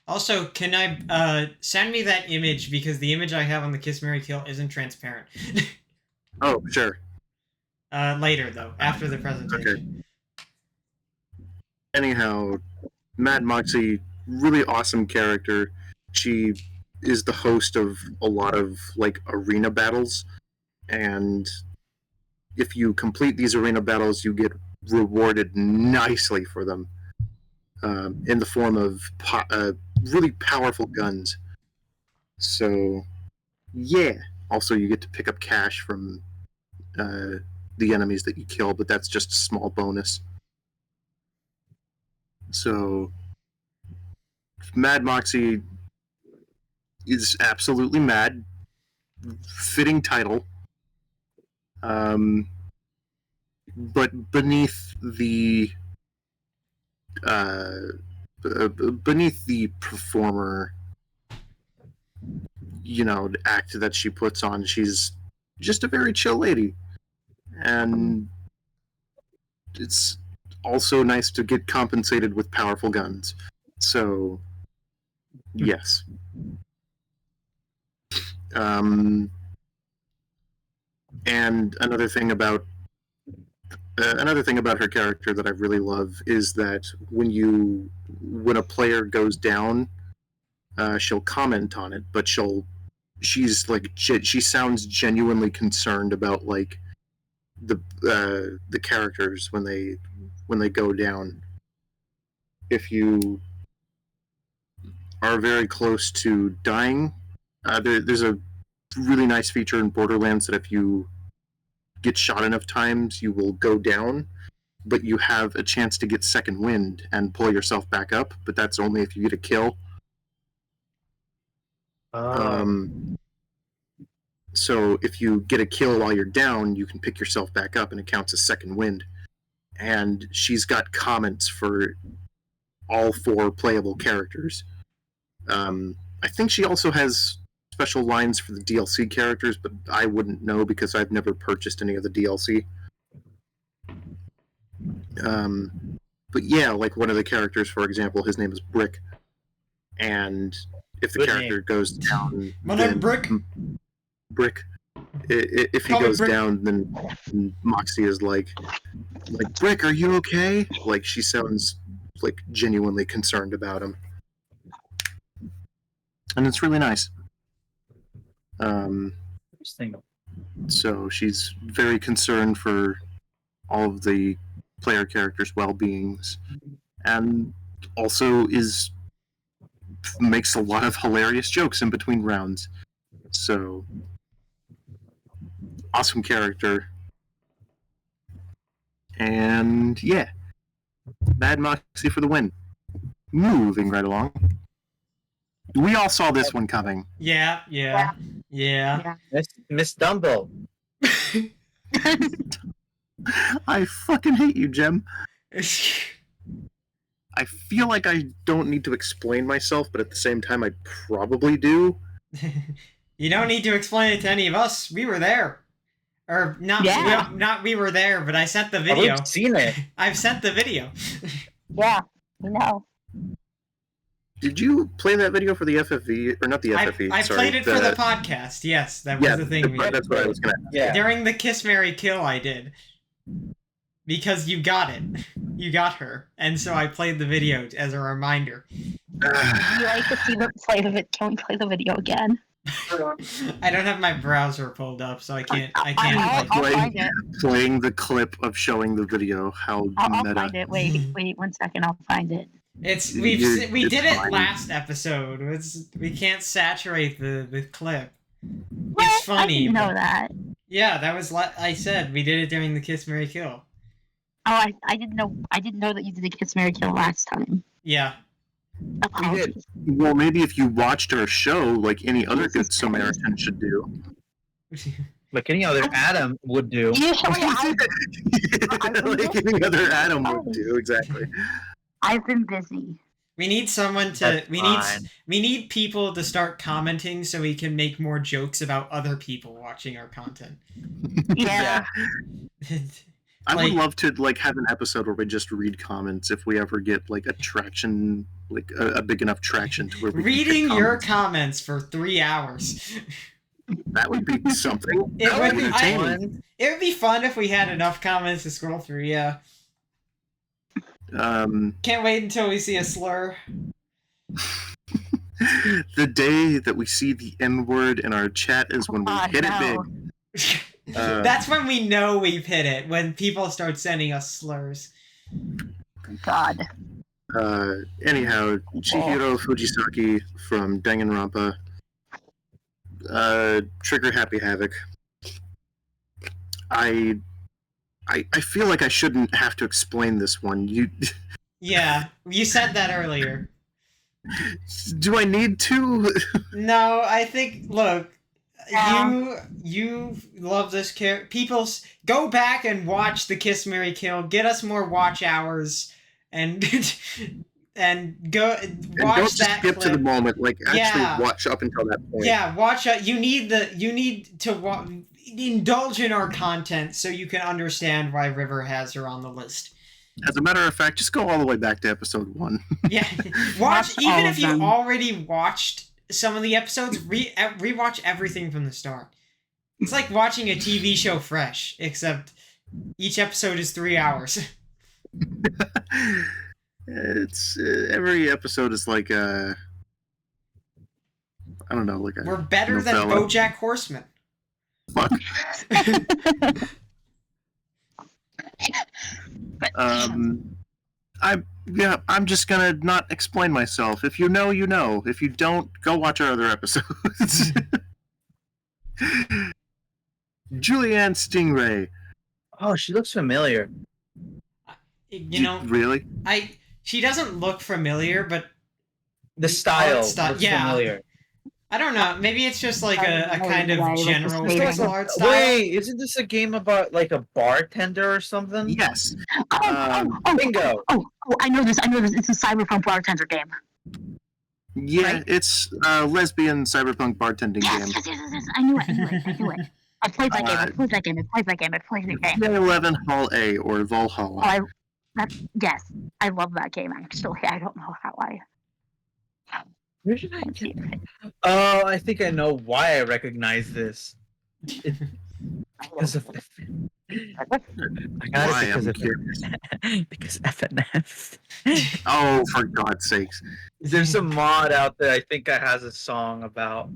Also, can I send me that image because the image I have on the Kiss Mary Kill isn't transparent. Oh, sure. Later though, after the presentation. Anyhow, Mad Moxie, really awesome character. She is the host of a lot of like arena battles, and if you complete these arena battles, you get rewarded nicely for them in the form of really powerful guns. So, yeah. Also, you get to pick up cash from the enemies that you kill, but that's just a small bonus. So, Mad Moxie is absolutely mad. Fitting title. But beneath the performer, act that she puts on, she's just a very chill lady, and it's also nice to get compensated with powerful guns. So, yes. And another thing about her character that I really love is that when a player goes down, she'll comment on it, but she sounds genuinely concerned about like the characters when they go down. If you are very close to dying, there's a really nice feature in Borderlands that if you get shot enough times, you will go down, but you have a chance to get second wind and pull yourself back up, but that's only if you get a kill. So if you get a kill while you're down, you can pick yourself back up and it counts as second wind. And she's got comments for all 4 playable characters. I think she also has special lines for the DLC characters, but I wouldn't know because I've never purchased any of the DLC. But yeah, like one of the characters, for example, his name is Brick. And if the character goes down... My name Brick. Brick. If he goes down, then Moxie is like, Brick, are you okay? Like, she sounds like genuinely concerned about him. And it's really nice. Interesting. So she's very concerned for all of the player characters' well-beings, and also makes a lot of hilarious jokes in between rounds. So awesome character. And yeah, Mad Moxie for the win. Moving right along. We all saw this one coming. Yeah. Miss Dumbo. I fucking hate you, Jem. I feel like I don't need to explain myself, but at the same time, I probably do. You don't need to explain it to any of us. We were there. Or not, not we were there, but I sent the video. I've seen it. I've sent the video. Yeah, no. Did you play that video for the FFV? Or not the FFV, I played it for the podcast, yes. That was the thing. That's what I was going to ask. Yeah. During the Kiss, Marry, Kill, I did. Because you got it. You got her. And so I played the video as a reminder. Would you like to see the play of it? Can we play the video again? I don't have my browser pulled up, so I can't. I'll find it. Playing the clip of showing the video. How I'll meta. find it. Wait 1 second. I'll find it. We did it fine. last episode. We can't saturate the clip. What? It's funny. I didn't know but- that. Yeah, that was I said we did it during the Kiss, Marry, Kill. Oh, I didn't know. I didn't know that you did the Kiss, Marry, Kill last time. Yeah. Apologies. Well, maybe if you watched our show, like any other good Samaritan should do. Like any other Adam would do. Usually, Like any other Adam would do, exactly. I've been busy. We need someone to. That's We fine. need people to start commenting so we can make more jokes about other people watching our content. Yeah. I would Like- love to like have an episode where we just read comments if we ever get like a traction, like a big enough traction to where we can pick Reading your comments. comments for 3 hours. That would be something. It That would would be entertain me. It would be fun if we had enough comments to scroll through. Yeah. Can't wait until we see a slur. The day that we see the N word in our chat is when we hit it big. That's when we know we've hit it. When people start sending us slurs. God. Anyhow, Chihiro Fujisaki from Danganronpa. Trigger Happy Havoc. I feel like I shouldn't have to explain this one. Yeah, you said that earlier. Do I need to? No, I think. Look, you love this character. People, go back and watch the Kiss Mary Kill. Get us more watch hours, and and go watch and don't just that. skip clip. to the moment. Like actually Yeah. watch up until that point. Yeah, watch. You need to indulge in our content so you can understand why River has her on the list. As a matter of fact, just go all the way back to episode 1. Yeah, Watch even all if of you them. already watched some of the episodes, rewatch everything from the start. It's like watching a TV show fresh, except each episode is 3 hours. It's every episode is like a, I don't know, like a We're better than novella. BoJack Horseman. Fuck. I'm just gonna not explain myself. If you know, you know. If you don't, go watch our other episodes. Julianne Stingray. Oh, she looks familiar. You know, Really? she doesn't look familiar, but The style art style- looks yeah. familiar. I don't know. Maybe it's just like a kind of general It's like pixel art style. Wait, isn't this a game about like a bartender or something? Yes. Bingo. I know this. It's a cyberpunk bartender game. Yeah, Right? it's a lesbian cyberpunk bartending Yes. I knew it. I played that game. I played that game. J11 Hall A or Valhalla. Yes. I love that game, actually. I don't know how I... Where did I get that? Oh, I think I know why I recognize this. Because of I got Why, it because I'm of curious. because FNF. Oh, for God's sakes. There's a mod out there. I think that has a song about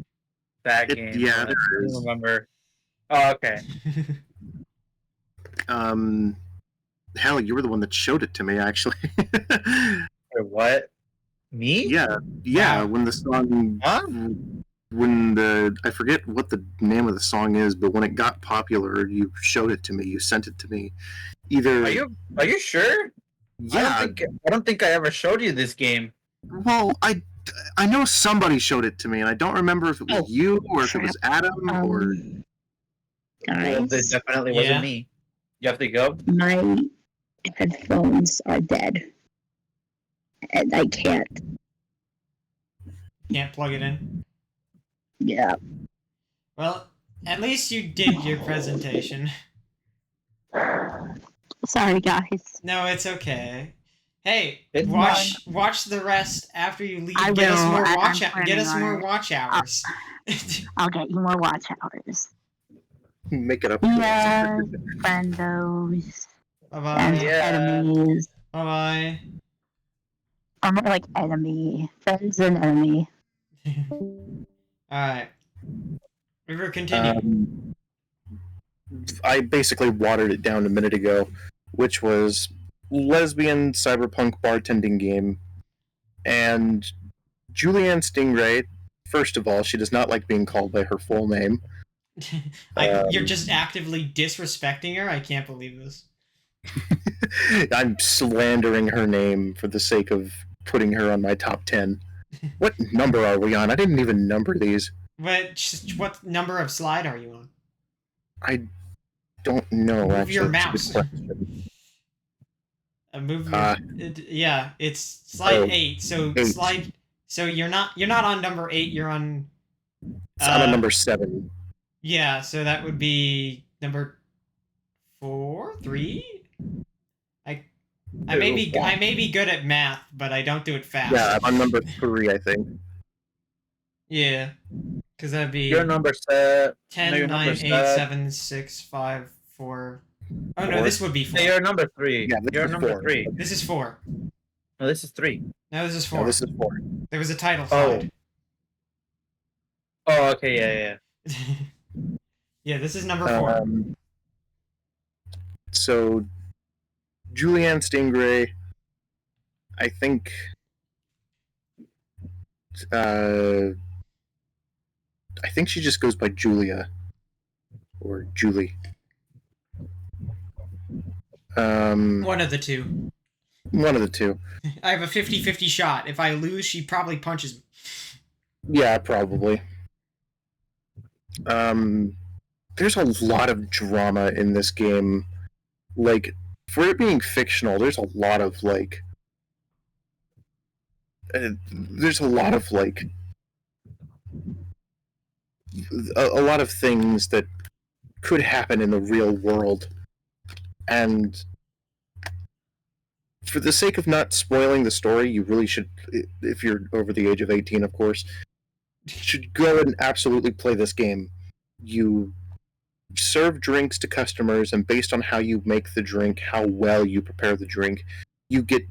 that game. Yeah, but there I don't is. remember. Oh, okay. Hell, you were the one that showed it to me, actually. Wait, what? Me? yeah, Wow. when the song, Huh? I forget what the name of the song is, but when it got popular, you showed it to me. You sent it to me. Either, Are you sure? yeah. I don't think I ever showed you this game. Well, I know somebody showed it to me, and I don't remember if it was you or if it was Adam or. Well, Guys, it definitely Yeah. wasn't me. You have to go. my headphones are dead. And I can't. Can't plug it in. Yeah. Well, at least you did your presentation. Sorry, guys. No, it's okay. Hey, It's watch the rest after you leave. I Get us will. more I'm watch planning get us on more it. watch hours. I'll get you more watch hours. Make it up. Yeah, friendos Bye and bye. Yeah. enemies. Bye bye. I'm more like enemy. Friends and enemy. Alright. River, continue. I basically watered it down a minute ago, which was lesbian cyberpunk bartending game. And Julianne Stingray, first of all, she does not like being called by her full name. You're just actively disrespecting her? I can't believe this. I'm slandering her name for the sake of putting her on my top 10. What number are we on? I didn't even number these. What number of slide are you on? I don't know. Move actually. your That's a good mouse. question. Yeah, it's slide Oh, 8. So 8. slide. So you're not on number 8. You're on. I'm on number 7. Yeah, so that would be number 4, 3. I may be good at math, but I don't do it fast. Yeah, I'm on number 3, I think. Yeah. Because that'd be Your number set. 10, your 9, number 8, set. 7, 6, 5, 4. Oh, no, Four. this would be 4. Hey, you're number 3. Yeah, this You're is number 4. 3. This is 4. No, this is 3. No, this is 4. No, this is 4. There was a title Oh. slide. Oh, okay, yeah. Yeah, this is number 4. So, Julianne Stingray, I think. I think she just goes by Julia or Julie. One of the two. One of the two. I have a 50-50 shot. If I lose, she probably punches me. Yeah, probably. There's a lot of drama in this game. Like, for it being fictional, there's a lot of a lot of things that could happen in the real world, and for the sake of not spoiling the story, you really should, if you're over the age of 18, of course, should go and absolutely play this game. You serve drinks to customers, and based on how you make the drink, how well you prepare the drink, you get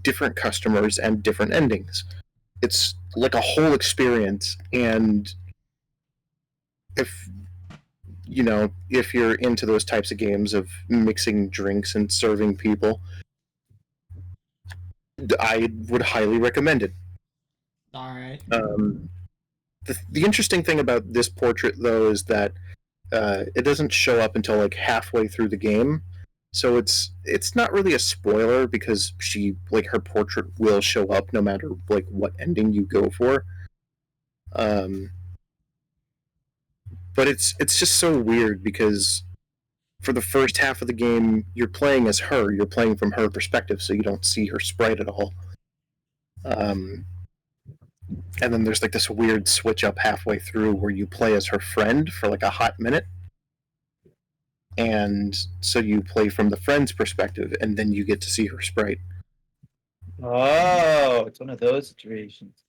different customers and different endings. It's like a whole experience, and if you're into those types of games of mixing drinks and serving people, I would highly recommend it. All right. The interesting thing about this portrait, though, is that it doesn't show up until like halfway through the game, so it's not really a spoiler because her portrait will show up no matter like what ending you go for. But it's just so weird because for the first half of the game, you're playing as her. You're playing from her perspective, so you don't see her sprite at all. And then there's like this weird switch up halfway through where you play as her friend for like a hot minute. And so you play from the friend's perspective, and then you get to see her sprite. Oh, it's one of those situations.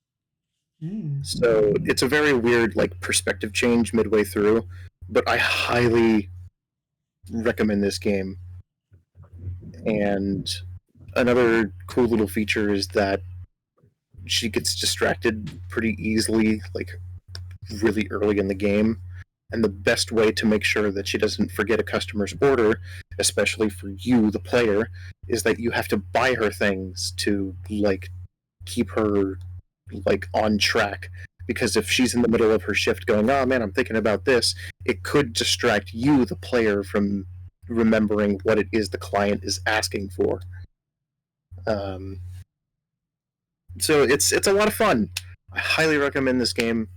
So it's a very weird like perspective change midway through, but I highly recommend this game. And another cool little feature is that she gets distracted pretty easily, like really early in the game. And the best way to make sure that she doesn't forget a customer's order, especially for you, the player, is that you have to buy her things to like keep her like on track. Because if she's in the middle of her shift going, oh man, I'm thinking about this, it could distract you, the player, from remembering what it is the client is asking for. So it's a lot of fun. I highly recommend this game.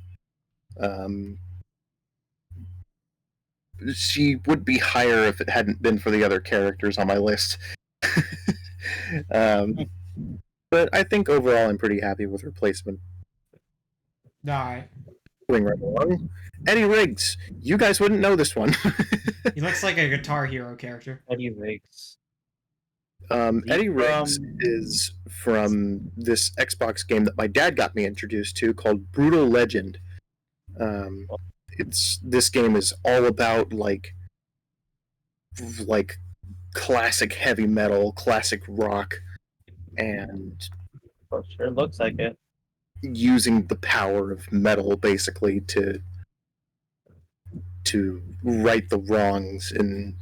She would be higher if it hadn't been for the other characters on my list. But I think overall I'm pretty happy with her placement. All right. Moving right along. Eddie Riggs. You guys wouldn't know this one. He looks like a Guitar Hero character. Eddie Riggs. Eddie Riggs is from this Xbox game that my dad got me introduced to called Brutal Legend. This game is all about like classic heavy metal, classic rock, and Oh, sure looks like it. using the power of metal basically to right the wrongs in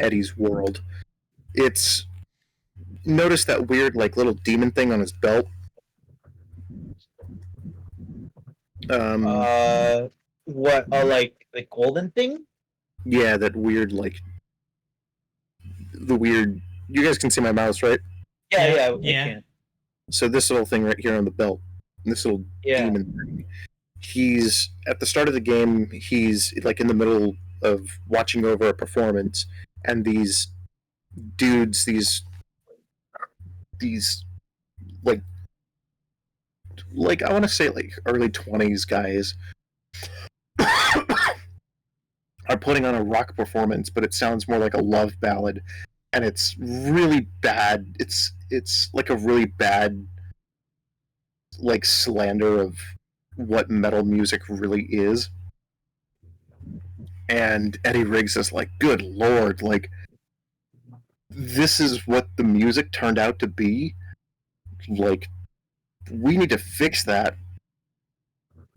Eddie's world. It's notice that weird like little demon thing on his belt. What? Like the golden thing? Yeah, that weird like the weird. You guys can see my mouse, right? Yeah. Yeah. Can. So this little thing right here on the belt, this little demon thing. He's at the start of the game. He's like in the middle of watching over a performance, and these dudes, these like I want to say like early 20s guys are putting on a rock performance, but it sounds more like a love ballad, and it's really bad. It's like a really bad like slander of what metal music really is. And Eddie Riggs is like, good lord, like, this is what the music turned out to be? Like, we need to fix that.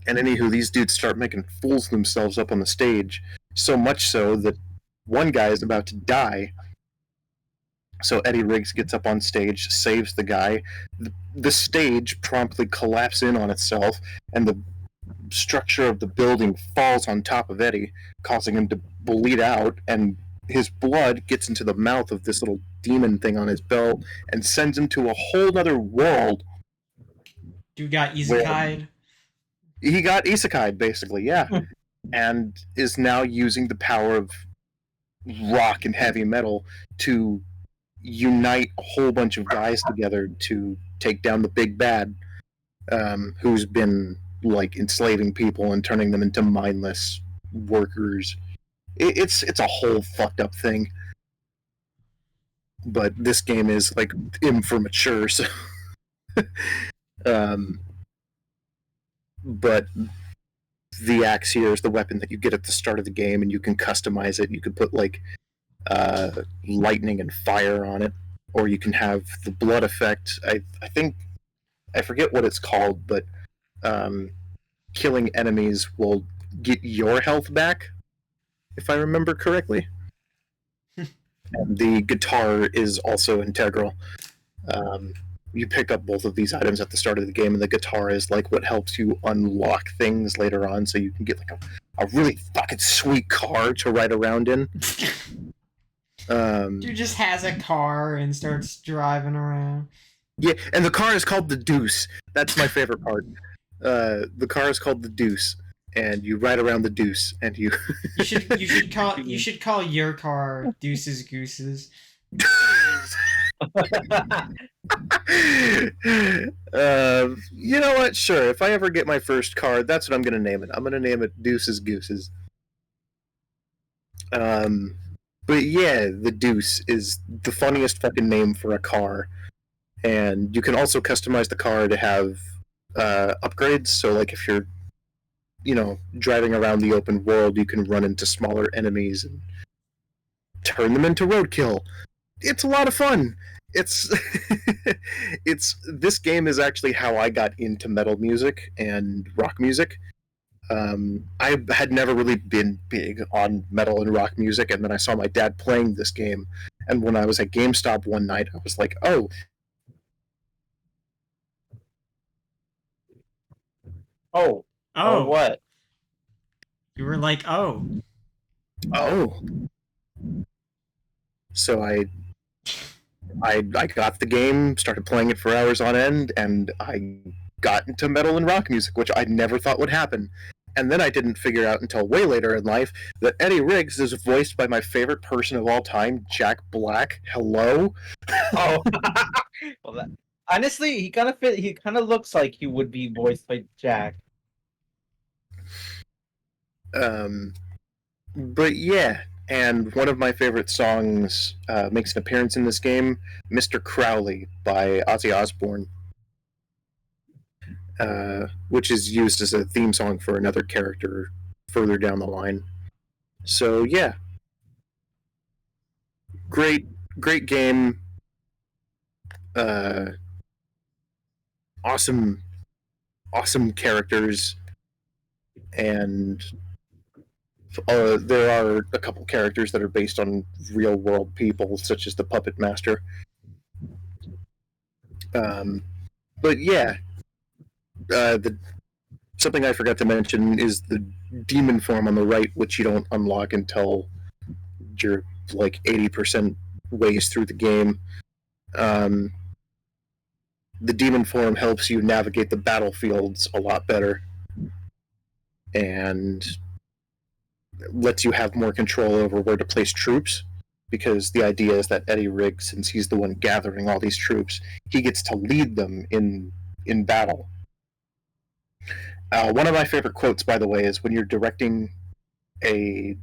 And anywho, these dudes start making fools of themselves up on the stage, so much so that one guy is about to die. So Eddie Riggs gets up on stage, saves the guy. The stage promptly collapses in on itself, and the structure of the building falls on top of Eddie, causing him to bleed out, and his blood gets into the mouth of this little demon thing on his belt and sends him to a whole other world. Dude got where isekai. he got isekai, basically, yeah. And is now using the power of rock and heavy metal to unite a whole bunch of guys together to take down the big bad, who's been like enslaving people and turning them into mindless workers. It's a whole fucked up thing. But this game is like for mature, so but the axe here is the weapon that you get at the start of the game, and you can customize it. You could put like lightning and fire on it, or you can have the blood effect. I think I forget what it's called, but killing enemies will get your health back, if I remember correctly. And the guitar is also integral. You pick up both of these items at the start of the game, and the guitar is like what helps you unlock things later on, so you can get like a really fucking sweet car to ride around in. Dude just has a car and starts driving around. Yeah, and the car is called the Deuce. That's my favorite part. The car is called the Deuce, and you ride around the Deuce, and you you should call your car Deuces Gooses. You know what? Sure. If I ever get my first car, that's what I'm gonna name it. I'm gonna name it Deuces Gooses. But yeah, the Deuce is the funniest fucking name for a car, and you can also customize the car to have upgrades. So, like, if you're, driving around the open world, you can run into smaller enemies and turn them into roadkill. It's a lot of fun. It's this game is actually how I got into metal music and rock music. I had never really been big on metal and rock music, and then I saw my dad playing this game, and when I was at GameStop one night, I was like, oh, Oh, what? You were like, oh. So I got the game, started playing it for hours on end, and I got into metal and rock music, which I never thought would happen. And then I didn't figure out until way later in life that Eddie Riggs is voiced by my favorite person of all time, Jack Black. Hello? Oh, well, honestly, he kind of looks like he would be voiced by Jack. But yeah, and one of my favorite songs makes an appearance in this game, Mr. Crowley by Ozzy Osbourne, which is used as a theme song for another character further down the line. So yeah, great game. Awesome characters, and there are a couple characters that are based on real world people, such as the Puppet Master. But yeah, something I forgot to mention is the demon form on the right, which you don't unlock until you're like 80% ways through the game. The demon form helps you navigate the battlefields a lot better, and lets you have more control over where to place troops, because the idea is that Eddie Riggs, since he's the one gathering all these troops, he gets to lead them in battle. One of my favorite quotes, by the way, is when you're directing a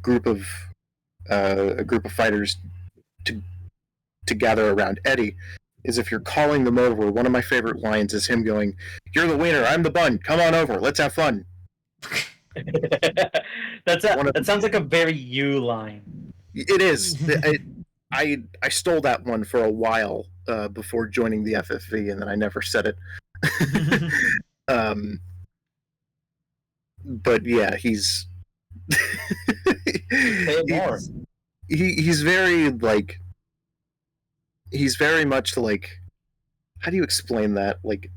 group of fighters to gather around Eddie. is if you're calling them over, one of my favorite lines is him going, "You're the wiener, I'm the bun. Come on over, let's have fun." That sounds like a very you line. It is. I stole that one for a while before joining the FFV, and then I never said it. But yeah, he's Say more. he's very like he's very much like, how do you explain that? Like,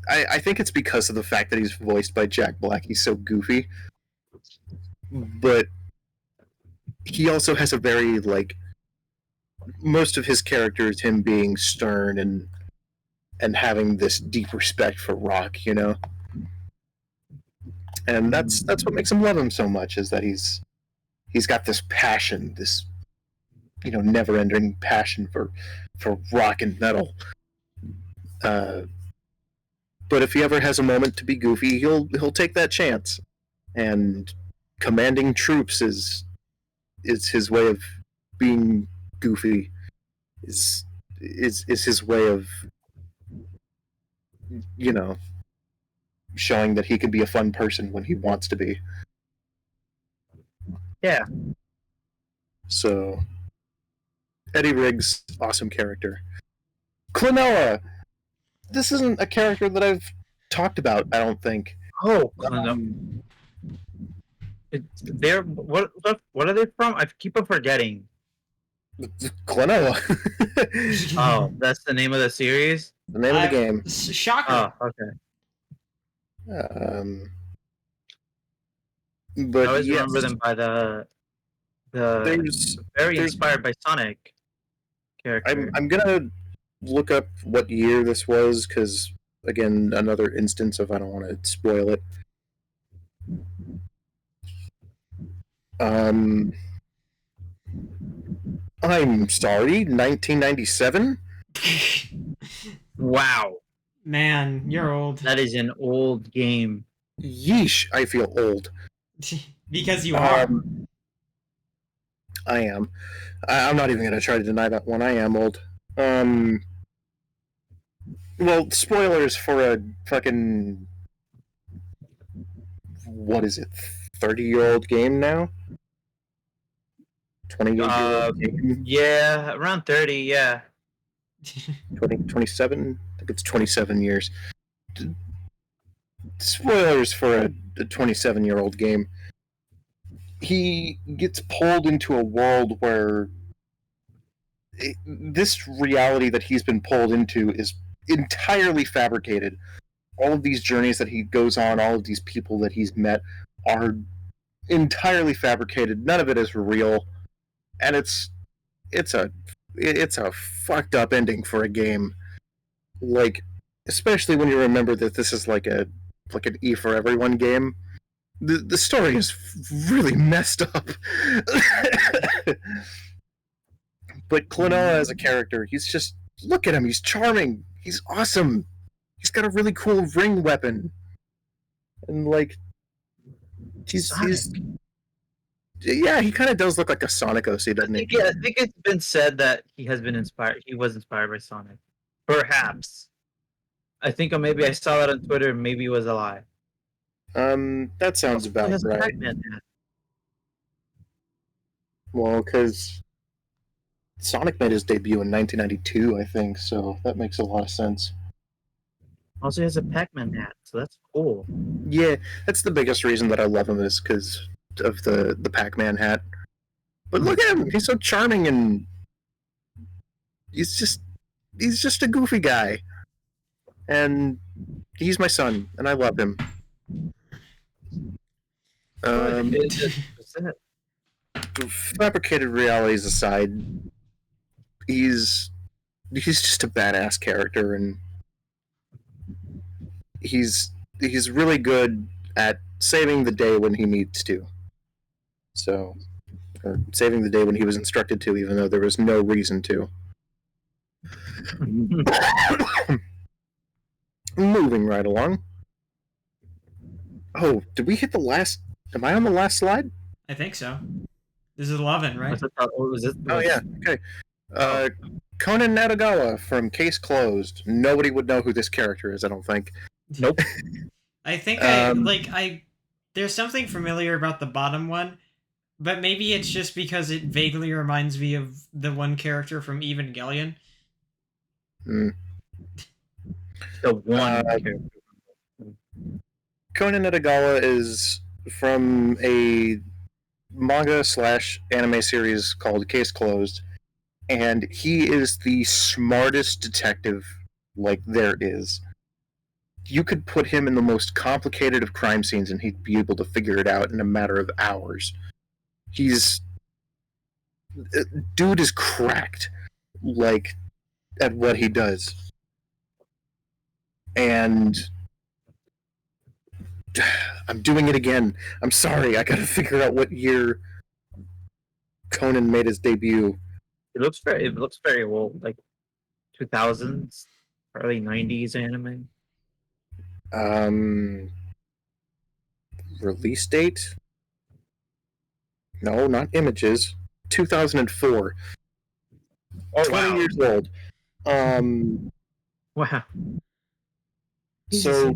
I think it's because of the fact that he's voiced by Jack Black. He's so goofy, but he also has a very like, most of his character is him being stern and having this deep respect for rock, you know. And that's what makes him love him so much, is that he's got this passion, this, you know, never-ending passion for rock and metal. But if he ever has a moment to be goofy, he'll take that chance. And commanding troops is his way of being goofy. Is his way of, you know, showing that he can be a fun person when he wants to be. Yeah. So, Eddie Riggs, awesome character. Clonella, this isn't a character that I've talked about, I don't think. Oh, they're what are they from? I keep on forgetting. Clonella. Oh, that's the name of the series. The name of the game. Shocker. Oh, okay. But I always yes, remember them by the very inspired by Sonic character. I'm gonna look up what year this was, because again, another instance of, I don't want to spoil it. I'm sorry, 1997. Wow, Man, you're old. that is an old game. Yeesh, I feel old. Because you are. I am. I'm not even gonna try to deny that one. I am old. Well, spoilers for a fucking, what is it, 30-year-old game now? 28-year-old game? Yeah, around 30. Yeah. 27? I think it's 27 years. Spoilers for a 27-year-old game. He gets pulled into a world where this reality that he's been pulled into is entirely fabricated. All of these journeys that he goes on, all of these people that he's met are entirely fabricated. None of it is real, and it's a fucked up ending for a game. Like, especially when you remember that this is like an E for Everyone game. The story is really messed up. But Clonella as a character, he's just, look at him, he's charming, he's awesome, he's got a really cool ring weapon, and like, he's yeah, he kind of does look like a Sonic OC, doesn't he? I think it's been said that he was inspired by Sonic. Perhaps. I think maybe I saw that on Twitter. Maybe it was a lie. That sounds about right. Pac-Man hat. Well, because Sonic made his debut in 1992, I think, so that makes a lot of sense. Also, he has a Pac-Man hat, so that's cool. Yeah, that's the biggest reason that I love him, is because of the Pac-Man hat. But look at him, he's so charming, and he's just a goofy guy. And he's my son, and I love him. Fabricated realities aside, he's just a badass character, and he's really good at saving the day when he needs to. So, or saving the day when he was instructed to, even though there was no reason to. Moving right along. Oh, did we hit the last? Am I on the last slide? I think so. This is 11, right? What was it? Oh yeah, okay. Conan Natagawa from Case Closed. Nobody would know who this character is, I don't think. Nope. I think Um, there's something familiar about the bottom one, but maybe it's just because it vaguely reminds me of the one character from Evangelion. hmm. The one. Conan Natagawa is from a manga slash anime series called Case Closed, and he is the smartest detective like there is. You could put him in the most complicated of crime scenes and he'd be able to figure it out in a matter of hours. He's dude is cracked like at what he does. And I'm doing it again. I'm sorry, I gotta figure out what year Conan made his debut. It looks very old, like 2000s, early 90s anime. Um, Release date? No, not images. 2004. Oh 20 wow! years old. Wow. So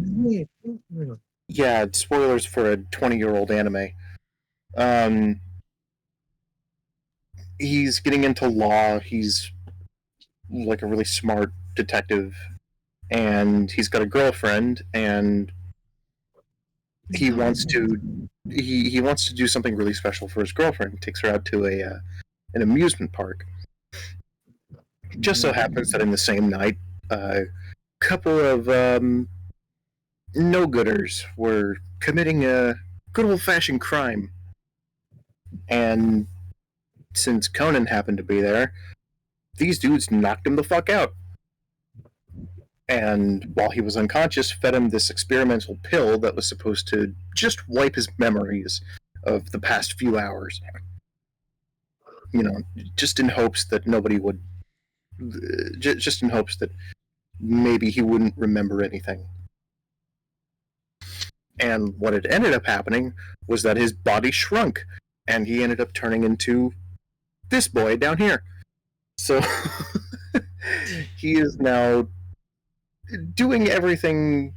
yeah, spoilers for a 20-year-old anime. Um, he's getting into law. He's like a really smart detective, and he's got a girlfriend, and he wants to he wants to do something really special for his girlfriend. He takes her out to an amusement park. Just so happens that in the same night, a couple of no-gooders were committing a good old-fashioned crime, and since Conan happened to be there, these dudes knocked him the fuck out. And while he was unconscious, fed him this experimental pill that was supposed to just wipe his memories of the past few hours. You know, just in hopes that nobody would. Just in hopes that maybe he wouldn't remember anything. And what had ended up happening was that his body shrunk, and he ended up turning into this boy down here. So he is now doing everything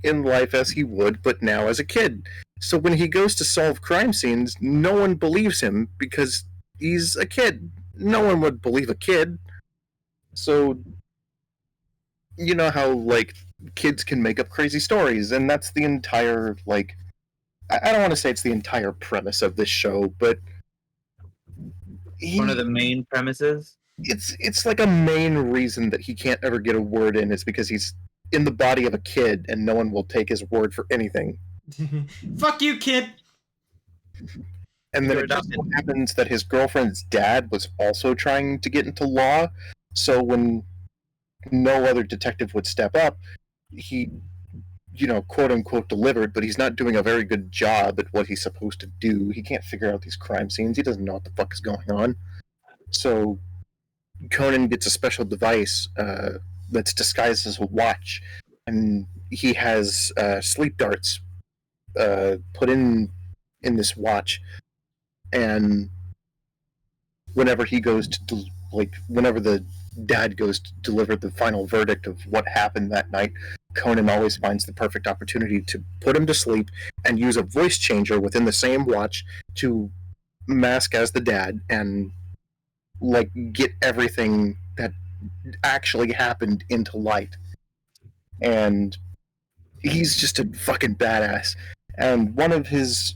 in life as he would, but now as a kid. So when he goes to solve crime scenes, no one believes him because he's a kid. No one would believe a kid. So you know how like kids can make up crazy stories, and that's the entire like I don't want to say it's the entire premise of this show, but One of the main premises. It's like a main reason that he can't ever get a word in is because he's in the body of a kid and no one will take his word for anything. Fuck you, kid. And then it just so happens that his girlfriend's dad was also trying to get into law, so when no other detective would step up, he, you know, quote unquote delivered, but he's not doing a very good job at what he's supposed to do. He can't figure out these crime scenes. He doesn't know what the fuck is going on. So Conan gets a special device that's disguised as a watch, and he has sleep darts put in this watch, and whenever he goes to whenever the dad goes to deliver the final verdict of what happened that night, Conan always finds the perfect opportunity to put him to sleep and use a voice changer within the same watch to mask as the dad and like get everything that actually happened into light. And he's just a fucking badass. And one of his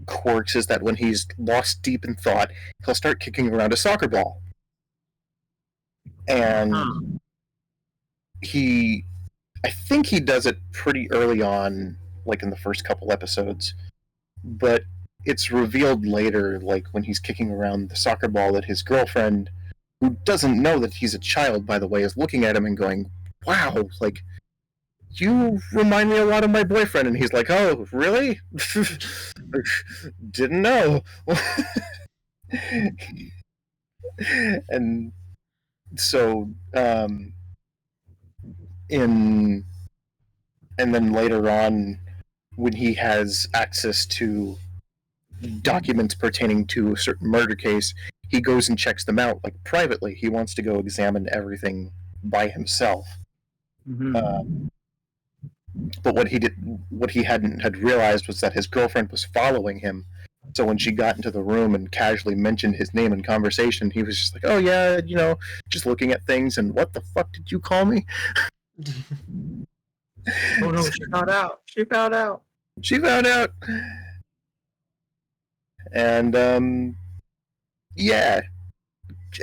quirks is that when he's lost deep in thought, he'll start kicking around a soccer ball. And I think he does it pretty early on, like in the first couple episodes, but it's revealed later, like when he's kicking around the soccer ball, that his girlfriend, who doesn't know that he's a child, by the way, is looking at him and going, wow, like, you remind me a lot of my boyfriend. And he's like, oh, really? Didn't know. And so, and then later on, when he has access to documents pertaining to a certain murder case, he goes and checks them out like privately. He wants to go examine everything by himself. Mhm. But what he hadn't had realized was that his girlfriend was following him. So when she got into the room and casually mentioned his name in conversation, he was just like, "Oh yeah, just looking at things." And what the fuck did you call me? Oh no, she found out. She found out. She found out. And yeah,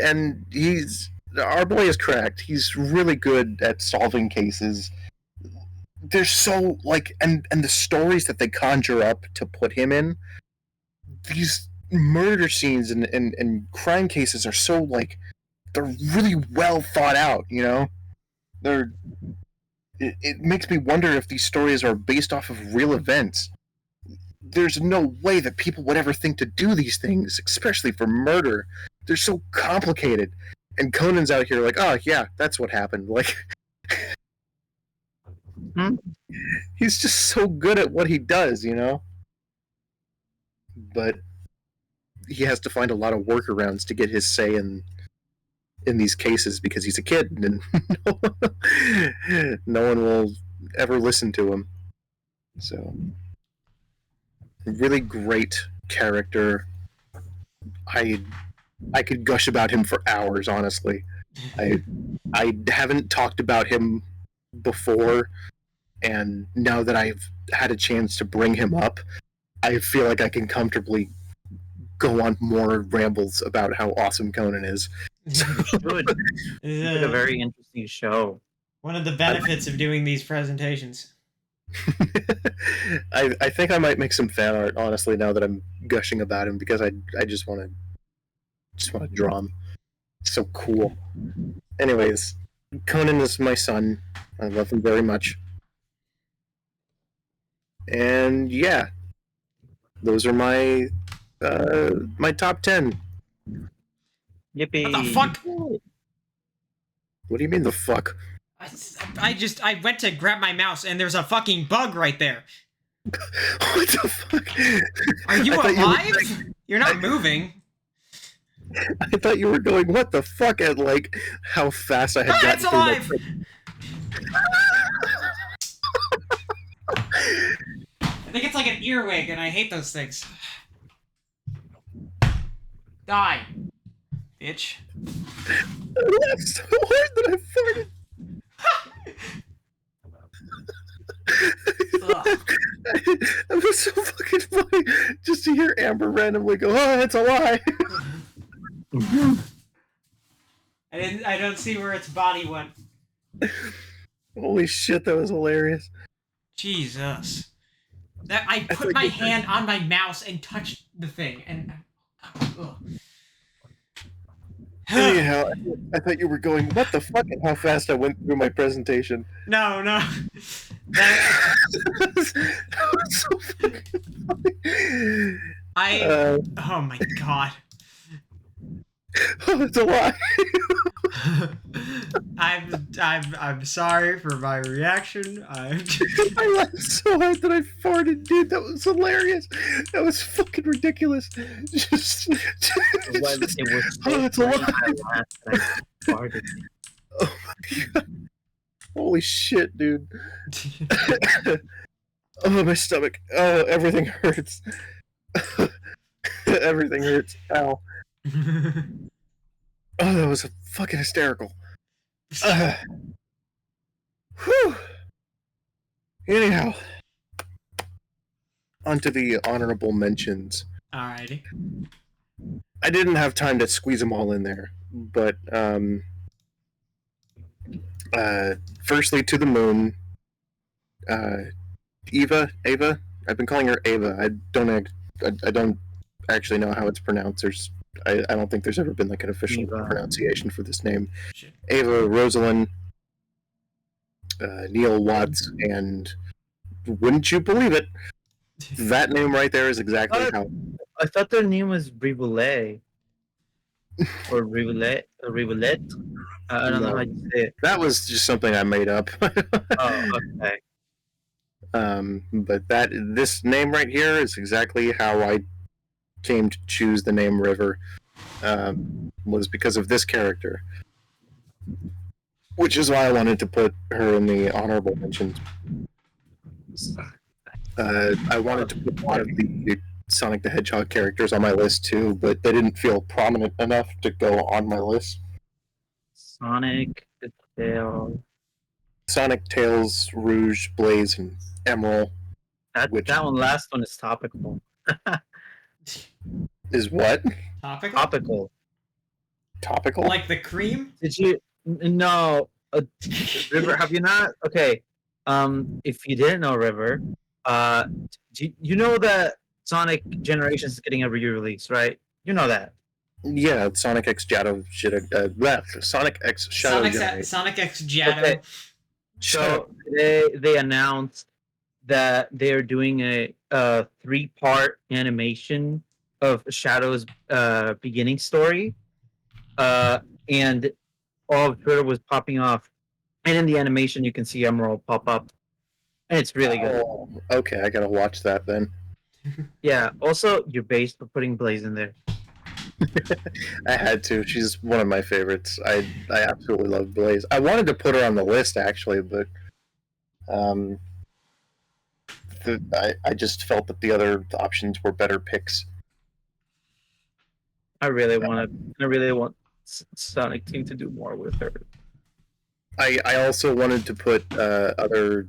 and our boy is correct. He's really good at solving cases. They're so and the stories that they conjure up to put him in, these murder scenes and crime cases are so they're really well thought out. They're it makes me wonder if these stories are based off of real events. There's no way that people would ever think to do these things, especially for murder. They're so complicated. And Conan's out here like, "Oh yeah, that's what happened." He's just so good at what he does, But he has to find a lot of workarounds to get his say in these cases because he's a kid and no one will ever listen to him. So, really great character. I could gush about him for hours, honestly. I haven't talked about him before, and now that I've had a chance to bring him up, I feel like I can comfortably go on more rambles about how awesome Conan is. Good. It's like a very interesting show. One of the benefits of doing these presentations. I think I might make some fan art, honestly, now that I'm gushing about him, because I just want to draw him. It's so cool. Anyways, Conan is my son. I love him very much. And yeah, those are my my top 10. Yippee! What the fuck? What do you mean the fuck? I went to grab my mouse and there's a fucking bug right there. What the fuck? Are you I thought alive? You're not moving. I thought you were going, what the fuck, at how fast I had gotten It's alive! I think it's like an earwig and I hate those things. Die. Bitch. I laughed so hard that I farted. It was so fucking funny just to hear Amber randomly go, "Oh, it's a lie." I don't see where its body went. Holy shit, that was hilarious. Jesus. That I put my hand on my mouse and touched the thing and Anyhow, I thought you were going, what the fuck, and how fast I went through my presentation. No. That was so fucking funny. Oh my god. Oh, it's a lie. I'm sorry for my reaction. I laughed so hard that I farted, dude. That was hilarious. That was fucking ridiculous. Just It was oh, it's a lie. I farted. Oh my god. Holy shit, dude. Oh, my stomach. Oh, everything hurts. Everything hurts. Ow. Oh, that was fucking hysterical. Whew. Anyhow, onto the honorable mentions. Alrighty. I didn't have time to squeeze them all in there, but firstly, to the moon. Ava. I've been calling her Ava. I don't actually know how it's pronounced. I don't think there's ever been an official pronunciation for this name. Shit. Ava, Rosalind, Neil Watts, and wouldn't you believe it? That name right there is exactly how. I thought their name was Rivoulet. Or Rivulet. I don't know how you say it. That was just something I made up. Oh, okay. But this name right here is exactly how I came to choose the name River was because of this character, which is why I wanted to put her in the honorable mentions. I wanted to put one of the Sonic the Hedgehog characters on my list too, but they didn't feel prominent enough to go on my list. Sonic the Tail. Sonic, Tails, Rouge, Blaze, and Emerald That Which- that one last one is topical. is what? Topical? Topical. Topical? Like the cream? Did you? No. River, have you not? Okay. If you didn't know, River, you know that Sonic Generations is getting a re-release, right? You know that. Yeah, Sonic X Shadow Sonic X Shadow Generation. Sonic X Jado. Okay. So they announced that they're doing a 3-part animation of Shadow's beginning story, and all of Twitter was popping off, and in the animation you can see Emerald pop up, and it's really good. Oh, okay, I gotta watch that then. Yeah. Also, you're based for putting Blaze in there. I had to. She's one of my favorites. I absolutely love Blaze. I wanted to put her on the list actually, but I just felt that the other options were better picks. I really want Sonic Team to do more with her. I also wanted to put other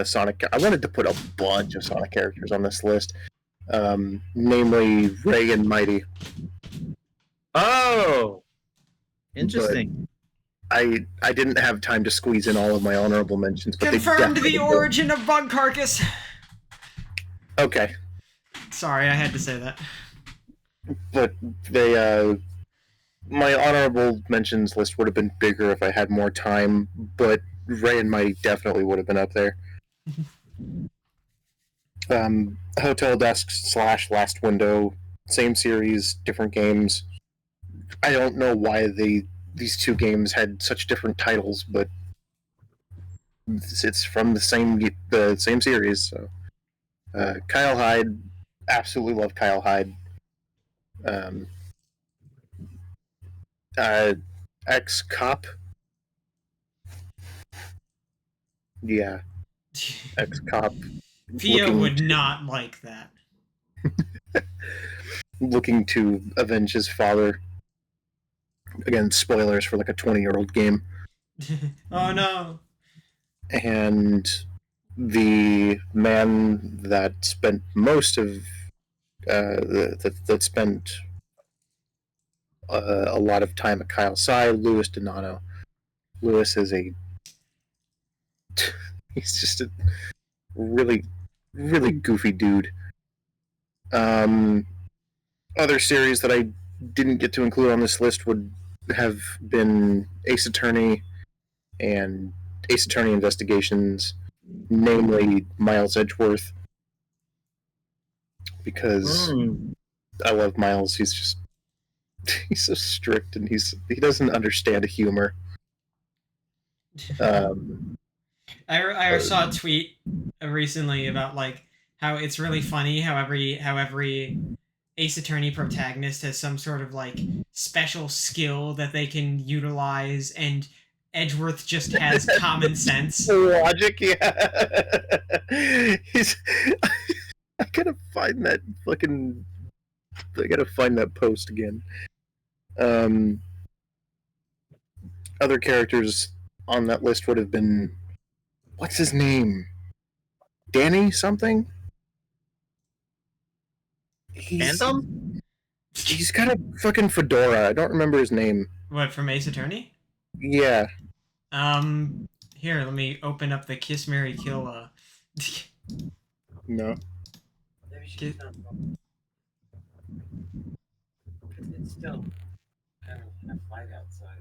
Sonic. I wanted to put a bunch of Sonic characters on this list, namely Ray and Mighty. Oh, interesting. I didn't have time to squeeze in all of my honorable mentions, but Confirmed they the origin of Bug Carcass. Okay, Sorry, I had to say that. but they my honorable mentions list would have been bigger if I had more time, but Ray and Mighty definitely would have been up there. Hotel Desk / Last Window, same series, different games. I don't know why these two games had such different titles, but it's from the same series. So, Kyle Hyde, absolutely love Kyle Hyde. Ex Cop, yeah, ex Cop. Pia would not like that. Looking to avenge his father. Again, spoilers for like a 20-year-old game. Oh no. And the man that spent most of that spent a lot of time at Kyle's side, Louis Donato. Louis is he's just a really goofy dude. Other series that I didn't get to include on this list would have been Ace Attorney and Ace Attorney Investigations, namely Miles Edgeworth, because I love Miles. He's so strict and he doesn't understand humor. I saw a tweet recently about like how it's really funny how every Ace Attorney protagonist has some sort of like special skill that they can utilize, and Edgeworth just has common sense. Logic, yeah. He's. I gotta find that fucking. I gotta find that post again. Other characters on that list would have been. What's his name? Danny something? Phantom? He's got a fucking fedora. I don't remember his name. What, from Ace Attorney? Yeah. Here, let me open up the Kiss Mary Kill No. Ki- It's still kind of light outside.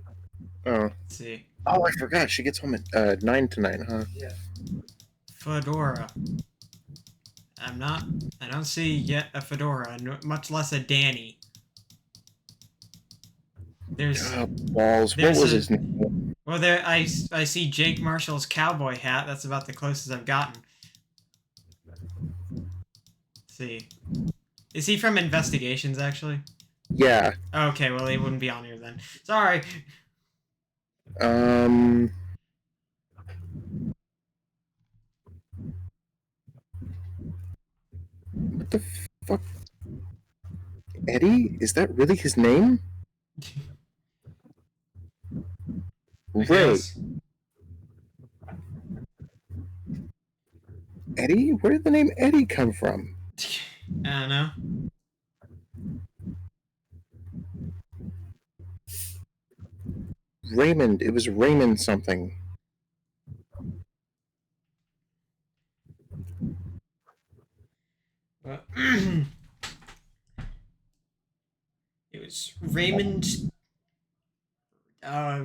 Oh. Let's see. Oh, I forgot. She gets home at 9 tonight, huh? Yeah. Fedora. I don't see yet a Fedora, much less a Danny. There's Balls. What There's was a- his name? well, there I see Jake Marshall's cowboy hat. That's about the closest I've gotten. Let's see, Is he from Investigations, actually? Yeah. Okay, well, he wouldn't be on here then. Sorry. What the fuck? Eddie? Is that really his name? I Ray. guess. Eddie? Where did the name Eddie come from? I don't know. Raymond. It was Raymond something. But it was Raymond. Ryden.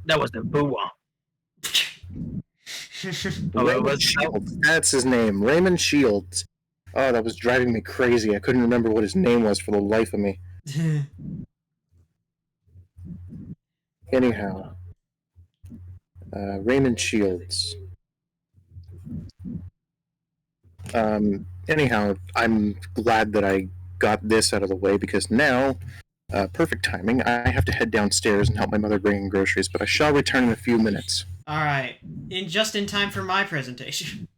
That was the boo. Oh, it Raymond was. Shields. That's his name. Raymond Shields. Oh, that was driving me crazy. I couldn't remember what his name was for the life of me. Anyhow. Raymond Shields. Anyhow, I'm glad that I got this out of the way because now, perfect timing, I have to head downstairs and help my mother bring in groceries, but I shall return in a few minutes. Alright. Just in time for my presentation.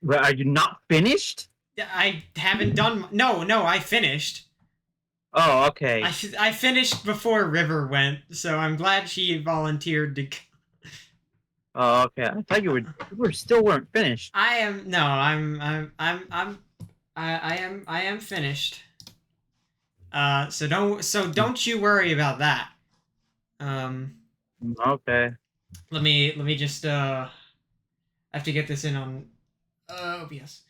But are you not finished? I haven't done... No, I finished. Oh, okay. I finished before River went, so I'm glad she volunteered to... Oh, okay. I thought you still weren't finished. I am finished. So don't you worry about that. Okay. Let me just I have to get this in on OBS.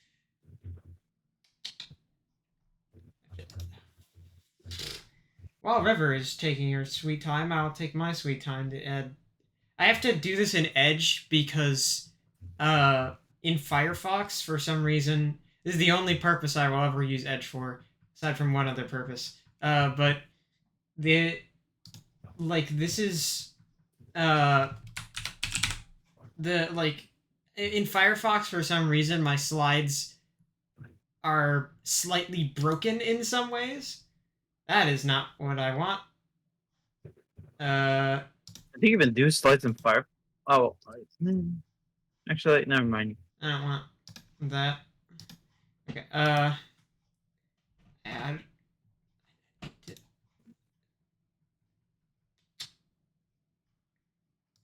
While River is taking her sweet time, I'll take my sweet time to add. I have to do this in Edge because in Firefox, for some reason, this is the only purpose I will ever use Edge for, aside from one other purpose. But this is in Firefox, for some reason, my slides are slightly broken in some ways. That is not what I want. I think you even do slides in Fire. Oh, actually, never mind. I don't want that. Okay. Add.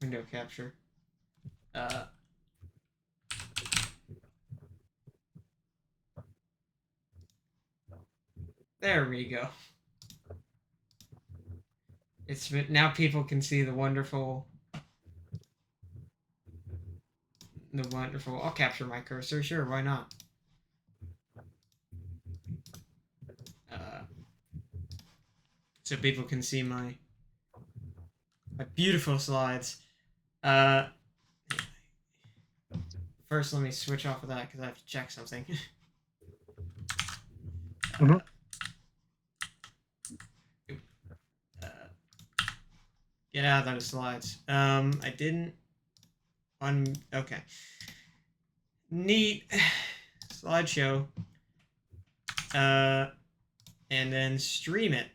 Window capture. There we go. It's now people can see the wonderful. I'll capture my cursor. Sure, why not? So people can see my beautiful slides. First, let me switch off of that because I have to check something. Get out of those slides. I didn't. Okay. Neat. Slideshow. And then stream it.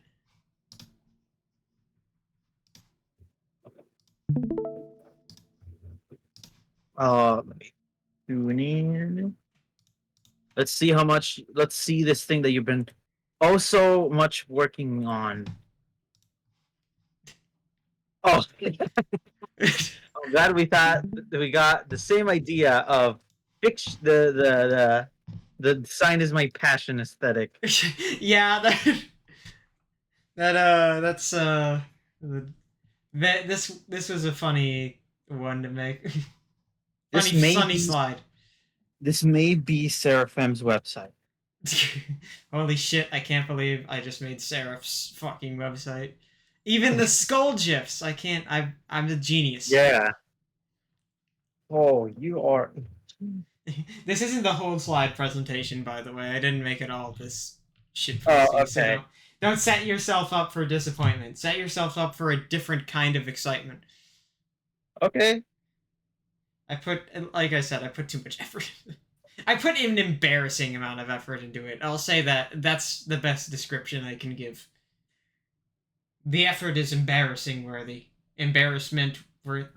Let me tune in. Let's see how much. Let's see this thing that you've been oh so much working on. Oh, I'm glad we thought that we got the same idea of fix the design is my passion aesthetic. Yeah, this was a funny one to make. Funny slide. This may be Seraphim's website. Holy shit, I can't believe I just made Seraph's fucking website. Even the skull gifs, I can't. I'm a genius. Yeah. Oh, you are. This isn't the whole slide presentation, by the way. I didn't make it all this shit. Oh, okay. So don't set yourself up for disappointment. Set yourself up for a different kind of excitement. Okay. like I said, I put too much effort. I put an embarrassing amount of effort into it. I'll say that's the best description I can give. The effort is embarrassing worthy. Embarrassment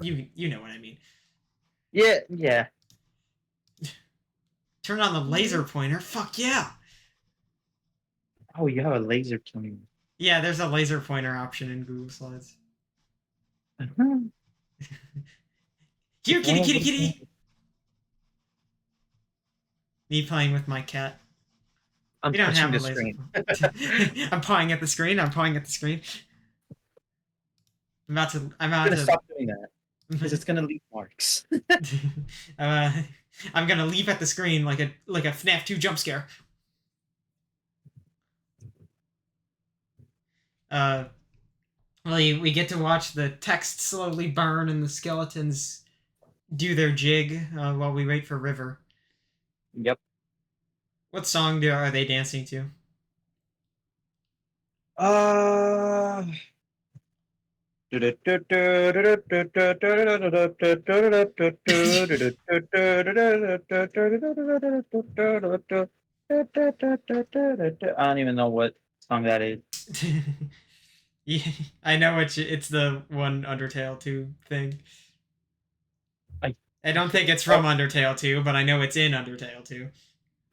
you know what I mean. Yeah. Turn on the laser pointer. Fuck yeah. Oh, you have a laser pointer. Yeah, there's a laser pointer option in Google Slides. Here, kitty, kitty, kitty. Me playing with my cat. I'm We don't touching have a the laser screen. pointer. I'm pawing at the screen. I'm about I'm to. gonna stop doing that because it's gonna leave marks. I'm gonna leap at the screen like a FNAF 2 jump scare. Well, we get to watch the text slowly burn and the skeletons do their jig while we wait for River. Yep. What song are they dancing to? I don't even know what song that is. Yeah, I know it's the one Undertale 2 thing. I don't think it's from Undertale 2, but I know it's in Undertale 2.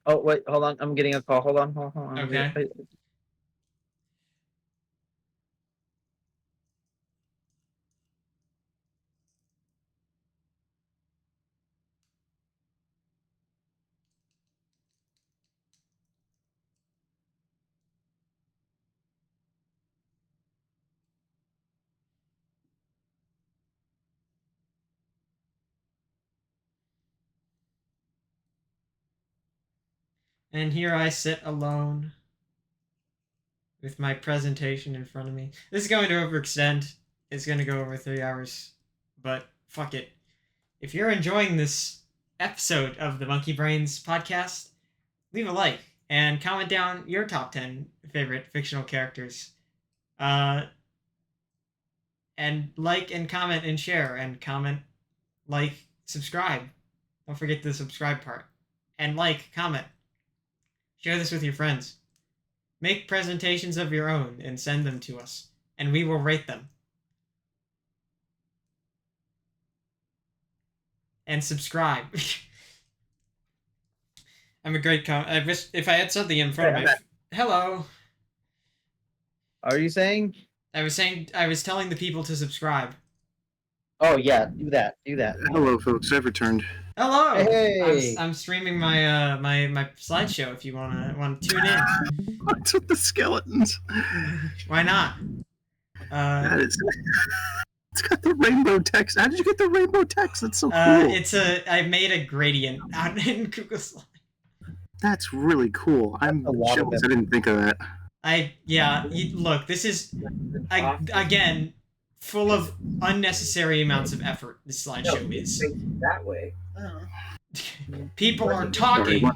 Oh wait, hold on. I'm getting a call. Hold on. Okay. And here I sit alone with my presentation in front of me. This is going to overextend. It's going to go over 3 hours, but fuck it. If you're enjoying this episode of the Monkey Brains podcast, leave a like and comment down your top 10 favorite fictional characters. And like and comment and share and comment, like, subscribe. Don't forget the subscribe part. And like, comment. Share this with your friends. Make presentations of your own and send them to us, and we will rate them. And subscribe. I'm a great I wish if I had something in front of me. Hello. Are you saying? I was telling the people to subscribe. Oh yeah, do that. Hello, folks. I've returned. Hello. Hey. I'm streaming my my slideshow. If you wanna tune in. What's with the skeletons? Why not? It's got the rainbow text. How did you get the rainbow text? That's so cool. I made a gradient out in Google Slides. That's really cool. I'm jealous. I didn't think of that. Look, this is again full of unnecessary amounts of effort. This slideshow is. That way. People are talking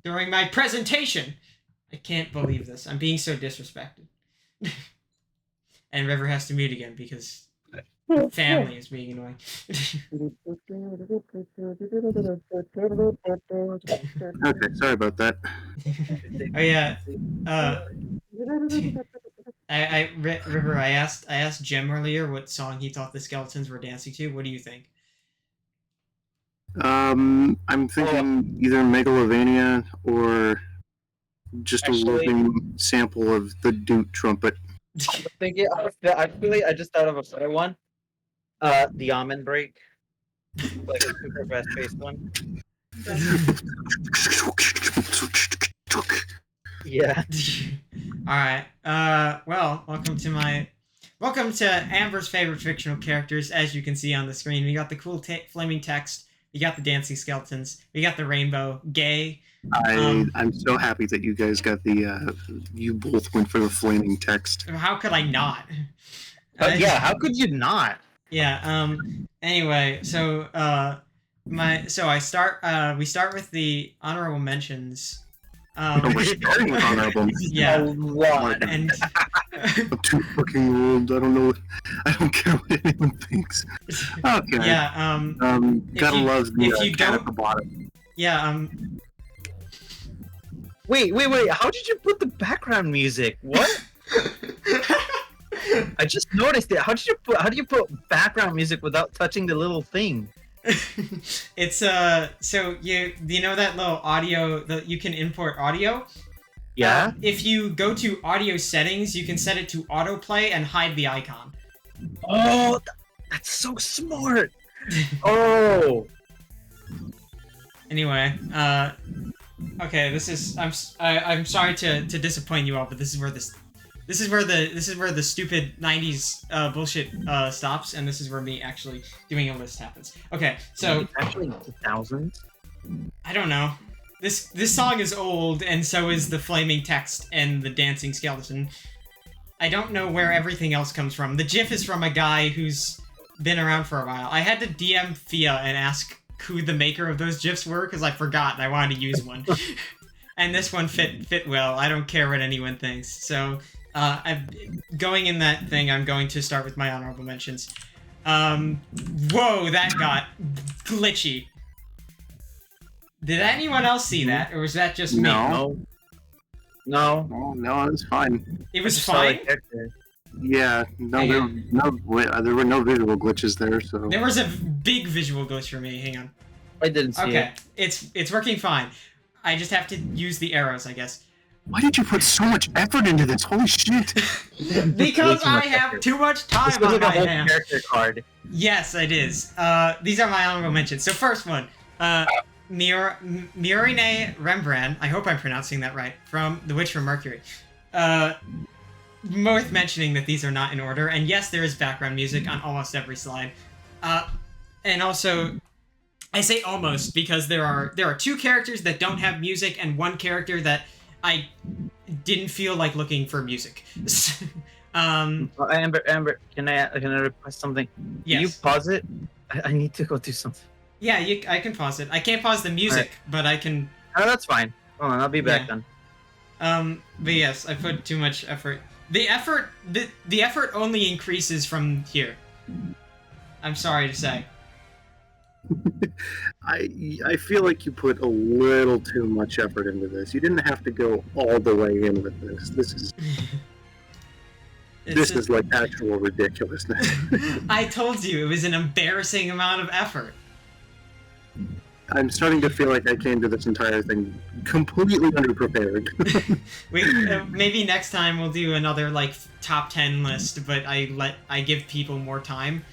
during my presentation. I can't believe this. I'm being so disrespected. And River has to mute again because family is being annoying. Okay, sorry about that. Oh yeah. River, I asked Jem earlier what song he thought the skeletons were dancing to. What do you think? I'm thinking either Megalovania or just a looping sample of the Doot trumpet. I'm thinking. I just thought of a better one. The almond break, like a super fast-paced one. Yeah. All right. Well, welcome to Amber's favorite fictional characters. As you can see on the screen, we got the cool flaming text. We got the dancing skeletons. We got the rainbow. Gay. I'm so happy that you guys got the. You both went for the flaming text. How could I not? Yeah. How could you not? Yeah. Anyway, so we start with the honorable mentions. We're starting with honorable. Yeah. A lot. And I'm too fucking old. I don't know. I don't care what anyone thinks. Okay. Yeah. Gotta you- love the if you cat at don't- the bottom. Yeah. Wait. How did you put the background music? What? I just noticed it. How do you put background music without touching the little thing? It's so you know that little audio that you can import audio? Yeah. If you go to audio settings, you can set it to autoplay and hide the icon. Oh, that's so smart. Oh. Anyway, okay, I'm sorry to disappoint you all, but this is where the stupid 90s bullshit stops, and this is where me actually doing a list happens. Okay, so It's actually 2000s. I don't know. This song is old, and so is the flaming text and the dancing skeleton. I don't know where everything else comes from. The GIF is from a guy who's been around for a while. I had to DM Fia and ask who the maker of those GIFs were, because I forgot and I wanted to use one. And this one fit well. I don't care what anyone thinks. So, going in that thing, I'm going to start with my honorable mentions. Whoa, that got glitchy. Did anyone else see that, or was that just me? No. No. Oh, no, it's fine. It was Just saw the fine. character. Yeah, no, Hang there were no visual glitches there, so. There was a big visual glitch for me. Hang on. I didn't see Okay, it. it's working fine. I just have to use the arrows, I guess. Why did you put so much effort into this? Holy shit! Because Way too I much have effort. too much This time was on like my a whole hands. character card. Yes, it is. These are my honorable mentions. So first one, Murine Rembrandt. I hope I'm pronouncing that right. From The Witch from Mercury. Worth mentioning that these are not in order. And yes, there is background music on almost every slide. And also, I say almost because there are two characters that don't have music and one character that I didn't feel like looking for music. Oh, Amber, can I request something? Can you Yes. pause it? I need to go do something. Yeah, I can pause it. I can't pause the music, but I can. Oh, that's fine. Hold on, I'll be back Yeah. then. But yes, I put too much effort. The effort only increases from here. I'm sorry to say. I feel like you put a little too much effort into this. You didn't have to go all the way in with this. This is like actual ridiculousness. I told you it was an embarrassing amount of effort. I'm starting to feel like I came to this entire thing completely underprepared. Maybe next time we'll do another like top 10 list, but I give people more time.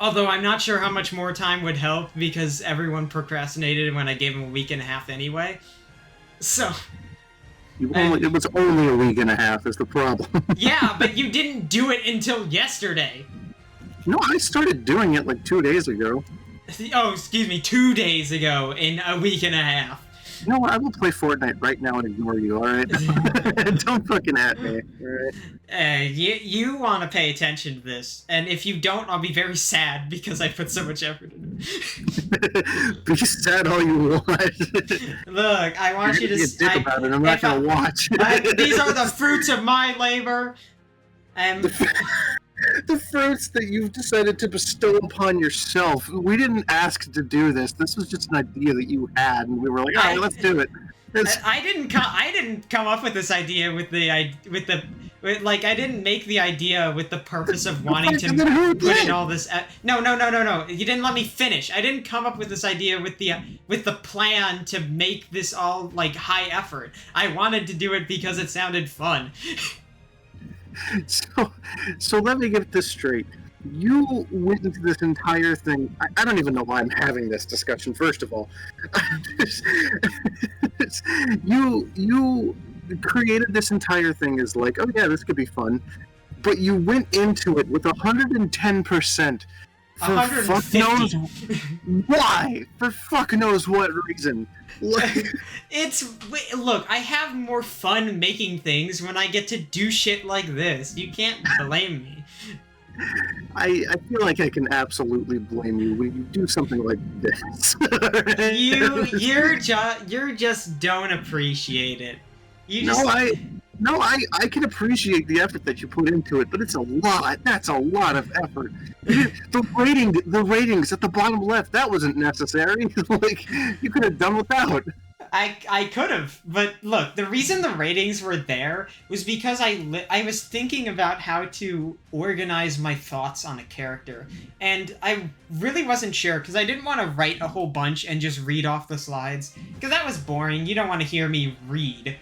Although I'm not sure how much more time would help because everyone procrastinated when I gave them a week and a half anyway. So It was only a week and a half is the problem. yeah, but you didn't do it until yesterday. No, I started doing it like 2 days ago. Oh, excuse me, 2 days ago in a week and a half. You know what? I will play Fortnite right now and ignore you, alright? Don't fucking at me, alright? You want to pay attention to this, and if you don't, I'll be very sad because I put so much effort in it. Be sad all you want. Look, I want you to. Be a dick about it. I'm not if I- gonna watch. These are the fruits of my labor. The fruits that you've decided to bestow upon yourself. We didn't ask to do this. This was just an idea that you had, and we were like, all right, let's do it. I didn't come up with this idea I didn't make the idea with the purpose of wanting to Then who put in did? all this. No. You didn't let me finish. I didn't come up with this idea with the plan to make this all like high effort. I wanted to do it because it sounded fun. So let me get this straight. You went into this entire thing. I don't even know why I'm having this discussion. First of all, you created this entire thing as like, oh yeah, this could be fun, but you went into it with 110%. For fuck 150. knows why. For fuck knows what reason. Like, Look, I have more fun making things when I get to do shit like this. You can't blame me. I feel like I can absolutely blame you when you do something like this. You just don't appreciate it. You No, just No, I can appreciate the effort that you put into it, but it's a lot. That's a lot of effort. The ratings at the bottom left, that wasn't necessary. Like, you could have done without. I could have, but look, the reason the ratings were there was because I was thinking about how to organize my thoughts on a character, and I really wasn't sure because I didn't want to write a whole bunch and just read off the slides because that was boring. You don't want to hear me read,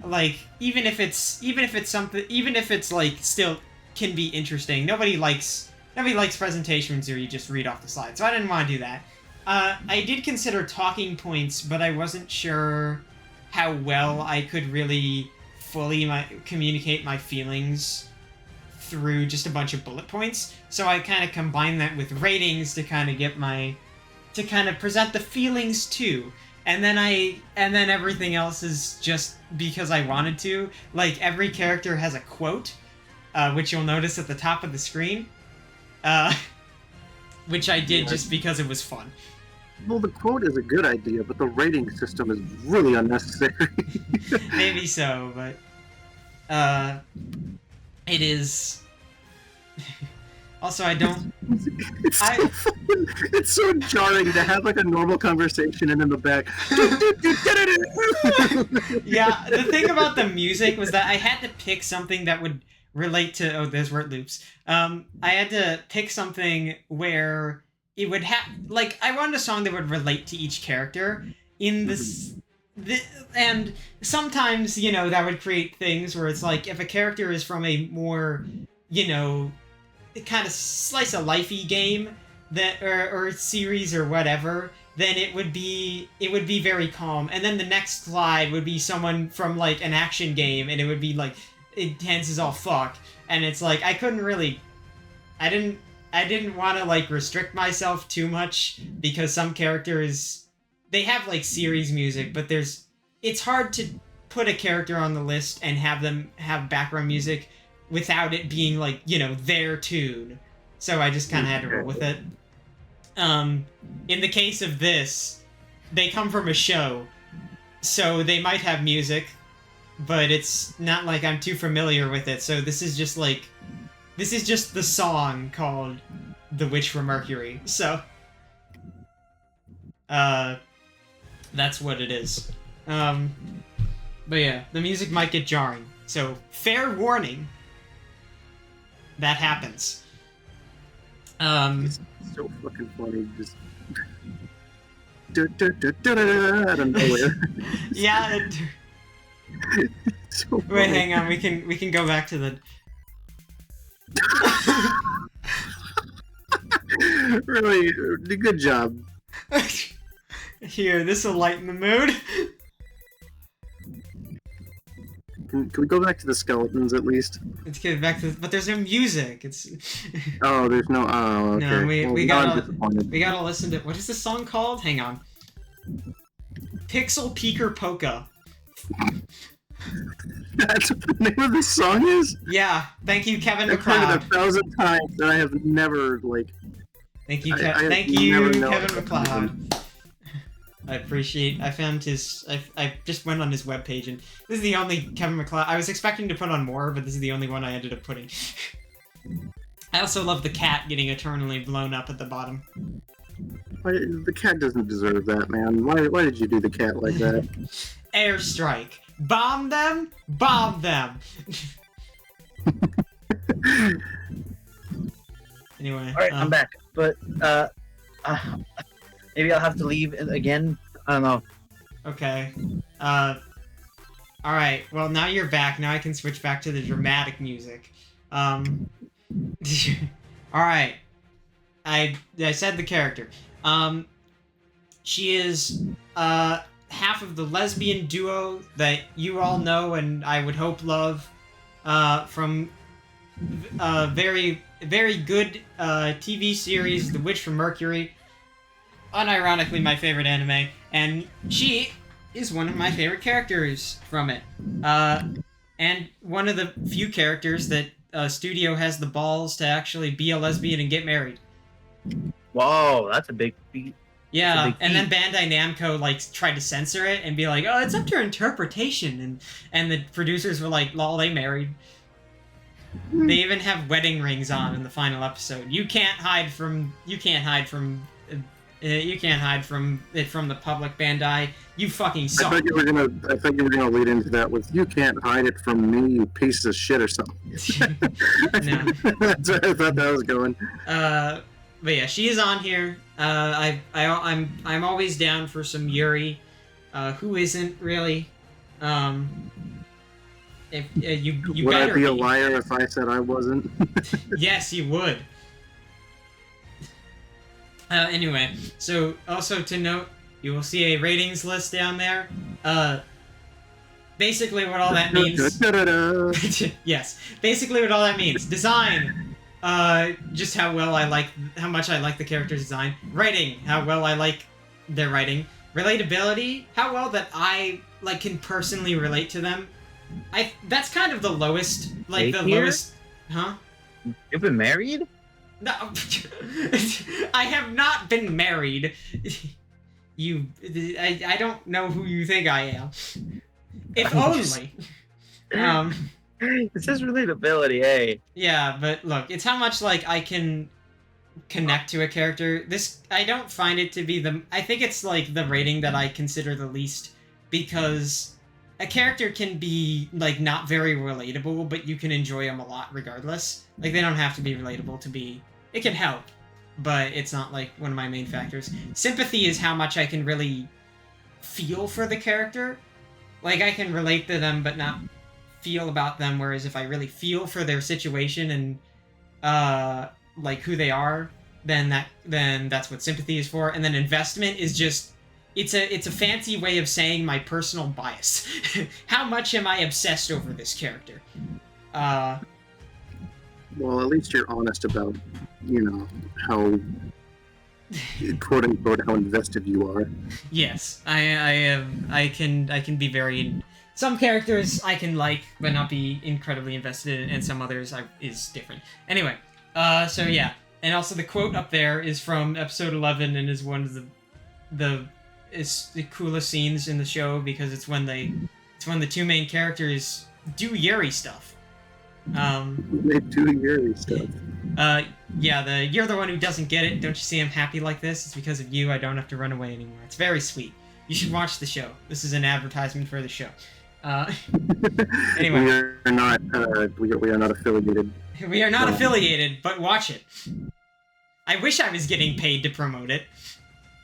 like even if it's something, even if it's like still can be interesting. Nobody likes presentations where you just read off the slides, so I didn't want to do that. I did consider talking points, but I wasn't sure how well I could really fully communicate my feelings through just a bunch of bullet points. So I kind of combined that with ratings to kind of to kind of present the feelings too. And then everything else is just because I wanted to. Like every character has a quote, which you'll notice at the top of the screen. Which I did just because it was fun. Well, the quote is a good idea, but the rating system is really unnecessary. Maybe so, but it is. Also, I don't. It's so jarring to have like a normal conversation and in the back. Yeah, the thing about the music was that I had to pick something that would relate to. Oh, there's word loops. I had to pick something where it would have like I wanted a song that would relate to each character in this. And sometimes that would create things where it's like if a character is from a more kind of slice of lifey game that or series or whatever, then it would be very calm, and then the next slide would be someone from like an action game and it would be like intense as all fuck, and it's like I didn't want to like restrict myself too much because some characters they have like series music, but it's hard to put a character on the list and have them have background music without it being like their tune. So I just kind of had to roll with it. In the case of this, they come from a show, so they might have music, but it's not like I'm too familiar with it. So this is just the song called "The Witch from Mercury." So that's what it is. But yeah, the music might get jarring, so fair warning. That happens. It's so fucking funny. Just out of nowhere. Yeah. So Wait, hang on. We can go back to the. Really, good job. Here, this will lighten the mood. Can we go back to the skeletons at least? Let's get back to. But there's no music. It's. Oh, there's no. Oh, okay. No, we now I'm gotta disappointed. listen to. What is this song called? Hang on. Pixel Peeker Polka. That's what the name of the song is? Yeah. Thank you, Kevin I've heard McLeod. it 1,000 times, and I have never, like... Thank you, I thank never you, know Kevin what McLeod. I found his. I just went on his webpage, and this is the only Kevin McLeod. I was expecting to put on more, but this is the only one I ended up putting. I also love the cat getting eternally blown up at the bottom. The cat doesn't deserve that, man. Why did you do the cat like that? Airstrike. Bomb them! Bomb them! Anyway. Alright, I'm back. But, maybe I'll have to leave again. I don't know. Okay. Alright, well now you're back. Now I can switch back to the dramatic music. Alright. I said the character. She is, half of the lesbian duo that you all know and I would hope love, from very, very good TV series, The Witch from Mercury. Unironically, my favorite anime, and she is one of my favorite characters from it. And one of the few characters that studio has the balls to actually be a lesbian and get married. Whoa, that's a big feat. Yeah, big and then feat. Bandai Namco like tried to censor it and be like, "Oh, it's up to interpretation," and the producers were like, "Lol, they married." They even have wedding rings on in the final episode. You can't hide from. You can't hide from. You can't hide from it from the public, Bandai. You fucking I suck. thought you were gonna. I thought you were gonna lead into that with "You can't hide it from me, you piece of shit" or something. No. That's where I thought that was going. But yeah, she is on here. I'm always down for some Yuri. Who isn't really? If you Would better I be a liar if I said I wasn't? Yes, you would. Anyway, so also to note, you will see a ratings list down there. Basically what all that means. Yes, basically what all that means. Design. Just how much I like the character's design. Writing, how well I like their writing. Relatability, how well that I like can personally relate to them. That's kind of the lowest, like the A tier? lowest, huh? You've been married? No, I have not been married. I don't know who you think I am. If only. It says relatability, hey. Yeah, but look, it's how much like I can connect to a character. I don't find it to be I think it's like the rating that I consider the least, because a character can be like not very relatable, but you can enjoy them a lot regardless. Like they don't have to be relatable to be. It can help, but it's not like one of my main factors. Sympathy is how much I can really feel for the character. Like I can relate to them, but not feel about them. Whereas if I really feel for their situation and like who they are, then that's what sympathy is for. And then investment is just it's a fancy way of saying my personal bias. How much am I obsessed over this character? Well, at least you're honest about, how, quote unquote, how invested you are. Yes, I can be very. Some characters I can like, but not be incredibly invested in, and some others is different. Anyway, so yeah, and also the quote up there is from episode 11 and is one of the coolest scenes in the show because it's when the two main characters do Yuri stuff. They do Yuri stuff. Yeah, you're the one who doesn't get it. Don't you see I'm happy like this? It's because of you I don't have to run away anymore. It's very sweet. You should watch the show. This is an advertisement for the show. Anyway. We are not affiliated. We are not affiliated, but watch it. I wish I was getting paid to promote it,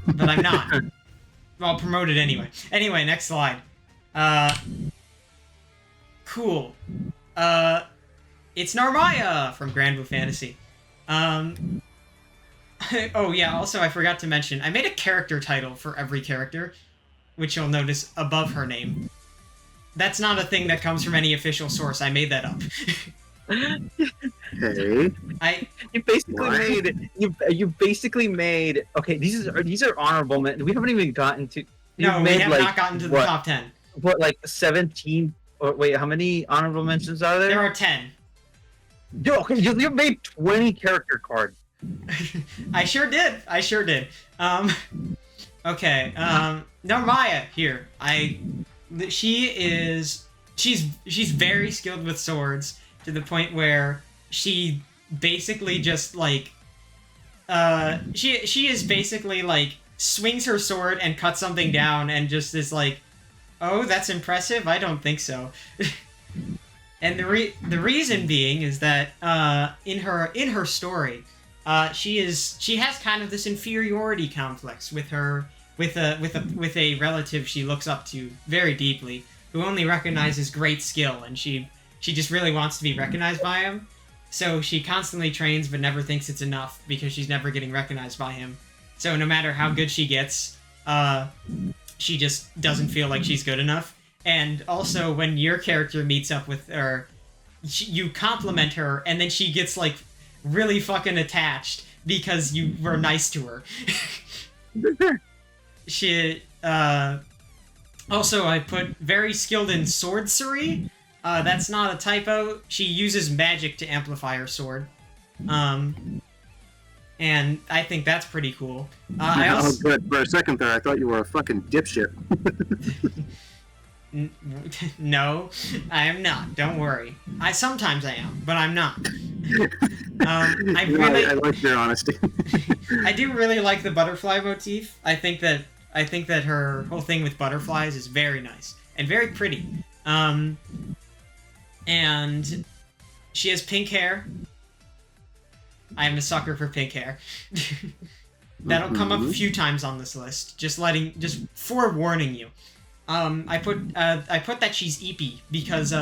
but I'm not. I'll promote it anyway. Anyway, next slide. Cool. It's Narmaya from Grand Blue Fantasy. Oh yeah, also I forgot to mention, I made a character title for every character, which you'll notice above her name. That's not a thing that comes from any official source. I made that up. Hey. You basically made okay. These are honorable. We haven't even gotten to. No, we have not gotten to the top 10. What, like 17? Or wait, how many honorable mentions are there? There are 10. Yo, okay, you made 20 character cards. I sure did. Okay. Narmaya here. She's very skilled with swords to the point where she basically just like she is basically like swings her sword and cuts something down and just is like, oh, that's impressive? I don't think so. And the reason being is that in her story, she has kind of this inferiority complex with a relative she looks up to very deeply, who only recognizes great skill, and she just really wants to be recognized by him. So she constantly trains but never thinks it's enough because she's never getting recognized by him. So no matter how good she gets, she just doesn't feel like she's good enough. And also, when your character meets up with her, you compliment her, and then she gets, like, really fucking attached because you were nice to her. She, also, I put very skilled in sorcery. That's not a typo. She uses magic to amplify her sword. and I think that's pretty cool. I also But for a second there, I thought you were a fucking dipshit. No, I am not. Don't worry. Sometimes I am, but I'm not. I No, really, I like your honesty. I do really like the butterfly motif. I think that her whole thing with butterflies is very nice and very pretty. And she has pink hair. I'm a sucker for pink hair. That'll come up a few times on this list. Just forewarning you. I put that she's eepy because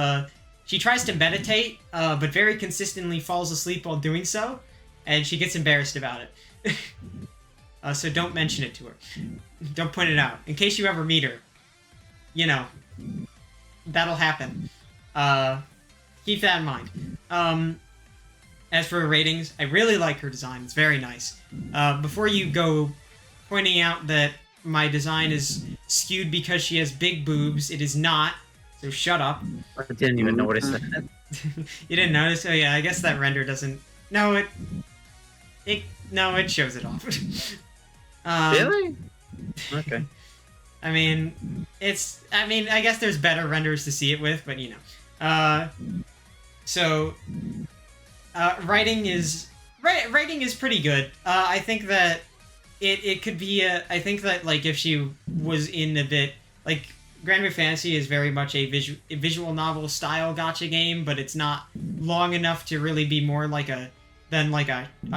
she tries to meditate, but very consistently falls asleep while doing so, and she gets embarrassed about it. So don't mention it to her. Don't point it out. In case you ever meet her, that'll happen. Keep that in mind. As for her ratings, I really like her design. It's very nice. Before you go pointing out that my design is skewed because she has big boobs, it is not. So shut up. I didn't even notice that. You didn't notice? Oh yeah, I guess that render doesn't. No, it shows it off. Really? Okay. I mean, I guess there's better renders to see it with, but So, writing is pretty good. I think that it could be I think that, like, if she was in a bit, like, Grand Blue Fantasy is very much a visual novel style gacha game, but it's not long enough to really be more like a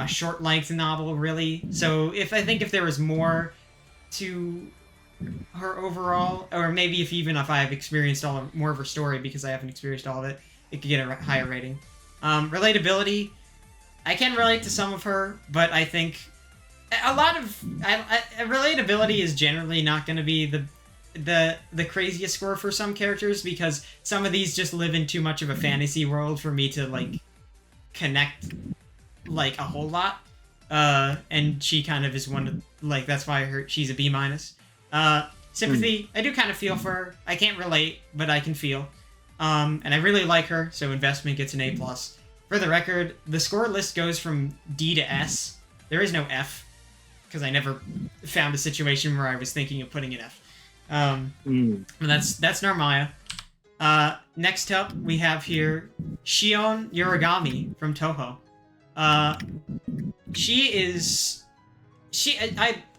short length novel, really. So if there was more to her overall, or maybe if I have experienced more of her story, because I haven't experienced all of it, it could get a higher rating. Relatability, I can relate to some of her, but I think a lot of relatability is generally not going to be the craziest score for some characters, because some of these just live in too much of a fantasy world for me to, like, connect, like, a whole lot. And she kind of is one of, like, that's why she's a B-. Sympathy, I do kind of feel for her. I can't relate, but I can feel. And I really like her, so investment gets an A+. For the record, the score list goes from D to S. There is no F, because I never found a situation where I was thinking of putting an F. But that's Narmaya. Next up, we have here Shion Yorigami from Toho.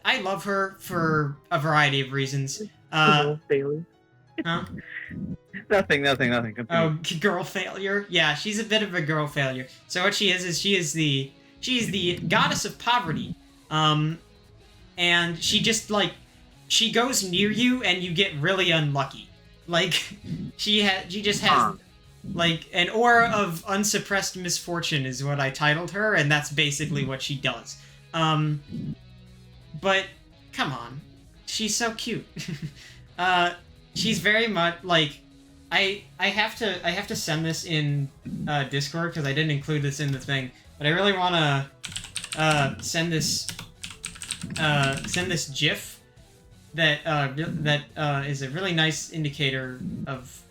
I love her for a variety of reasons. Huh? Nothing. Continue. Oh, girl failure. Yeah, she's a bit of a girl failure. So what she is she's the goddess of poverty. And she just, like, she goes near you and you get really unlucky. Like, she just has like an aura of unsuppressed misfortune is what I titled her, and that's basically what she does. But come on, she's so cute. She's very much like, I have to send this in Discord because I didn't include this in the thing, but I really want to send this GIF that is a really nice indicator of.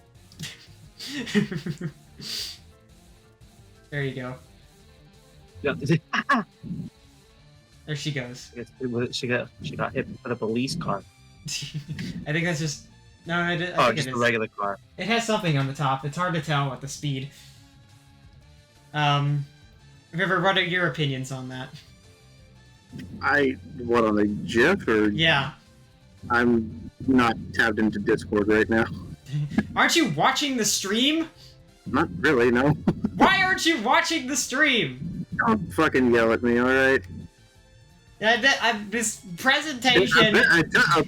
There you go. Yeah. There she goes. She got hit with a police car. I think that's just no. I think Just it a is. regular car. It has something on the top. It's hard to tell at the speed. River, what are your opinions on that? What, on the GIF, or? Yeah. I'm not tabbed into Discord right now. Aren't you watching the stream? Not really, no. Why aren't you watching the stream? Don't fucking yell at me, alright? This presentation.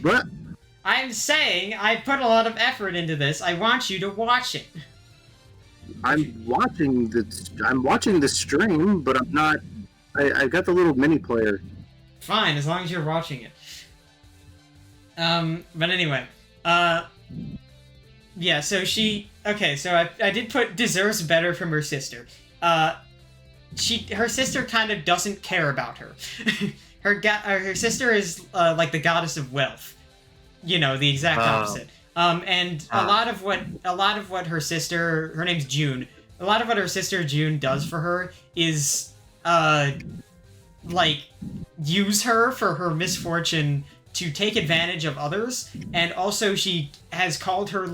But I'm saying I put a lot of effort into this. I want you to watch it. I'm watching the stream, but I'm not. I got the little mini player. Fine, as long as you're watching it. But anyway, yeah. So I did put deserves better from her sister. Her sister kind of doesn't care about her. Her sister is like the goddess of wealth. You know, the exact opposite. And a lot of what her sister, her name's June. A lot of what her sister June does for her is like use her for her misfortune to take advantage of others, and also she has called her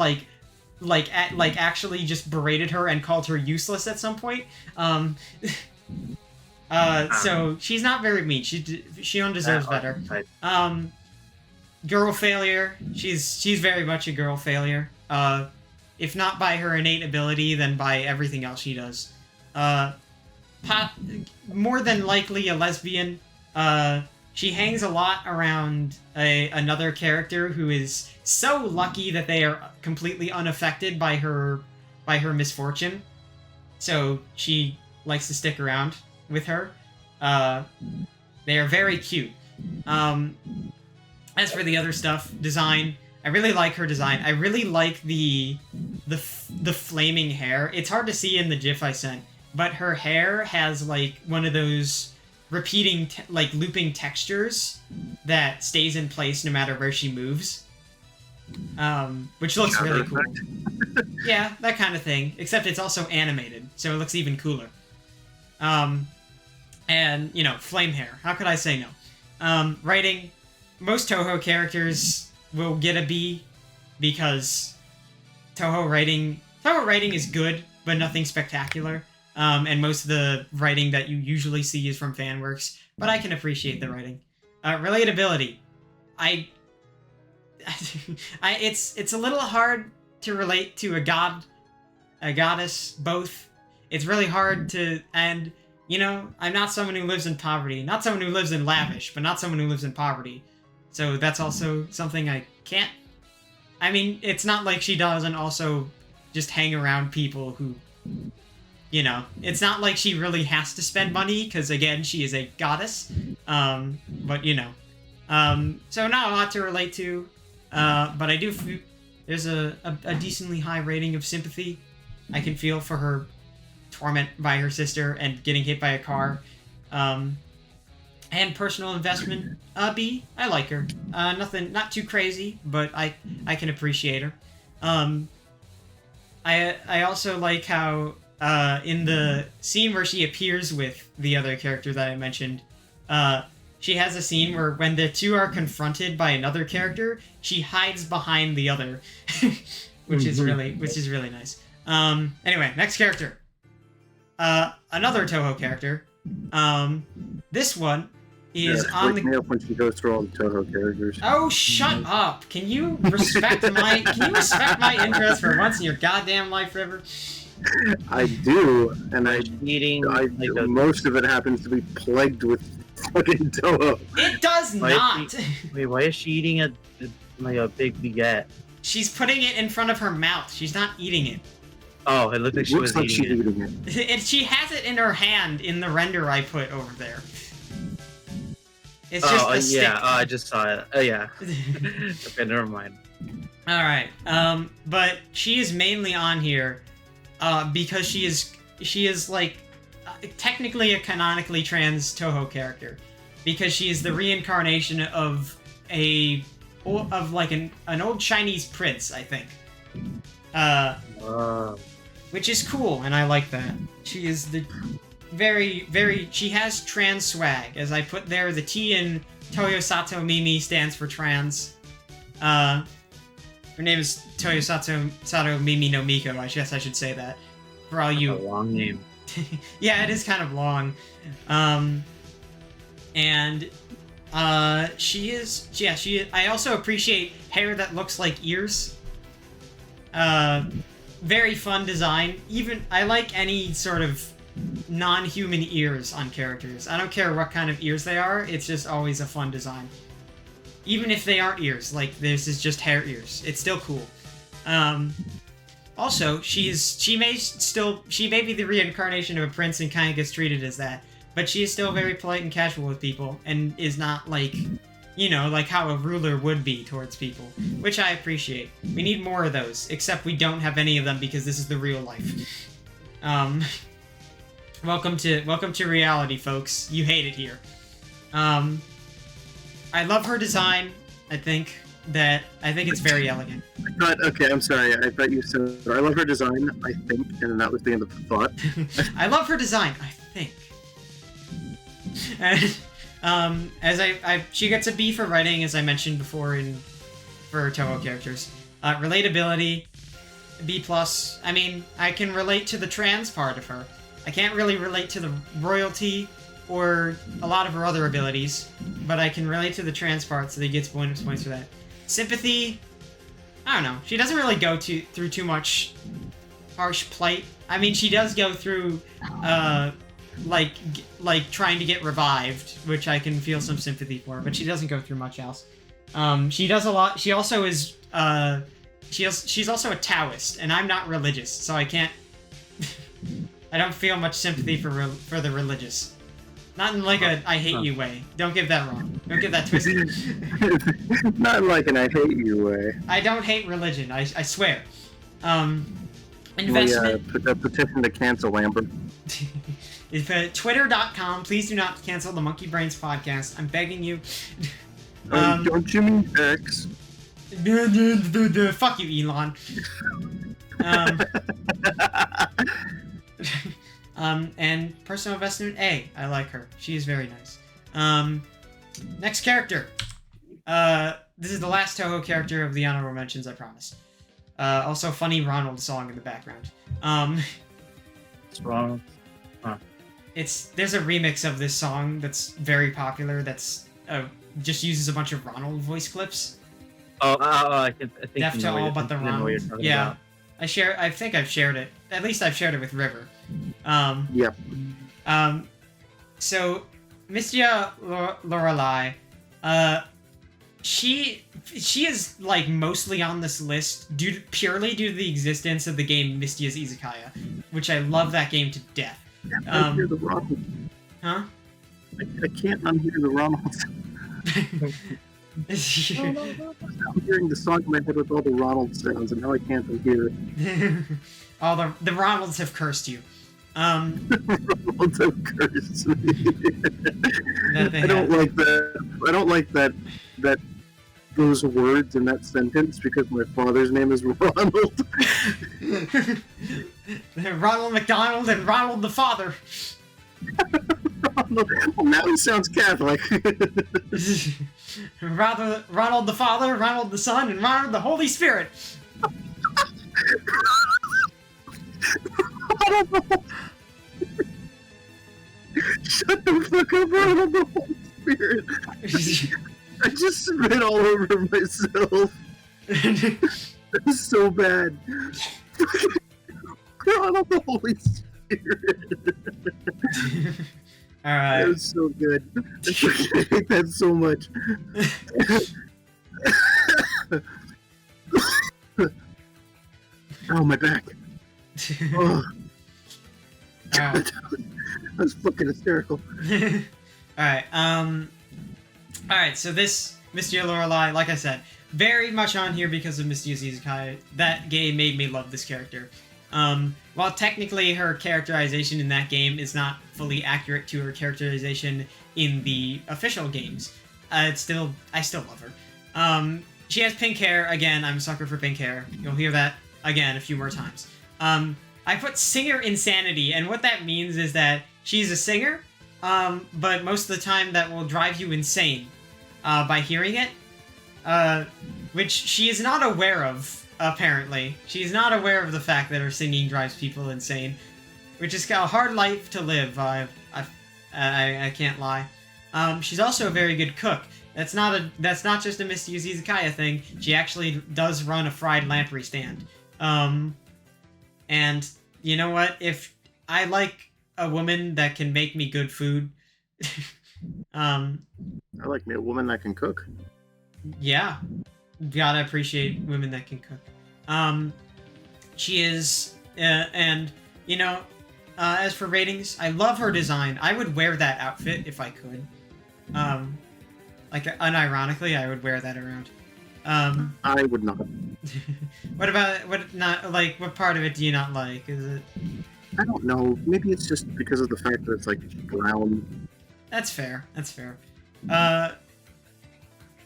actually just berated her and called her useless at some point. So she's not very mean. She deserves better. Girl failure. She's very much a girl failure. If not by her innate ability, then by everything else she does. More than likely a lesbian. She hangs a lot around another character who is so lucky that they are completely unaffected by her misfortune. So she likes to stick around with her. They are very cute. As for the other stuff, design, I really like her design. I really like the flaming hair. It's hard to see in the GIF I sent, but her hair has like one of those repeating looping textures that stays in place no matter where she moves. Which looks really cool. Yeah, that kind of thing. Except it's also animated, so it looks even cooler. And, you know, flame hair. How could I say no? Writing. Most Touhou characters will get a B because Touhou writing is good, but nothing spectacular. And most of the writing that you usually see is from fan works, but I can appreciate the writing. Relatability. It's a little hard to relate to a goddess, both. It's really hard to, and, you know, I'm not someone who lives in poverty. Not someone who lives in lavish, but not someone who lives in poverty. So that's also something I can't... I mean, it's not like she doesn't also just hang around people who... You know, it's not like she really has to spend money, because, again, she is a goddess. But, you know. So not a lot to relate to. But I do feel there's a decently high rating of sympathy I can feel for her torment by her sister and getting hit by a car. And personal investment, B. I like her. Not too crazy, but I can appreciate her. I also like how in the scene where she appears with the other character that I mentioned, she has a scene where when the two are confronted by another character, she hides behind the other, which is really nice. Anyway, next character. Another Touhou character. This one is on the... me up when she goes through all the Touhou characters. Oh, shut up! Can you respect my interest for once in your goddamn life, River? I do, and most of it happens to be plagued with fucking Touhou. It does not! Why is she eating a big baguette? She's putting it in front of her mouth. She's not eating it. Oh, it looked like she was eating it. She has it in her hand in the render I put over there. It's just a stick. Yeah, I just saw it. Oh, yeah. Okay, never mind. Alright, but she is mainly on here because she is like technically a canonically trans Touhou character, because she is the reincarnation of an old Chinese prince, I think. Which is cool, and I like that. She is the she has trans swag. As I put there, the T in Toyosato Mimi stands for trans. Her name is Toyosato Mimi no Miko. I guess I should say that. For all you... That's a long name. Yeah, it is kind of long. I also appreciate hair that looks like ears. Very fun design. Even, I like any sort of non-human ears on characters. I don't care what kind of ears they are, it's just always a fun design. Even if they aren't ears, like this is just hair ears. It's still cool. Also, she may be the reincarnation of a prince and kind of gets treated as that, but she is still very polite and casual with people, and is not like, you know, like how a ruler would be towards people, which I appreciate. We need more of those, except we don't have any of them because this is the real life. Welcome to reality, folks. You hate it here. I love her design. I think it's very elegant. Okay, I'm sorry. I thought you said I love her design, I think, and that was the end of the thought. I love her design, I think. And as she gets a B for writing, as I mentioned before for Toho characters. Relatability, B+. I mean, I can relate to the trans part of her. I can't really relate to the royalty or a lot of her other abilities, but I can relate to the trans part, so they get bonus points for that. Sympathy, I don't know. She doesn't really go through too much harsh plight. I mean, she does go through, like trying to get revived, which I can feel some sympathy for, but she doesn't go through much else. She does a lot. She also is, she's also a Taoist, and I'm not religious, so I can't. I don't feel much sympathy for the religious. Not in like a I hate you way. Don't get that wrong. Don't get that twisted. Not like an I hate you way. I don't hate religion. I swear. Investment. A petition to cancel Lambert. If Twitter.com, please do not cancel the Monkey Brains podcast. I'm begging you. Don't you mean X? Fuck you, Elon. And personal investment A. I like her. She is very nice. Next character. This is the last Toho character of the honorable mentions, I promise. Also, funny Ronald song in the background. What's wrong? There's a remix of this song that's very popular. That's just uses a bunch of Ronald voice clips. I think Deaf to all but the Ronald. Yeah, about. I think I've shared it. At least I've shared it with River. Yep. So, Mystia Lorelei, she is like mostly on this list purely due to the existence of the game Mystia's Izakaya, which I love that game to death. I can't hear the Ronald. Huh? I can't unhear the Ronalds. I'm hearing the song in my head with all the Ronald sounds, and now I can't unhear it. All the Ronalds have cursed you. Ronalds have cursed me. I don't like that. I don't like that those words in that sentence because my father's name is Ronald. Ronald McDonald and Ronald the father. Ronald. Well, now he sounds Catholic. Ronald the Father, Ronald the Son, and Ronald the Holy Spirit. Shut the fuck up, Ronald the Holy Spirit. I just spit all over myself. That was so bad. Ronald the Holy Spirit. Alright. That was so good. I hate that so much. Oh, my back. Oh. Alright. That was fucking hysterical. Alright, alright, so this Mystia Lorelei, like I said, very much on here because of Mystia's Izakai. That game made me love this character. While technically her characterization in that game is not fully accurate to her characterization in the official games, I still love her. She has pink hair. Again, I'm a sucker for pink hair. You'll hear that again a few more times. I put singer insanity, and what that means is that she's a singer, but most of the time that will drive you insane by hearing it, which she is not aware of. Apparently, she's not aware of the fact that her singing drives people insane, which is a hard life to live. I can't lie. She's also a very good cook. That's not just a Misty Izakaya thing. She actually does run a fried lamprey stand. And you know what? If I like a woman that can make me good food, I like me a woman that can cook. Yeah. Gotta appreciate women that can cook. She is, and, you know, as for ratings, I love her design. I would wear that outfit if I could. Like, unironically, I would wear that around. I would not. What part of it do you not like? Is it... I don't know. Maybe it's just because of the fact that it's, like, brown. That's fair. That's fair.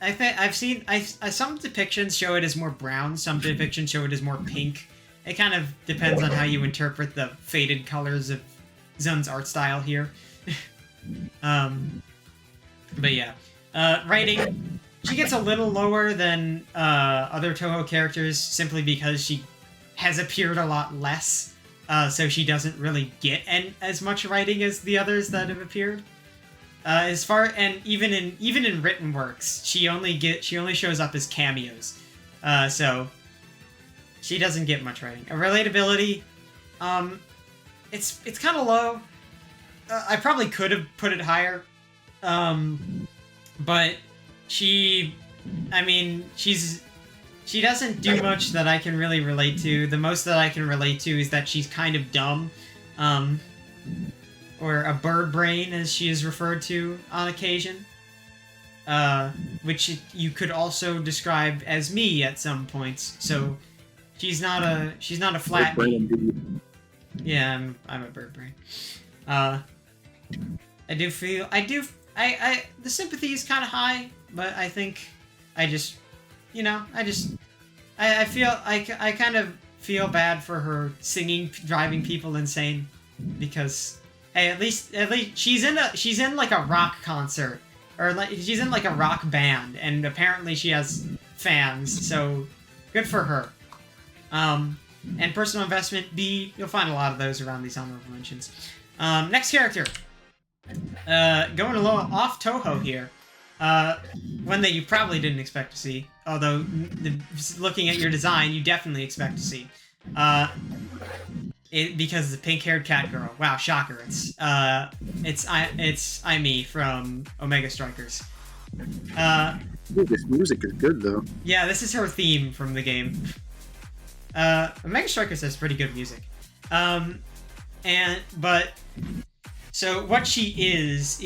I think I've seen some depictions show it as more brown, some depictions show it as more pink. It kind of depends on how you interpret the faded colors of Zun's art style here. But yeah, writing, she gets a little lower than other Toho characters simply because she has appeared a lot less, so she doesn't really get as much writing as the others that have appeared. And even in written works, she only shows up as cameos, so she doesn't get much writing. Relatability, it's kind of low. I probably could have put it higher, but she doesn't do much that I can really relate to. The most that I can relate to is that she's kind of dumb, or a bird brain, as she is referred to on occasion, which you could also describe as me at some points. So she's not a flat bee. Yeah, I'm a bird brain. The sympathy is kind of high, but I think I kind of feel bad for her singing, driving people insane, because hey, at least she's in like a rock concert, or like she's in like a rock band, and apparently she has fans, so good for her. And personal investment B, you'll find a lot of those around these honorable mentions. Next character, going a little off Toho here. One that you probably didn't expect to see, although looking at your design, you definitely expect to see. Because it's a pink-haired cat girl. Wow, shocker! It's Aimee from Omega Strikers. Dude, this music is good though. Yeah, this is her theme from the game. Omega Strikers has pretty good music. So what she is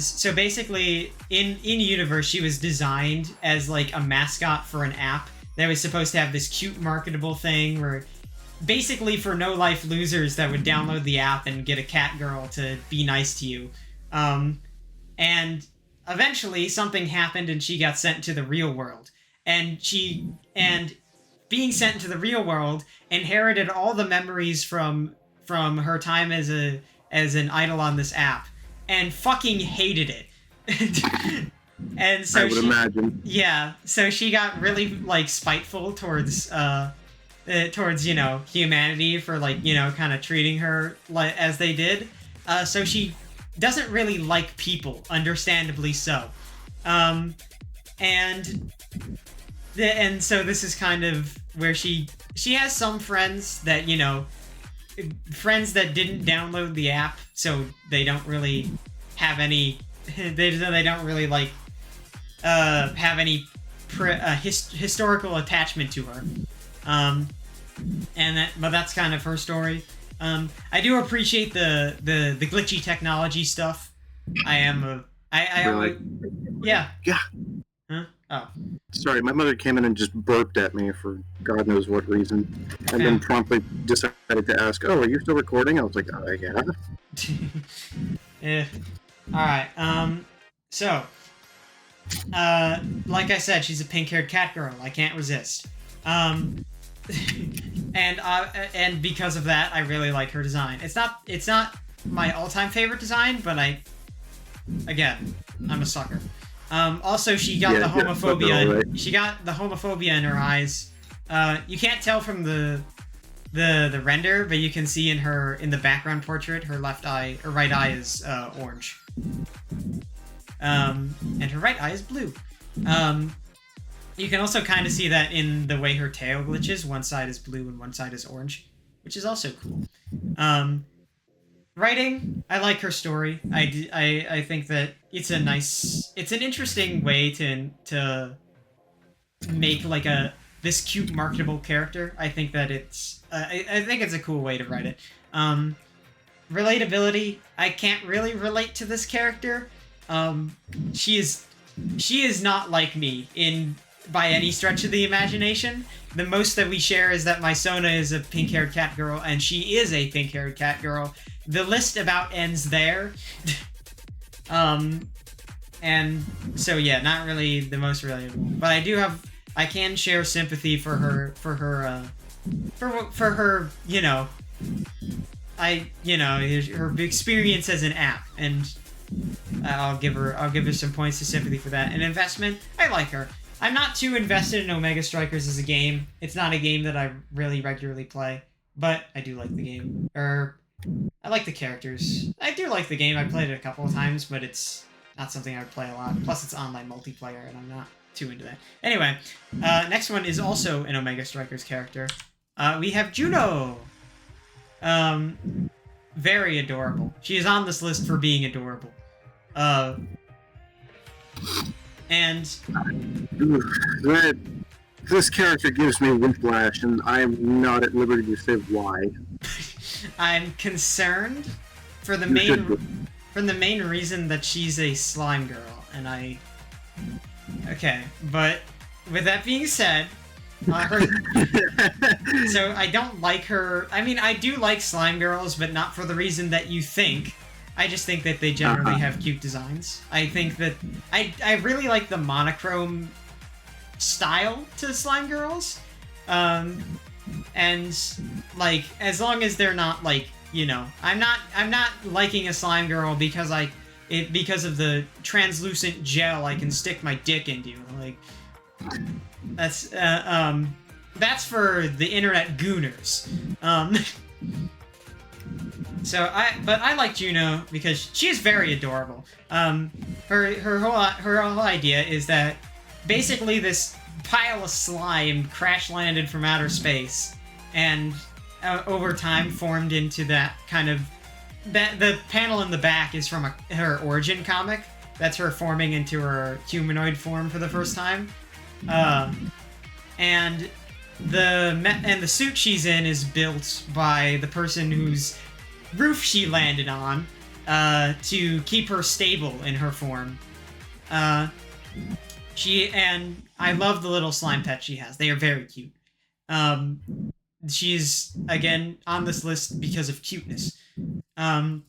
so basically in universe she was designed as like a mascot for an app that was supposed to have this cute marketable thing where basically for no life losers that would download the app and get a cat girl to be nice to you. And eventually something happened and she got sent to the real world. And being sent into the real world inherited all the memories from her time as an idol on this app and fucking hated it. And so I would imagine. Yeah, so she got really like spiteful towards humanity for like, kind of treating her like as they did. So she doesn't really like people, understandably so. And so this is kind of where she has some friends that, friends that didn't download the app, so they don't really have any they don't really like have any historical attachment to her. But that's kind of her story. I do appreciate the glitchy technology stuff. Really? Yeah. Yeah. Huh? Oh. Sorry, my mother came in and just burped at me for God knows what reason, and then promptly decided to ask, "Oh, are you still recording?" I was like, "Yeah." Yeah. All right. So, like I said, she's a pink-haired cat girl. I can't resist. And because of that, I really like her design. It's not my all-time favorite design, but I'm a sucker. Also, she got the homophobia. Right. She got the homophobia in her eyes. You can't tell from the render, but you can see in the background portrait, her right eye is orange. And her right eye is blue. You can also kind of see that in the way her tail glitches. One side is blue and one side is orange, which is also cool. Writing, I like her story. I think that it's an interesting way to make like this cute marketable character. I think that I think it's a cool way to write it. Relatability, I can't really relate to this character. She is not like me by any stretch of the imagination. The most that we share is that my Sona is a pink-haired cat girl, and she is a pink-haired cat girl. The list about ends there. And so yeah, not really the most relatable. But I can share sympathy for her, her experience as an app, and I'll give her some points to sympathy for that. An investment, I like her. I'm not too invested in Omega Strikers as a game. It's not a game that I really regularly play, but I do like the game. I like the characters. I do like the game. I played it a couple of times, but it's not something I would play a lot. Plus, it's online multiplayer, and I'm not too into that. Anyway, next one is also an Omega Strikers character. We have Juno. Very adorable. She is on this list for being adorable. And This character gives me whiplash, and I'm not at liberty to say why. I'm concerned for the main reason that she's a slime girl, and okay, but with that being said, so I don't like her. I mean, I do like slime girls, but not for the reason that you think. I just think that they generally have cute designs. I think that I really like the monochrome style to slime girls, and like as long as they're not like, you know, I'm not liking a slime girl because because of the translucent gel I can stick my dick into. Like that's for the internet gooners. But I like Juno because she is very adorable. Her whole idea is that basically this pile of slime crash landed from outer space, and over time formed into that kind of the panel in the back is from her origin comic. That's her forming into her humanoid form for the first time, and the suit she's in is built by the person whose roof she landed on to keep her stable in her form. I love the little slime pets she has. They are very cute. She's again on this list because of cuteness. And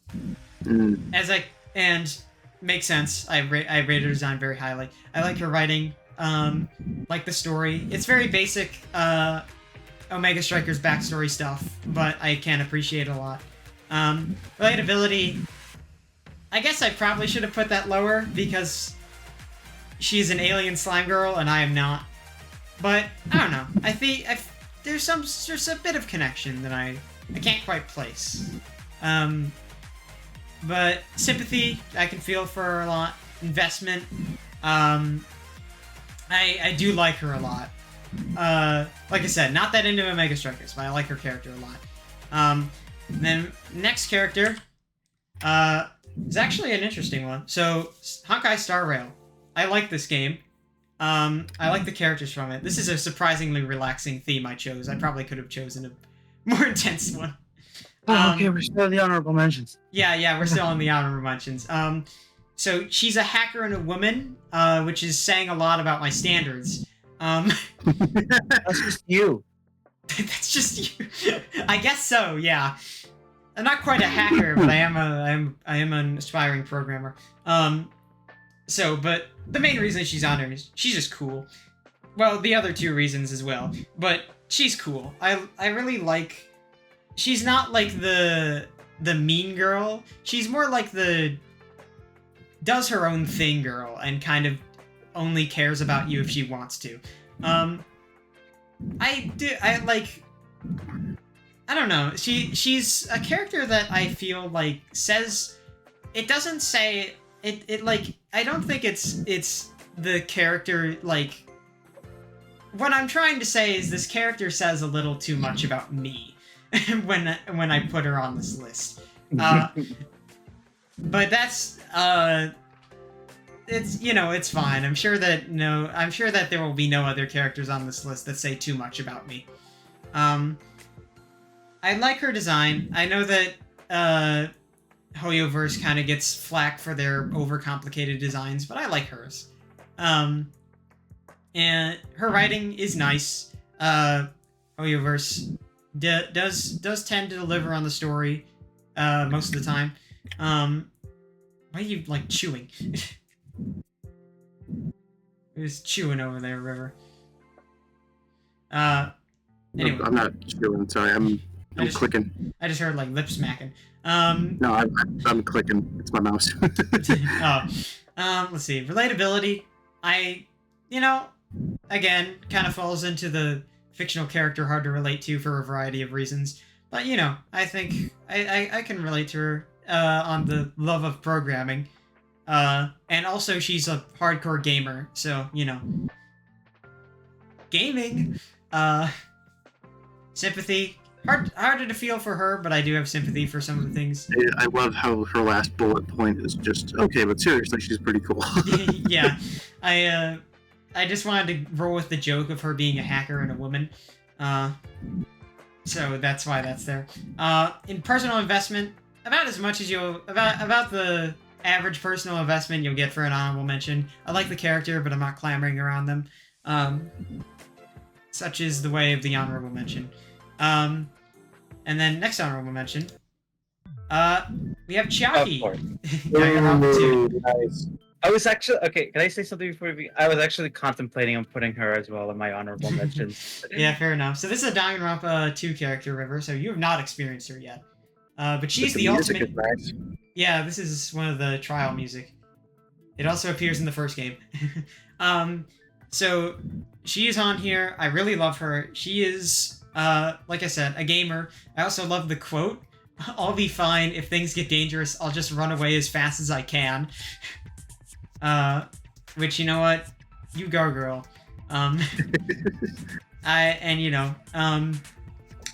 makes sense. I rate her design very highly. I like her writing. Like the story. It's very basic Omega Strikers backstory stuff, but I can appreciate it a lot. Relatability, I guess I probably should have put that lower because she's an alien slime girl and I am not. But I don't know. I think there's a bit of connection that I can't quite place. But sympathy, I can feel for her a lot. Investment, I do like her a lot. Like I said, not that into Omega Strikers, but I like her character a lot. Then next character is actually an interesting one. So Honkai Star Rail. I like this game. I like the characters from it. This is a surprisingly relaxing theme I chose. I probably could have chosen a more intense one. Okay, we're still in the honorable mentions. Yeah, we're still on the honorable mentions. So she's a hacker and a woman, which is saying a lot about my standards. That's just you. That's just you. I guess so. Yeah, I'm not quite a hacker, but I am an aspiring programmer. But the main reason she's on her is she's just cool. Well, the other two reasons as well, but she's cool. I really like. She's not like the mean girl. She's more like the does her own thing girl and kind of only cares about you if she wants to. I don't know. She's a character that I feel like says it doesn't say it like I don't think it's the character like what I'm trying to say is this character says a little too much about me when I put her on this list. But that's it's it's fine. I'm sure that there will be no other characters on this list that say too much about me. I like her design. I know that Hoyoverse kind of gets flack for their overcomplicated designs, but I like hers. And her writing is nice. Hoyoverse does tend to deliver on the story most of the time. Why are you like chewing? Who's chewing over there, River? Anyway. I'm not chewing, sorry. I'm I'm clicking. I just heard like lip smacking. No, I'm clicking. It's my mouse. Let's see. Relatability. Again, kind of falls into the fictional character hard to relate to for a variety of reasons. But, I think I can relate to her on the love of programming. And also she's a hardcore gamer, so, Gaming. Sympathy. Harder to feel for her, but I do have sympathy for some of the things. I love how her last bullet point is just, okay, but seriously, she's pretty cool. Yeah. I just wanted to roll with the joke of her being a hacker and a woman. So that's why that's there. In personal investment, about as much as about the average personal investment you'll get for an honorable mention. I like the character, but I'm not clamoring around them. Such is the way of the honorable mention. And then next honorable mention, we have Chiaki. Of course. Yeah, you're wrong too. Nice. I was actually okay. Can I say something before we? I was actually contemplating on putting her as well in my honorable mentions. Yeah, fair enough. So this is a Danganronpa 2 character, River. So you have not experienced her yet, but she's the music ultimate. is nice. Yeah, this is one of the trial music. It also appears in the first game. So she is on here. I really love her. She is, like I said, a gamer. I also love the quote, "I'll be fine. If things get dangerous, I'll just run away as fast as I can." Which, you know what? You go, girl.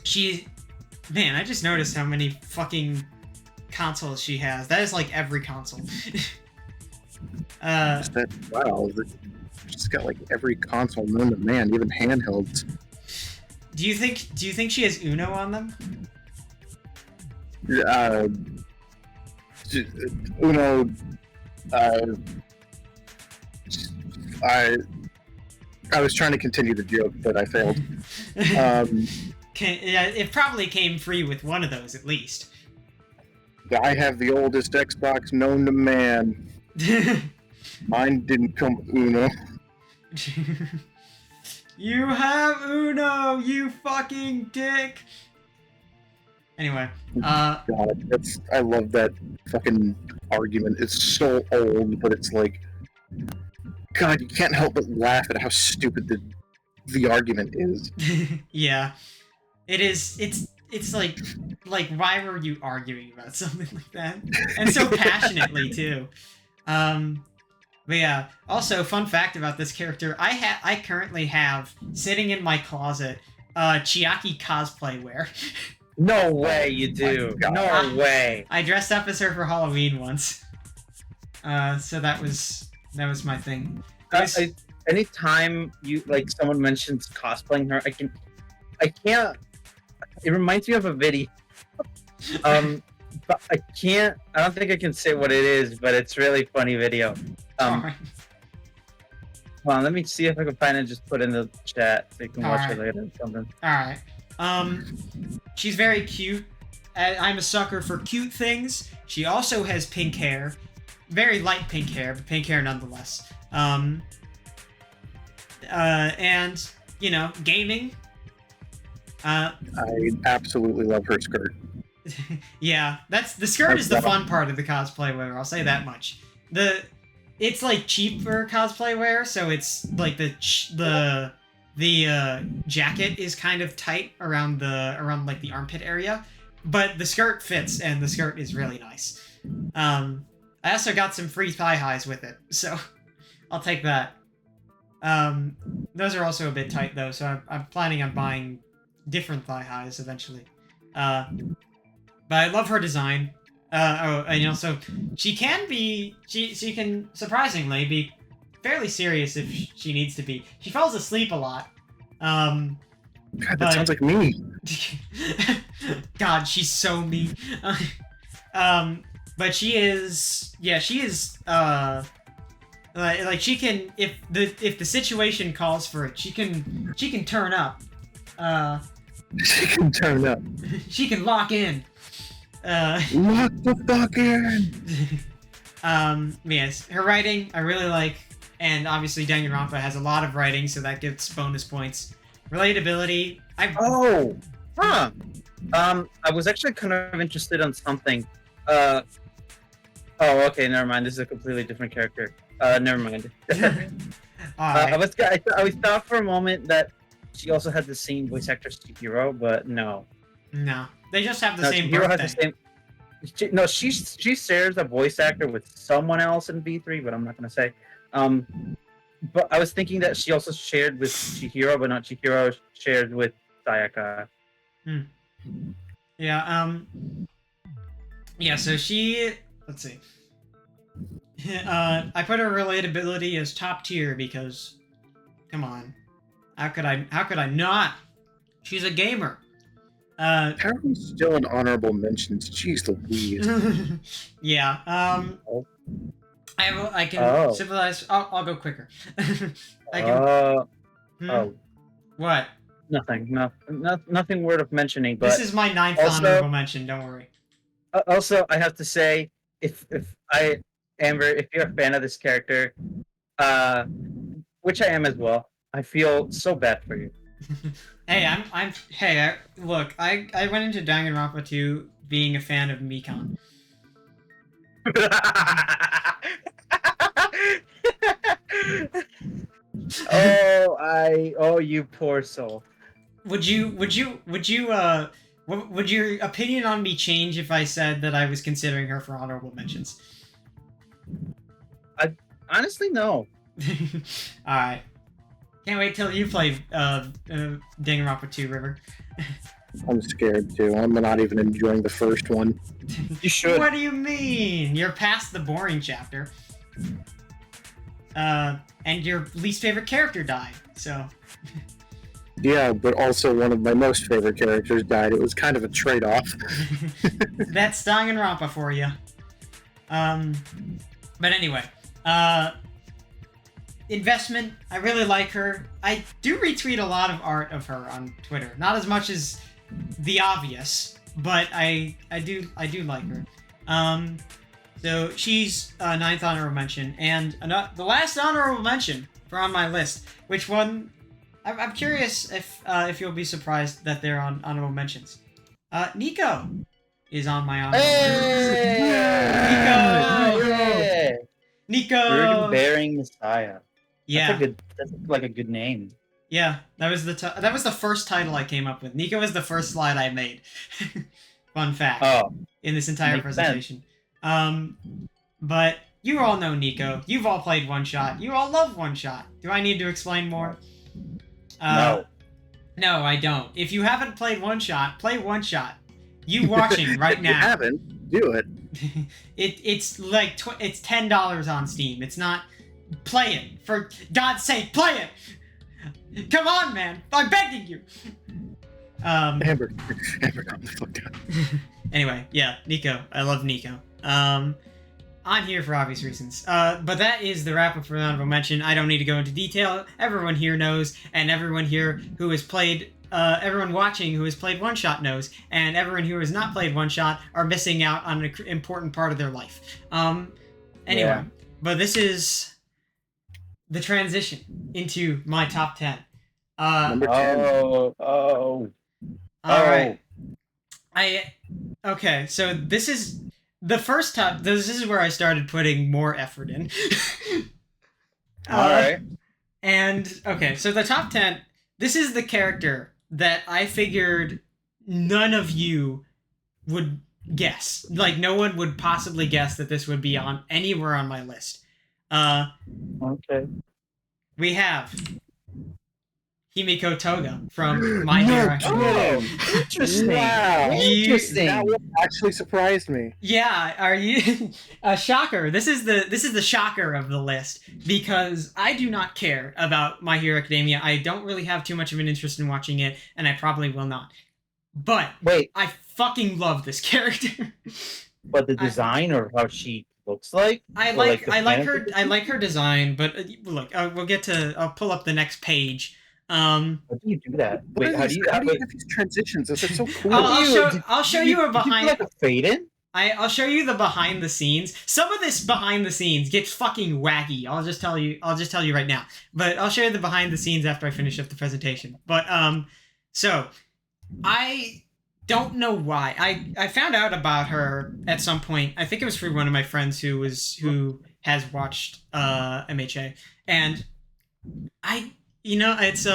She... Man, I just noticed how many fucking consoles she has. That is like every console. Wow, she's got like every console known to man, even handhelds. Do you think she has Uno on them? Uno. I was trying to continue the joke, but I failed. It probably came free with one of those at least. I have the oldest Xbox known to man. Mine didn't come with Uno. You have Uno, you fucking dick. Anyway, God, I love that fucking argument. It's so old, but it's like, God, you can't help but laugh at how stupid the argument is. Yeah, it is. It's like why were you arguing about something like that? And so passionately too. But yeah. Also, fun fact about this character: I currently have sitting in my closet, Chiaki cosplay wear. No way you do. No way. I dressed up as her for Halloween once. So that was my thing. Anytime you someone mentions cosplaying her, I can't. It reminds me of a video. But I don't think I can say what it is, but it's really funny video. Alright. Hold on, let me see if I can find it and just put in the chat so you can watch it Alright. later or something. Alright. She's very cute. I'm a sucker for cute things. She also has pink hair. Very light pink hair, but pink hair nonetheless. And, gaming. I absolutely love her skirt. Yeah, the skirt is the fun part of the cosplay wear, I'll say that much. It's like cheaper cosplay wear, so it's like the jacket is kind of tight around like the armpit area, but the skirt fits and the skirt is really nice. I also got some free thigh highs with it, so I'll take that. Those are also a bit tight though, so I'm planning on buying different thigh highs eventually. But I love her design. And also she can surprisingly be fairly serious if she needs to be. She falls asleep a lot. God, that sounds like me. God, she's so mean. But she is like she can, if the situation calls for it, she can turn up. She can turn up. She can lock in. Lock the fuck in. Yes, her writing I really like, and obviously Danganronpa has a lot of writing, so that gives bonus points. Relatability, I was actually kind of interested on something. Oh, okay, never mind. This is a completely different character. Never mind. All right. I was thought for a moment that she also had the same voice actor as Chihiro, but no. No, they just have the No, same Chihiro birthday. has the same. No, she shares a voice actor with someone else in V3, but I'm not gonna say. But I was thinking that she also shared with Chihiro, but not Chihiro shared with Sayaka. Yeah. Yeah. So she. Let's see. I put her relatability as top tier because, come on, how could I not? She's a gamer. Apparently still in honorable mentions. Jeez Louise. Yeah. I can Oh. sympathize. I'll go quicker. I can. Oh, Hmm? What? nothing. Nothing worth mentioning. But This is my ninth also- honorable mention. Don't worry. Also, I have to say, if Amber, if you're a fan of this character, which I am as well, I feel so bad for you. Hey, look, I went into Danganronpa 2 being a fan of Mikon. Oh, you poor soul. Would your opinion on me change if I said that I was considering her for honorable mentions? Honestly, no. Alright. Can't wait till you play Danganronpa 2, River. I'm scared too. I'm not even enjoying the first one. You should. What do you mean? You're past the boring chapter. And your least favorite character died, so... Yeah, but also one of my most favorite characters died. It was kind of a trade-off. That's Danganronpa for you. But anyway, investment. I really like her. I do retweet a lot of art of her on Twitter. Not as much as the obvious, but I do like her. So she's ninth honorable mention, and the last honorable mention for on my list. Which one? I'm curious if you'll be surprised that they're on honorable mentions. Nico is on my honorable mentions. Yeah. Nico. Burden-bearing Messiah. Yeah. That's like a good name. Yeah, that was the first title I came up with. Nico was the first slide I made. Fun fact. Oh. In this entire Makes presentation. But you all know Nico. You've all played One Shot. You all love One Shot. Do I need to explain more? No. No, I don't. If you haven't played One Shot, play One Shot. You watching right If now. you haven't, do it. It's like it's $10 on Steam. It's not. Play it, for God's sake, play it. Come on, man, I'm begging you. Amber, calm the fuck down. Anyway, yeah, Nico. I love Nico. I'm here for obvious reasons. But that is the wrap up for the honorable mention. I don't need to go into detail. Everyone here knows, and everyone here who has played, everyone watching who has played One Shot knows, and everyone who has not played One Shot are missing out on an important part of their life. Anyway, Yeah. But this is the transition into my top 10. Number 10. Oh. Alright. Okay, so this is the first top. This is where I started putting more effort in. Alright. And, okay, so the top 10, this is the character that I figured none of you would guess. Like, no one would possibly guess that this would be on anywhere on my list. Okay. We have Himiko Toga from My Hero Academia. Interesting. Wow. Interesting. That one actually surprised me. Yeah, are you a shocker? This is the shocker of the list because I do not care about My Hero Academia. I don't really have too much of an interest in watching it, and I probably will not. But Wait, I fucking love this character. but the design or how she looks like? I Or, like the I like her fantasy? I like her design, but look, we'll get to. I'll pull up the next page. How do you do that? What Wait, are how these- do you how do you wait, get these transitions? Those are so cool. I'll show you a did behind. you do like a fade in? I'll show you the behind the scenes. Some of this behind the scenes gets fucking wacky. I'll just tell you right now. But I'll show you the behind the scenes after I finish up the presentation. But so I don't know why. I found out about her at some point. I think it was through one of my friends who has watched MHA, and it's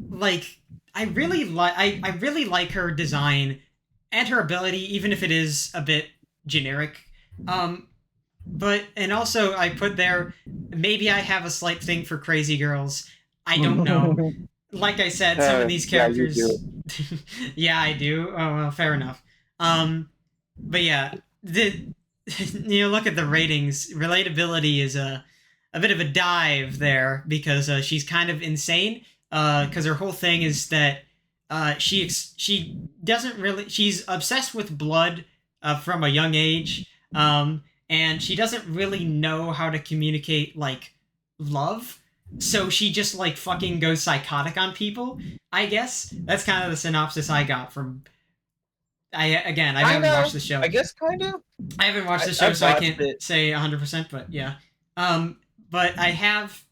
like I really like her design and her ability, even if it is a bit generic. But and also I put there, maybe I have a slight thing for crazy girls. I don't know. Like I said, some of these characters. Yeah, Yeah, I do. Oh well, fair enough. But yeah, look at the ratings. Relatability is a bit of a dive there because she's kind of insane. Because her whole thing is that she doesn't really, she's obsessed with blood from a young age. And she doesn't really know how to communicate like love. So she just like fucking goes psychotic on people. I guess that's kind of the synopsis I got from. I haven't watched the show. I guess kind of. I haven't watched the show, I've so I watched can't it. say 100%. But yeah, but I have.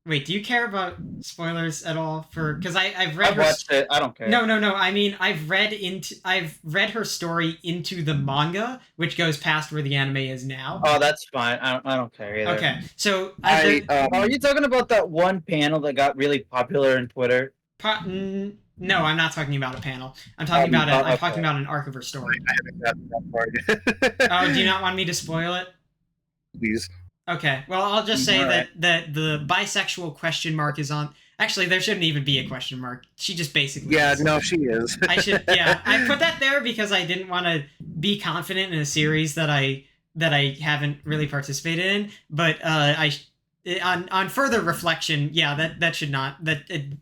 Wait, do you care about spoilers at all? Because I've read. I've watched it. I don't care. No. I mean, I've read her story into the manga, which goes past where the anime is now. Oh, that's fine. I don't care either. Okay, so Are you talking about that one panel that got really popular in Twitter? no, I'm not talking about a panel. I'm talking about I'm talking about an arc of her story. I haven't gotten that far yet. Oh, do you not want me to spoil it? Please. Okay, well, I'll just say Alright. that the bisexual question mark is on. Actually, there shouldn't even be a question mark. She just basically. Yeah, is. no, she is. I put that there because I didn't want to be confident in a series that I haven't really participated in. But on further reflection, yeah, that should not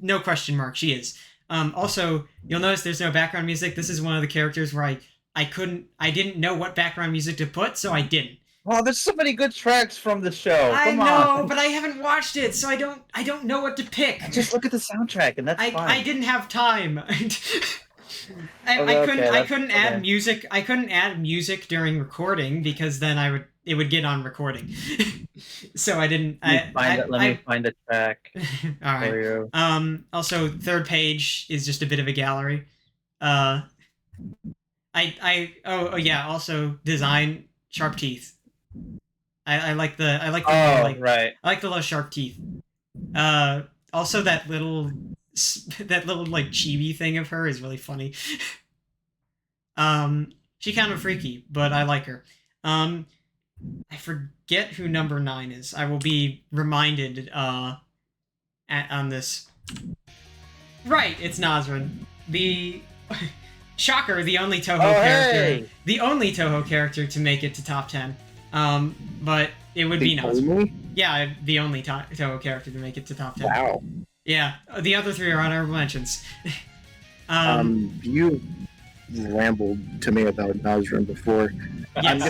no question mark. She is. Also, you'll notice there's no background music. This is one of the characters where I didn't know what background music to put, so I didn't. Oh, there's so many good tracks from the show. I Come know, on. but I haven't watched it, so I don't know what to pick. Just look at the soundtrack, and that's fine. I didn't have time. I couldn't add music. I couldn't add music during recording because then it would get on recording. So I didn't. Let me find a track All right. for you. Also, third page is just a bit of a gallery. Oh yeah. Also, design sharp teeth. I like the Right. I like the little sharp teeth. Also that little like chibi thing of her is really funny. She kind of freaky, but I like her. I forget who number 9 is. I will be reminded on this. Right, it's Nazrin. The shocker, the only Toho character. Hey! The only Toho character to make it to top 10. But it would be The Nazrin. only? Yeah, the only Toho character to make it to top 10. Wow. Yeah, the other 3 are honorable mentions. You rambled to me about Nazrin before. Yes.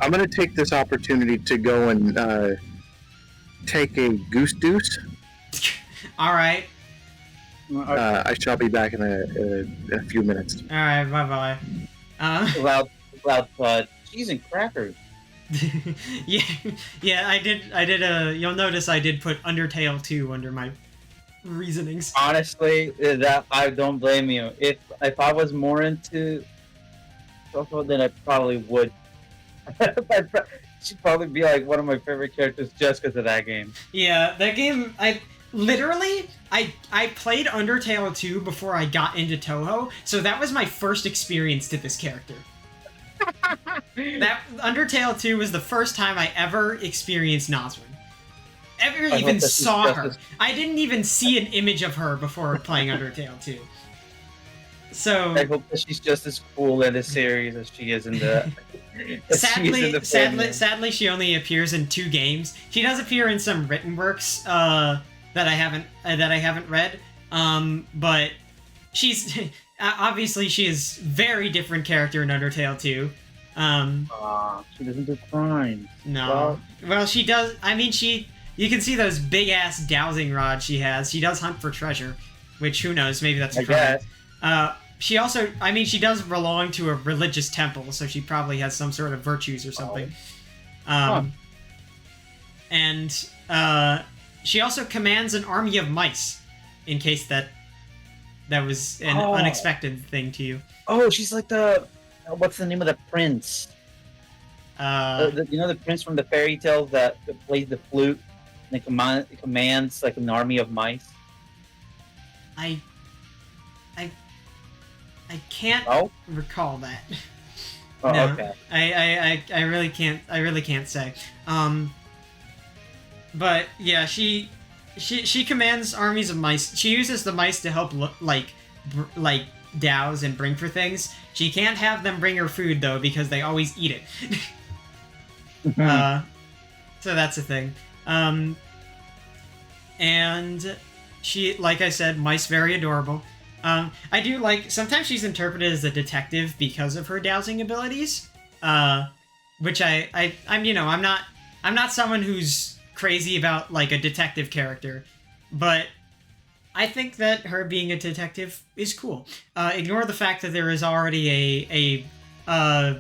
I'm gonna take this opportunity to go and take a goose deuce. All right. I shall be back in a few minutes. All right. Bye bye. Loud thud. Cheese and crackers. yeah. I did. You'll notice I did put Undertale 2 under my reasonings. Honestly, that I don't blame you. If I was more into Coco, then I probably would. She'd probably be like one of my favorite characters just because of that game. Yeah, that game. I played Undertale 2 before I got into Toho, so that was my first experience to this character. That Undertale 2 was the first time I ever experienced Nazrin. Ever even saw her. I didn't even see an image of her before playing Undertale 2. So I hope that she's just as cool in the series as she is in the. sadly, she only appears in 2 games. She does appear in some written works that I haven't read. But she's obviously she is very different character in Undertale 2. She doesn't do crimes. No. Well, she does. I mean, you can see those big ass dowsing rods she has. She does hunt for treasure, which who knows? Maybe that's a crime. She also, I mean, she does belong to a religious temple, so she probably has some sort of virtues or something. And she also commands an army of mice, in case that that was an Oh. unexpected thing to you? Oh, she's like the what's the name of the prince? You know the prince from the fairy tale that plays the flute and commands like an army of mice. I can't Oh, recall that. oh No. okay. I really can't. I really can't say. But yeah, she commands armies of mice. She uses the mice to help like douse and bring for things. She can't have them bring her food though because they always eat it. So that's a thing. And she, like I said, mice very adorable. I do like, sometimes she's interpreted as a detective because of her dowsing abilities. Which I'm not someone who's crazy about like a detective character, but I think that her being a detective is cool. Ignore the fact that there is already a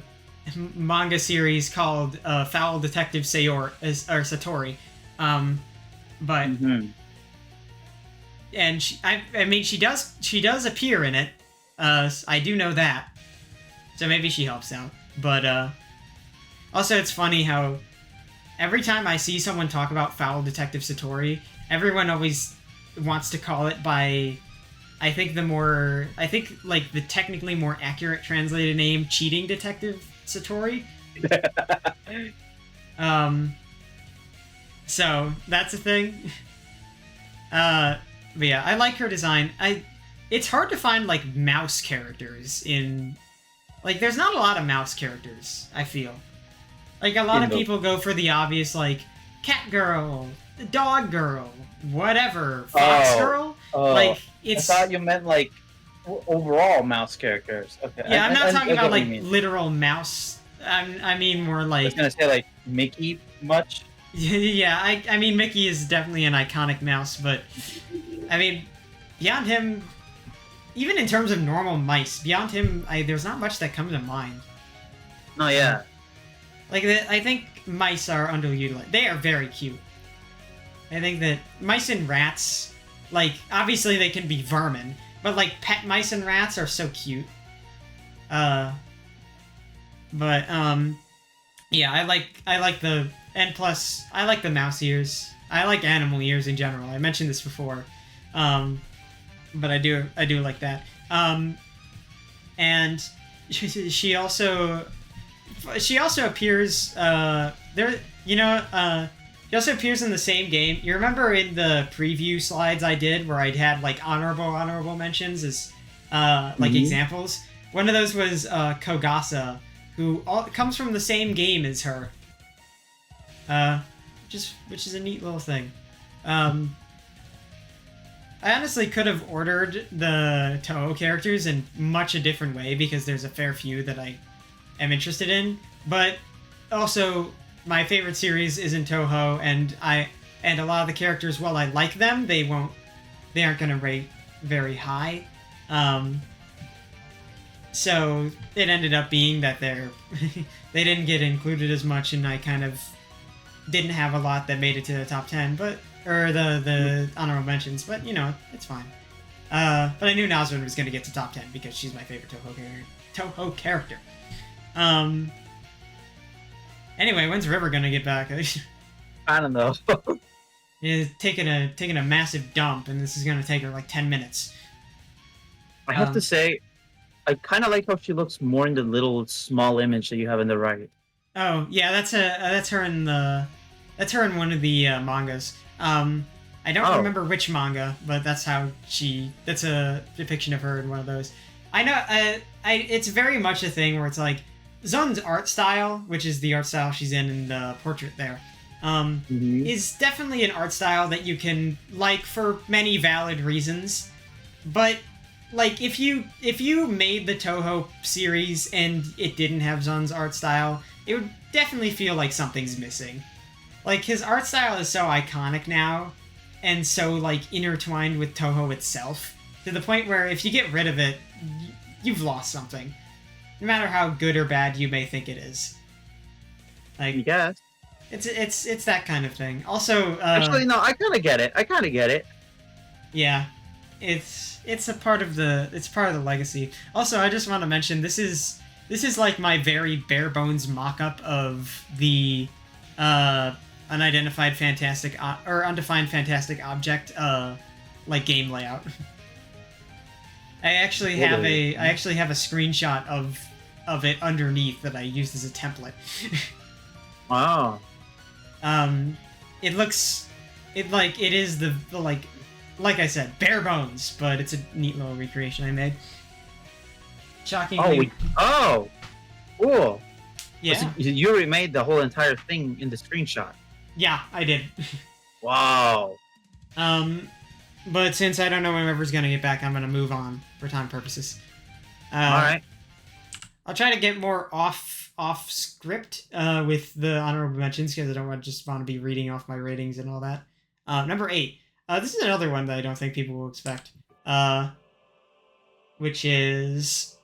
manga series called Foul Detective Satori. But Mhm. and I mean she does appear in it. I do know that, so maybe she helps out. But also it's funny how every time I see someone talk about Foul Detective Satori, everyone always wants to call it by I think like the technically more accurate translated name, Cheating Detective Satori. So that's a thing. But yeah, I like her design. It's hard to find like mouse characters in like there's not a lot of mouse characters, I feel. Like a lot of people go for the obvious like cat girl, dog girl, whatever, fox girl. Like I it's thought you meant like overall mouse characters. Okay. yeah, I'm not talking I about get what like you mean. literal mouse. I mean more I was like gonna say like Mickey much. yeah. I mean Mickey is definitely an iconic mouse, but I mean beyond him, even in terms of normal mice, beyond him, there's not much that comes to mind. Oh yeah. Like I think mice are underutilized. They are very cute. I think that mice and rats, like obviously they can be vermin, but like pet mice and rats are so cute. But yeah, I like the and plus I like the mouse ears. I like animal ears in general. I mentioned this before, but I do like that. And she also appears there. She also appears in the same game. You remember in the preview slides I did where I had like honorable mentions as like examples. One of those was Kogasa, who comes from the same game as her. Which is a neat little thing. I honestly could have ordered the Toho characters in much a different way because there's a fair few that I am interested in. But also, my favorite series is in Toho, and a lot of the characters, while I like them, they aren't gonna rate very high. So it ended up being that they didn't get included as much, and I kind of didn't have a lot that made it to the top 10, or the honorable mentions. But it's fine. But I knew Nazrin was gonna get to top 10 because she's my favorite Toho character. Anyway, when's River gonna get back? I don't know. She's taking a massive dump, and this is gonna take her like 10 minutes. I have to say, I kind of like how she looks more in the little small image that you have in the right. Oh yeah, that's her in one of the mangas. I don't remember which manga, but that's a depiction of her in one of those. I know. It's very much a thing where it's like Zun's art style, which is the art style she's in the portrait there, is definitely an art style that you can like for many valid reasons. But like if you made the Toho series and it didn't have Zun's art style, it would definitely feel like something's missing. Like his art style is so iconic now and so like intertwined with Toho itself to the point where if you get rid of it, you've lost something. No matter how good or bad you may think it is. Like Yes. it's that kind of thing. Also Actually, no, I kind of get it. Yeah. it's a part of the legacy. Also, I just want to mention this is like my very bare bones mock-up of the unidentified fantastic or undefined fantastic object like game layout. I actually have a screenshot of it underneath that I used as a template. Wow. It looks it is the like I said, bare bones, but it's a neat little recreation I made. Shockingly. Oh, cool. Yeah. So you already made the whole entire thing in the screenshot. Yeah, I did. Wow. But since I don't know when River's gonna get back, I'm gonna move on for time purposes. All right. I'll try to get more off script with the honorable mentions because I don't just want to be reading off my ratings and all that. Number 8. This is another one that I don't think people will expect. Which is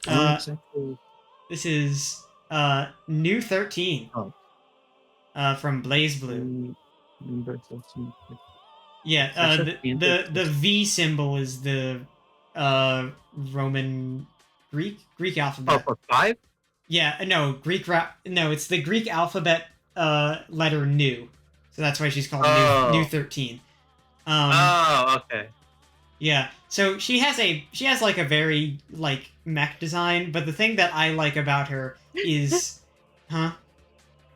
this is New 13. From Blaze Blue. Yeah, the V symbol is the Roman Greek alphabet. Oh, for 5? Yeah, no, no, it's the Greek alphabet letter Nu. So that's why she's called New 13. Okay. Yeah. So she has like a very like mech design, but the thing that I like about her is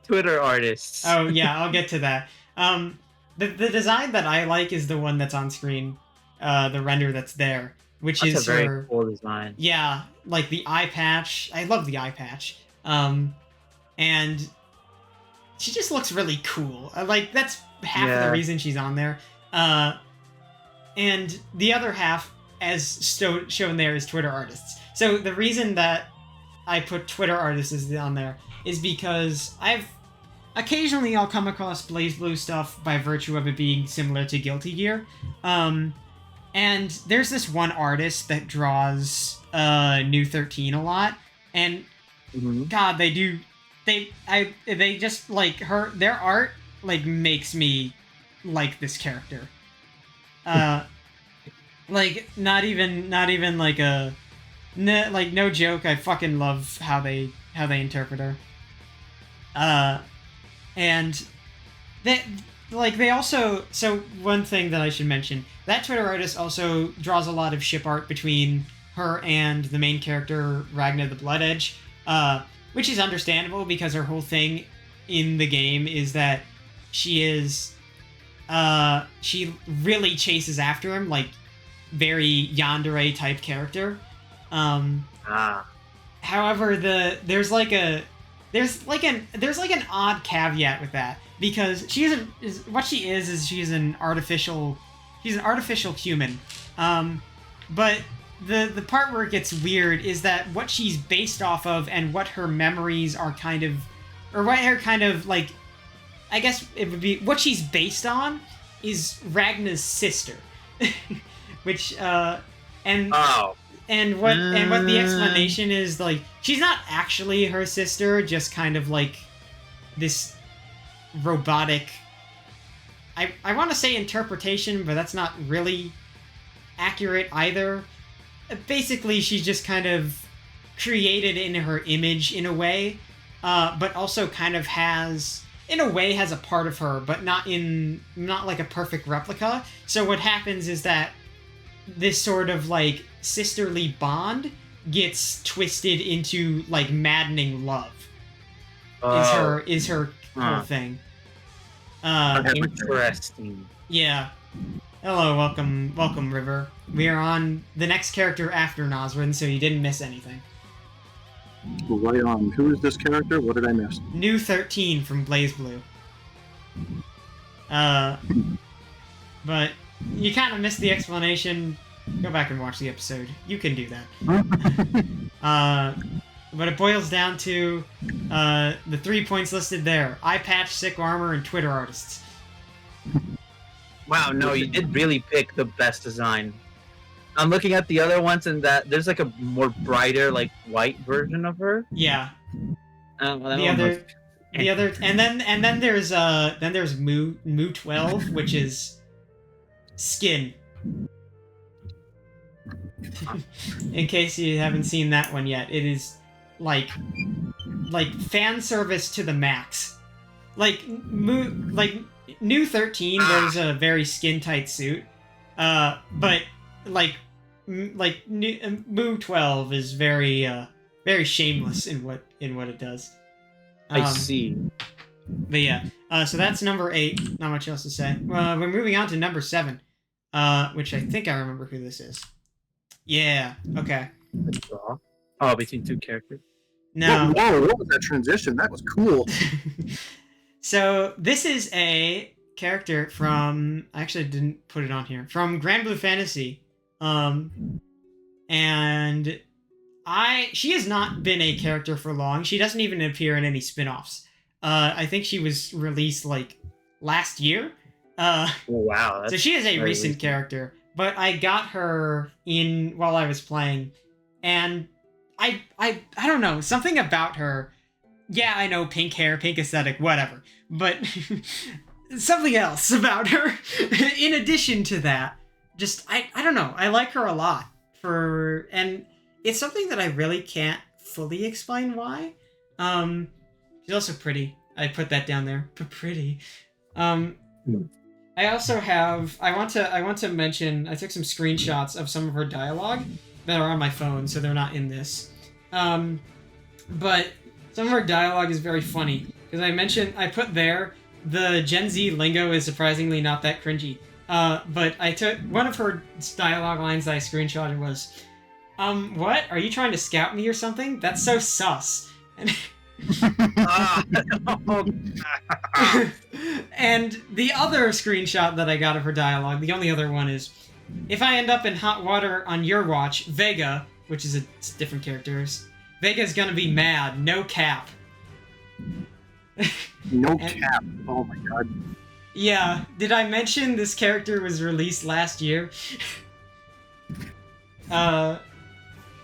Twitter artists. Oh yeah, I'll get to that. The design that I like is the one that's on screen, the render that's there, which That's is a very her. cool design. Yeah, like the eye patch. I love the eye patch. And she just looks really cool. Like that's half of the reason she's on there. And the other half, as shown there, is Twitter artists. So the reason that I put Twitter artists on there is because occasionally I'll come across Blaze Blue stuff by virtue of it being similar to Guilty Gear. And there's this one artist that draws New 13 a lot, and God, they just like their art like makes me like this character. Like not even like like no joke, I fucking love how they interpret her. And that they also, so one thing that I should mention, that Twitter artist also draws a lot of ship art between her and the main character Ragna the Blood Edge, which is understandable because her whole thing in the game is that she really chases after him, like very yandere type character. However, there's an odd caveat with that, because she's an artificial human. But the part where it gets weird is that what she's based off of and what her memories are kind of, or what her kind of like, I guess it would be what she's based on is Ragna's sister, which and what the explanation is, like, she's not actually her sister, just kind of like this robotic, I want to say interpretation, but that's not really accurate either. Basically, she's just kind of created in her image in a way, but also kind of has a part of her, but not like a perfect replica. So what happens is that this sort of like sisterly bond gets twisted into like maddening love. Is her whole thing. Interesting. Yeah. Hello, welcome, River. We are on the next character after Nosrin, so you didn't miss anything. Right on. Who is this character? What did I miss? New 13 from Blaze Blue. But you kind of missed the explanation. Go back and watch the episode. You can do that. But it boils down to the 3 points listed there: eye patch, sick armor, and Twitter artists. Wow, no, you did really pick the best design. I'm looking at the other ones, and that there's like a more brighter, like white version of her. Yeah. Well, the other, and then there's Mu 12, which is skin. In case you haven't seen that one yet, it is like fan service to the max. Like New 13 wears a very skin tight suit, but like Moo 12 is very shameless in what it does. I see. But yeah, so that's number 8. Not much else to say. We're moving on to number 7, which I think I remember who this is. Yeah. Okay. Oh, between two characters. No. Whoa, what was that transition? That was cool. So this is a character from. I actually didn't put it on here. From Grand Blue Fantasy, and she has not been a character for long. She doesn't even appear in any spin-offs. I think she was released like last year. Wow. So she is a recent character, but I got her in while I was playing, and I don't know, something about her. Yeah, I know, pink hair, pink aesthetic, whatever, but something else about her. In addition to that, just I don't know. I like her a lot and it's something that I really can't fully explain why. She's also pretty. I put that down there. Pretty. I also have. I want to mention. I took some screenshots of some of her dialogue that are on my phone, so they're not in this. But some of her dialogue is very funny because I put there the Gen Z lingo is surprisingly not that cringy. But I took one of her dialogue lines that I screenshotted was, what? Are you trying to scout me or something? That's so sus. And and the other screenshot that I got of her dialogue, the only other one is, if I end up in hot water on your watch, Vega, which is different characters, Vega's gonna be mad, no cap. No cap. Oh my god. Yeah, did I mention this character was released last year?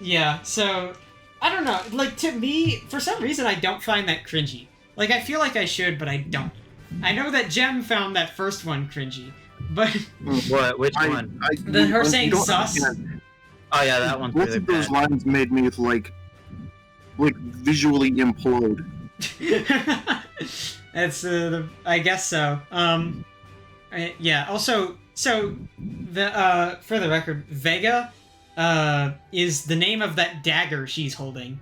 Yeah, so I don't know. Like, to me, for some reason, I don't find that cringy. Like, I feel like I should, but I don't. I know that Jem found that first one cringy, but... What? Which one? Her saying sus? Oh, yeah, that one. Both of those lines made me, like visually implode. That's, I guess so. Yeah, also, so, for the record, Vega... is the name of that dagger she's holding.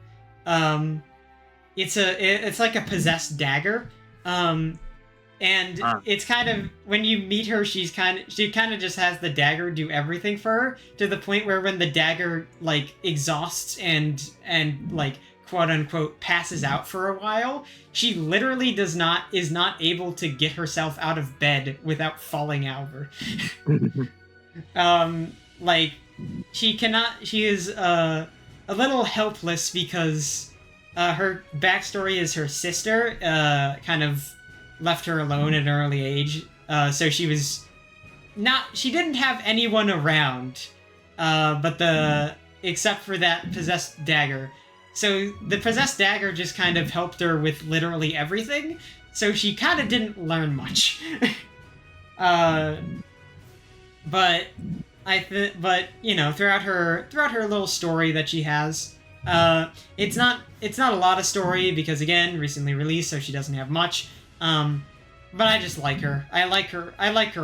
It's like a possessed dagger. It's kind of, when you meet her, she kind of just has the dagger do everything for her, to the point where when the dagger like exhausts and like quote unquote passes out for a while, she literally is not able to get herself out of bed without falling over. Like, she is a little helpless because her backstory is her sister kind of left her alone at an early age, so she didn't have anyone around except for that possessed dagger. So the possessed dagger just kind of helped her with literally everything, so she kind of didn't learn much. But you know, throughout her little story that she has, it's not a lot of story because, again, recently released, so she doesn't have much. But I just like her. I like her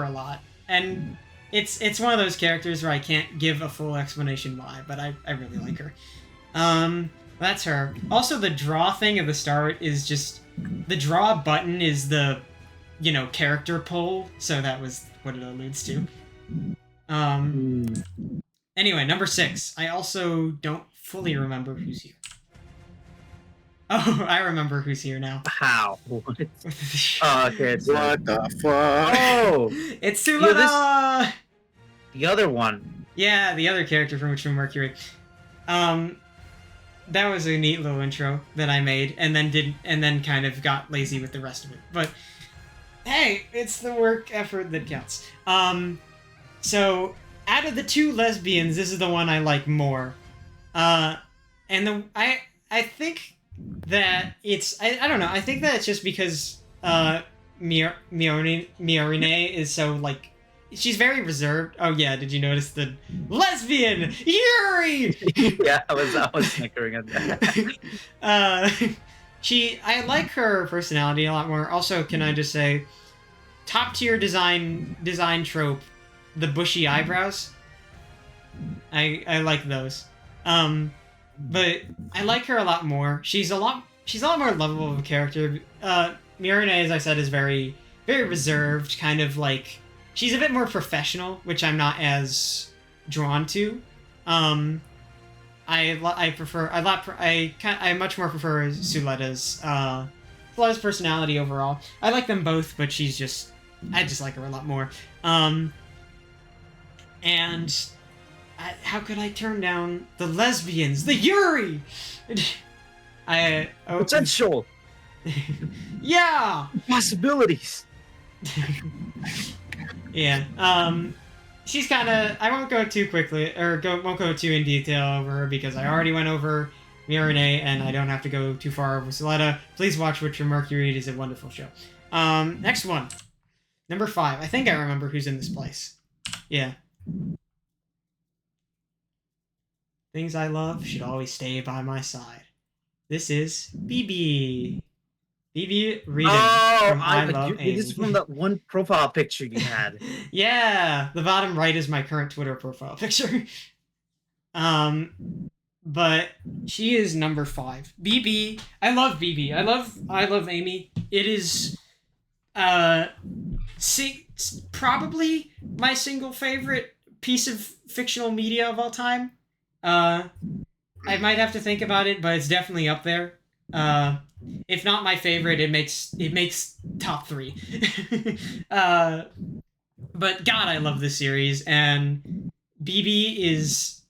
a lot, and it's one of those characters where I can't give a full explanation why, but I really like her. That's her. Also, the draw thing at the start is just, the draw button is the, you know, character pull, so that was what it alludes to. Anyway, number 6. I also don't fully remember who's here. Oh, I remember who's here now. How? What? Okay, it's What the fuck? Oh! It's Sulada! The other one. Yeah, the other character from Witch from Mercury. That was a neat little intro that I made, and then kind of got lazy with the rest of it. But hey, it's the work effort that counts. So out of the two lesbians, this is the one I like more. I think that it's I don't know. I think that it's just because Miorine is so like she's very reserved. Oh yeah, did you notice the lesbian Yuri? Yeah, I was snickering at that. I like her personality a lot more. Also, can I just say, top tier design trope, the bushy eyebrows. I like those. But I like her a lot more. She's a lot more lovable of a character. Mirane, as I said, is very reserved, kind of like she's a bit more professional, which I'm not as drawn to. I much more prefer Suletta's personality overall. I like them both, but I just like her a lot more. And how could I turn down the lesbians, the Yuri? Potential Yeah. possibilities. Yeah. She's kind of. I won't go too quickly, won't go too in detail over her because I already went over Mirane, and I don't have to go too far over Soletta. Please watch Witcher Mercury. It is a wonderful show. Next one, number 5. I think I remember who's in this place. Yeah. Things I love should always stay by my side. This is BB. BB Reading from I Love Amy. This is from that one profile picture you had. Yeah, the bottom right is my current Twitter profile picture. But she is number 5. BB. I love BB. I love Amy. It is probably my single favorite piece of fictional media of all time. I might have to think about it, but it's definitely up there. If not my favorite, it makes top 3. But God, I love this series, and BB is,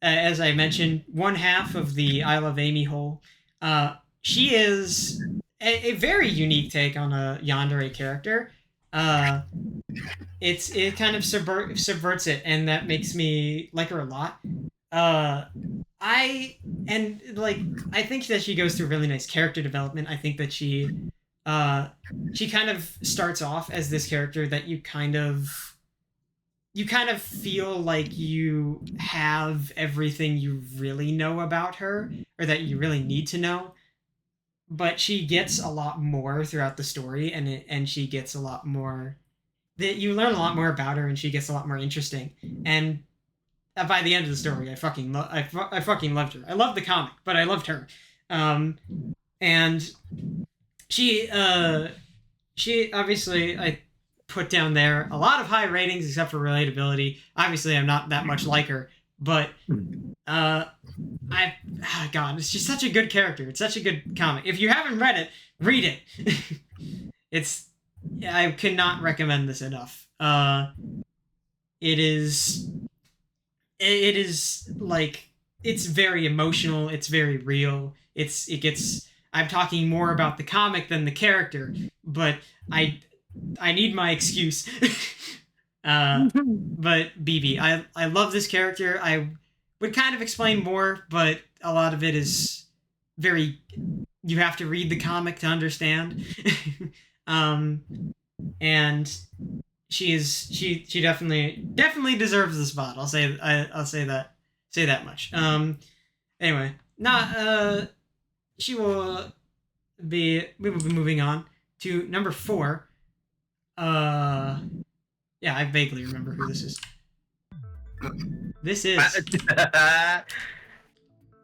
as I mentioned, one half of the I Love Amy whole. She is a very unique take on a yandere character. It kind of subverts it, and that makes me like her a lot. I think that she goes through really nice character development. I think that she kind of starts off as this character that you kind of feel like you have everything you really know about her, or that you really need to know. But she gets a lot more throughout the story, and she gets a lot more. That you learn a lot more about her, and she gets a lot more interesting. And by the end of the story, I fucking loved her. I loved the comic, but I loved her. And she obviously, I put down there a lot of high ratings except for relatability. Obviously, I'm not that much like her, but God, it's just such a good character. It's such a good comic. If you haven't read it, read it. I cannot recommend this enough. It is like, it's very emotional, it's very real. I'm talking more about the comic than the character, but I need my excuse. But BB, I love this character. I would kind of explain more, but a lot of it is very, you have to read the comic to understand. And she definitely deserves the spot. I'll say that much. Anyway, we will be moving on to number 4. Yeah, I vaguely remember who this is. This is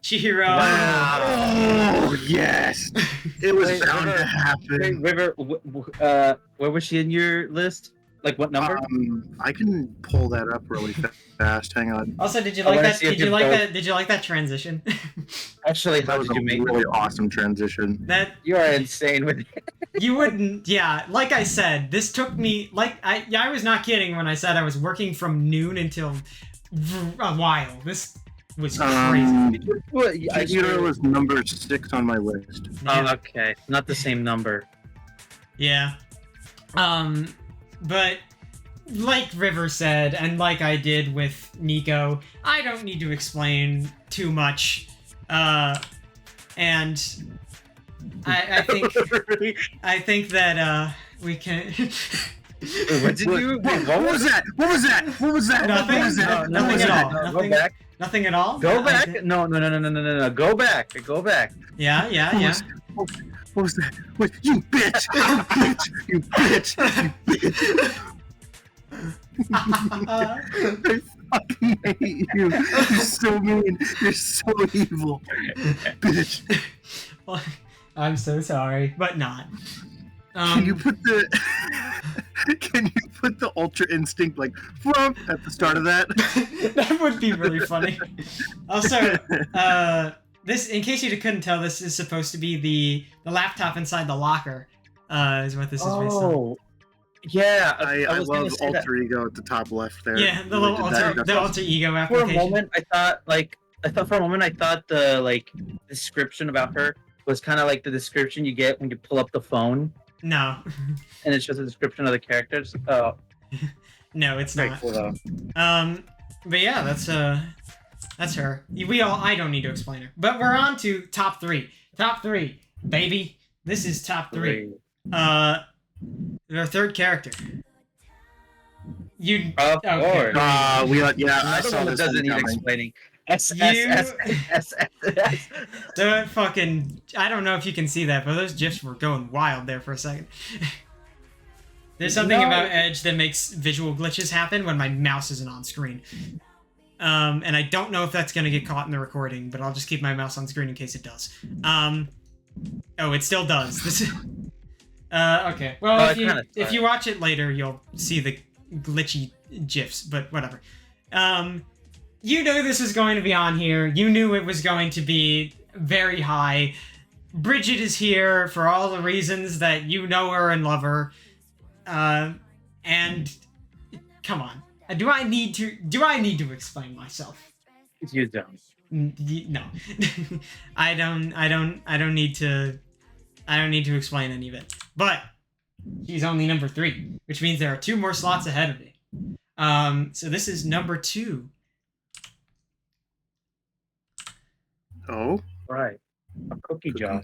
Chihiro. Wow. Oh, yes. It was bound to happen. River, where was she in your list? Like what number? I can pull that up really fast. Hang on. Also, did you like that? Did you like that transition? Actually, That was a really awesome transition. You are insane with it. You wouldn't. Yeah, like I said, this took me I was not kidding when I said I was working from noon until a while. This was crazy. Chihiro was number 6 on my list. Yeah. Oh, okay, not the same number. Yeah. But like River said, and like I did with Nico, I don't need to explain too much. And I think I think that we can Wait, what did you? Wait, What was that? What was that? What was that? Nothing? What was that? No, Nothing What was at that? all. No, Nothing. go back. Nothing at all. Go I back. did- No. Go back. Go back. Yeah, yeah, What yeah. was, what was that? What, you bitch! You bitch! You bitch! You bitch! I fucking hate you. You're so mean. You're so evil. Bitch. Well, I'm so sorry, but not. Can you put the Can you put the Ultra Instinct like flump at the start of that? That would be really funny. Also, this, in case you couldn't tell, this is supposed to be the laptop inside the locker. Is what this is based on. Oh, yeah. I was gonna love say that. Alter Ego at the top left there. Yeah, the You little did that. alter, the alter ego For a application. moment, I thought the description about her was kind of like the description you get when you pull up the phone No, and it's just a description of the characters. Oh, no, it's very not. cool though. But yeah, that's her. I don't need to explain her. But we're on to top three. Top three, baby. This is top three. Our third character. You. Of Okay. course. I Another saw one that this doesn't one need coming. explaining. Don't fucking. I don't know if you can see that, but those gifs were going wild there for a second. There's something No. about Edge that makes visual glitches happen when my mouse isn't on screen. And I don't know if that's gonna get caught in the recording, but I'll just keep my mouse on screen in case it does. Oh, it still does. This is. Okay. Well, if you watch it later, you'll see the glitchy gifs, but whatever. You knew this was going to be on here. You knew it was going to be very high. Bridget is here for all the reasons that you know her and love her. And come on. Do I need to explain myself? You don't. No. I don't need to explain any of it. But she's only number 3, which means there are 2 more slots ahead of me. So this is number 2. Oh, Right. A cookie jar.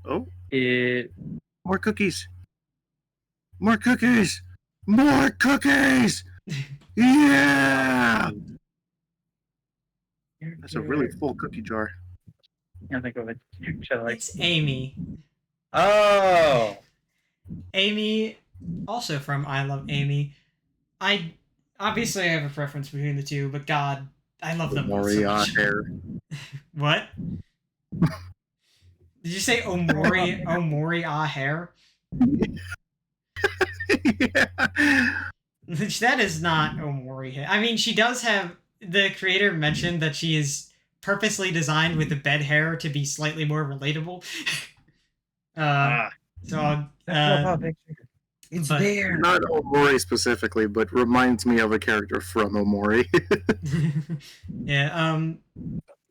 oh, It. more cookies. More cookies. More cookies. Yeah. That's a really full cookie jar. I think of it. It's Amy. Oh. Amy, also from I Love Amy. I obviously have a preference between the two, but God, I love them both so Moria much. hair. What? Did you say Omori hair? Yeah. That is not Omori hair. I mean, she does have. The creator mentioned that she is purposely designed with the bed hair to be slightly more relatable. So, It's but- there. Not Omori specifically, but reminds me of a character from Omori. yeah.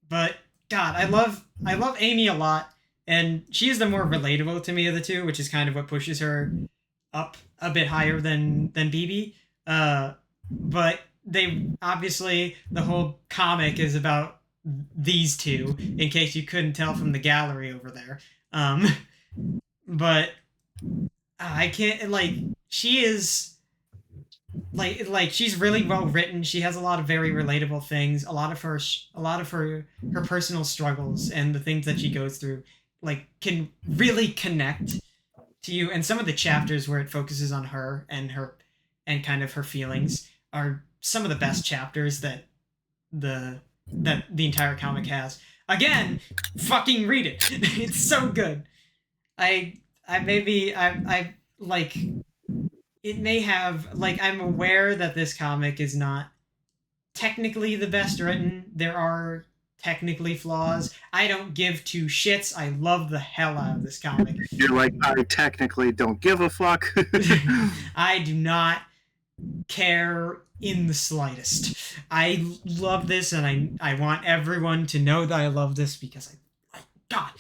But God, I love Amy a lot, and she's the more relatable to me of the two, which is kind of what pushes her up a bit higher than BB. But they obviously the whole comic is about these two, in case you couldn't tell from the gallery over there. But I can't she is like she's really well written. She has a lot of very relatable things. A lot of her personal struggles and the things that she goes through can really connect to you. And some of the chapters where it focuses on her and kind of her feelings are some of the best chapters that the entire comic has. Again, fucking read it. It's so good. I it may have I'm aware that this comic is not technically the best written. There are technically flaws. I don't give 2 shits. I love the hell out of this comic. You're like, I technically don't give a fuck. I do not care in the slightest. I love this, and I want everyone to know that I love this because God.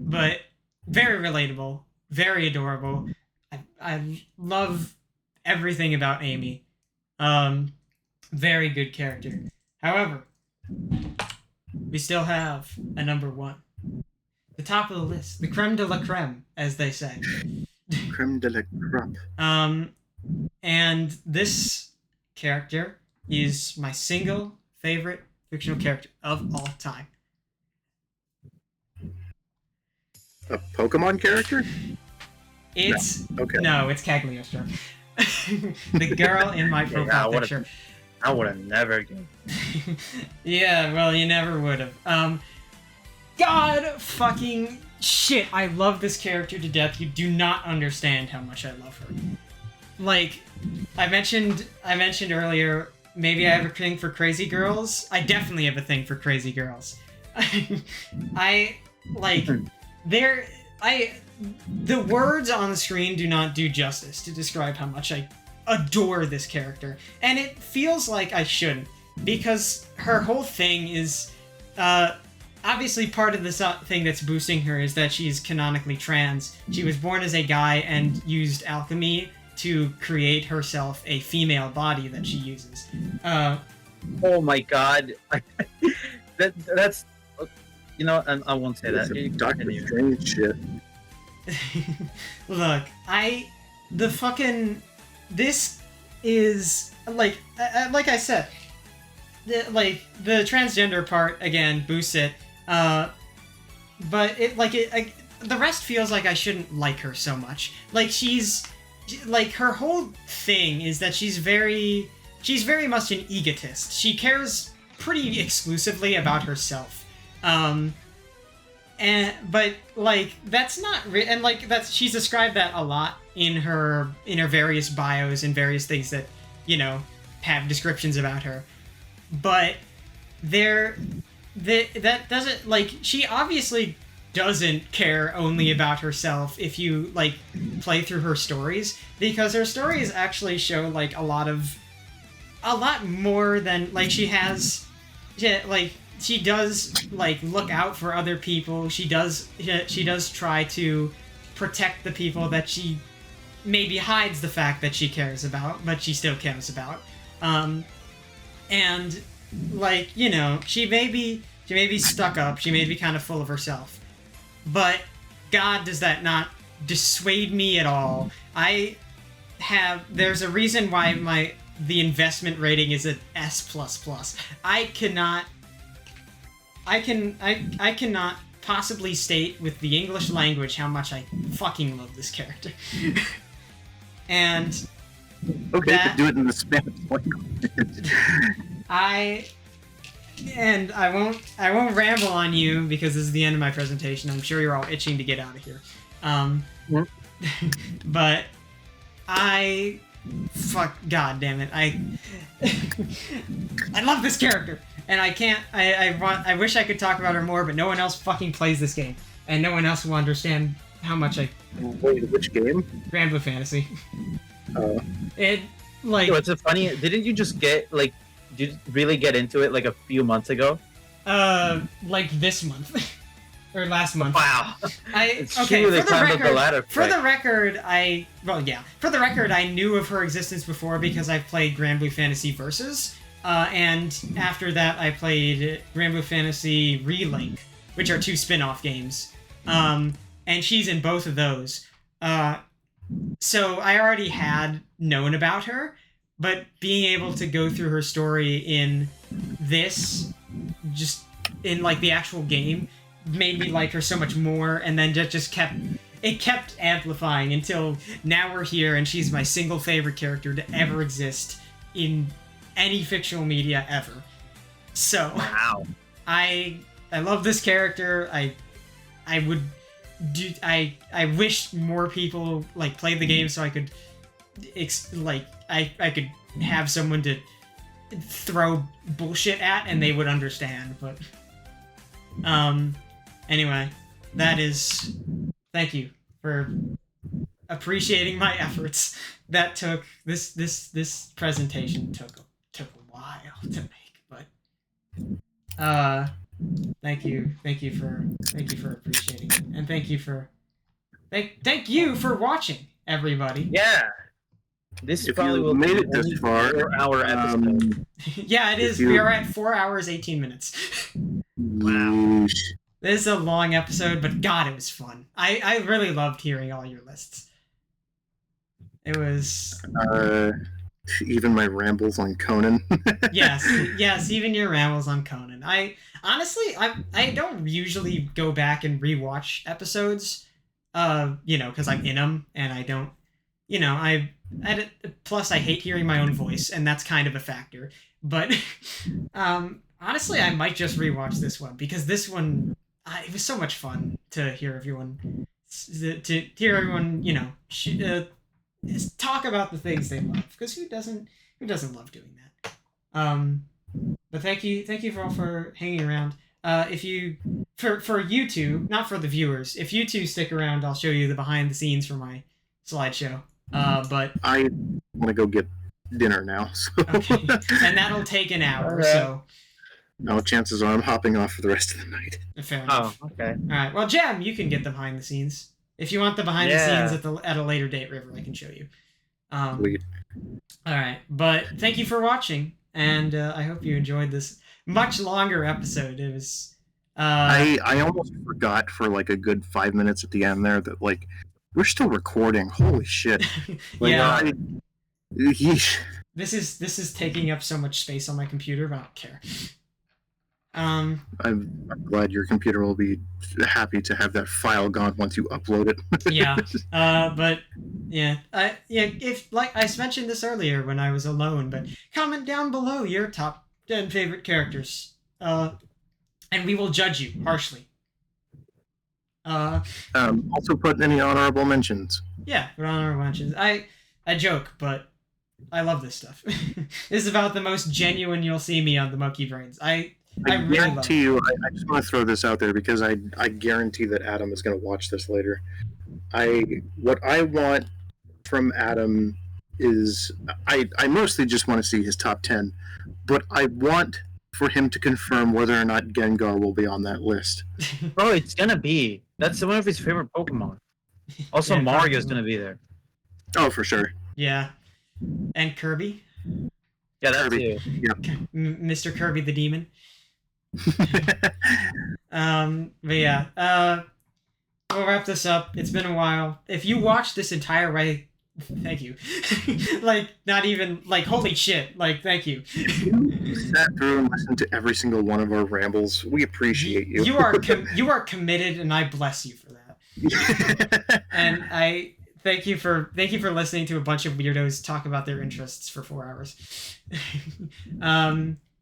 But very relatable, very adorable. I love everything about Amy. Very good character. However, we still have a number 1. The top of the list. The creme de la creme, as they say. Creme de la crop. And this character is my single favorite fictional character of all time. A Pokemon character? It's Okay. no, it's Cagliostro. The girl in my profile picture. I would have never guessed. Yeah, well, you never would have. God fucking shit, I love this character to death. You do not understand how much I love her. Like, I mentioned earlier, maybe I have a thing for crazy girls. I definitely have a thing for crazy girls. I like the words on the screen do not do justice to describe how much I adore this character. And it feels like I shouldn't, because her whole thing is obviously part of this thing that's boosting her is that she's canonically trans. She was born as a guy and used alchemy to create herself a female body that she uses. Oh my god. That's you know, and I won't say that. Some Doctor Strange shit. Look, this is like I said, the transgender part again boosts it, but the rest feels like I shouldn't like her so much. Like her whole thing is that she's very much an egotist. She cares pretty exclusively about herself. But like that's not and like that's she's described that a lot in her various bios and various things that, you know, have descriptions about her. But that doesn't, like, she obviously doesn't care only about herself if you like play through her stories, because her stories actually show like a lot more than like she does like look out for other people. She does try to protect the people that she maybe hides the fact that she cares about, but she still cares about. And like, you know, she may be stuck up, she may be kind of full of herself, but God, does that not dissuade me at all. There's a reason why the investment rating is an S++. I cannot possibly state with the English language how much I fucking love this character. And okay, do it in the Spanish language. I won't ramble on you because this is the end of my presentation. I'm sure you're all itching to get out of here. But God damn it, I love this character, and I wish I could talk about her more, but no one else fucking plays this game, and no one else will understand how much I. Wait, which game? Grand Blue Fantasy. Did what's funny? Didn't you just did you really get into it like a few months ago? Like this month. Or last month. Wow. For the record, I knew of her existence before because I've played Grand Blue Fantasy Versus, and after that I played Grand Blue Fantasy Relink, which are two spin-off games, and she's in both of those. So I already had known about her, but being able to go through her story in this, just in like the actual game, made me like her so much more, and then just kept amplifying until now we're here, and she's my single favorite character to ever exist in any fictional media ever. So wow. I love this character. I wish more people like played the game so I could I could have someone to throw bullshit at and they would understand, but anyway, thank you for appreciating my efforts. That took this presentation took a while to make, but thank you for appreciating it, and thank you for watching, everybody. Yeah. This If probably you will made be it this far, 4-hour episode. Yeah, it is. We are at 4 hours 18 minutes. Wow. This is a long episode, but God, it was fun. I really loved hearing all your lists. It was Even my rambles on Conan. yes, even your rambles on Conan. I honestly, I don't usually go back and rewatch episodes, because I'm in them and I don't, plus I hate hearing my own voice and that's kind of a factor. But honestly, I might just rewatch this one because this one, it was so much fun to hear everyone, talk about the things they love because who doesn't love doing that. But thank you for all for hanging around. If you for you two, not for the viewers, if you two stick around, I'll show you the behind the scenes for my slideshow. But I want to go get dinner now. So. okay, and that'll take an hour. Okay. So No, chances are I'm hopping off for the rest of the night. fair Oh, enough. okay. All right. Well, Jem, you can get the behind the scenes. If you want the behind the scenes at a later date, River, I can show you. Sweet. All right, but thank you for watching, and I hope you enjoyed this much longer episode. It was. I almost forgot for like a good 5 minutes at the end there that like we're still recording. Holy shit! Like, yeah. yeesh. This is taking up so much space on my computer, but I don't care. I'm glad your computer will be happy to have that file gone once you upload it. Yeah. But yeah, if like I mentioned this earlier when I was alone, but comment down below your top 10 favorite characters. And we will judge you harshly. Also put any honorable mentions. Yeah, put honorable mentions. I joke, but I love this stuff. This is about the most genuine you'll see me on the Monkey Brains. I really guarantee you, I just want to throw this out there because I guarantee that Adam is going to watch this later. What I want from Adam is I mostly just want to see his top 10, but I want for him to confirm whether or not Gengar will be on that list. Bro, it's gonna be. That's one of his favorite Pokemon. Also, Yeah, Mario's probably. gonna be there. Oh, for sure. Yeah. And Kirby. Yeah, that's Kirby. too. Mr. Kirby the Demon. But yeah, we'll wrap this up. It's been a while. If you watched this entire way, thank you. Like, not even, like, holy shit. Like, thank you. You sat through and listened to every single one of our rambles. We appreciate you. You are committed, and I bless you for that. And I thank you for listening to a bunch of weirdos talk about their interests for 4 hours.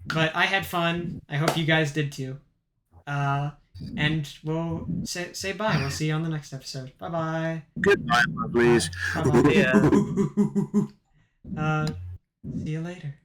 But I had fun. I hope you guys did too. And we'll say bye. We'll see you on the next episode. Bye bye. Goodbye, please. Bye-bye. Yeah. See you later.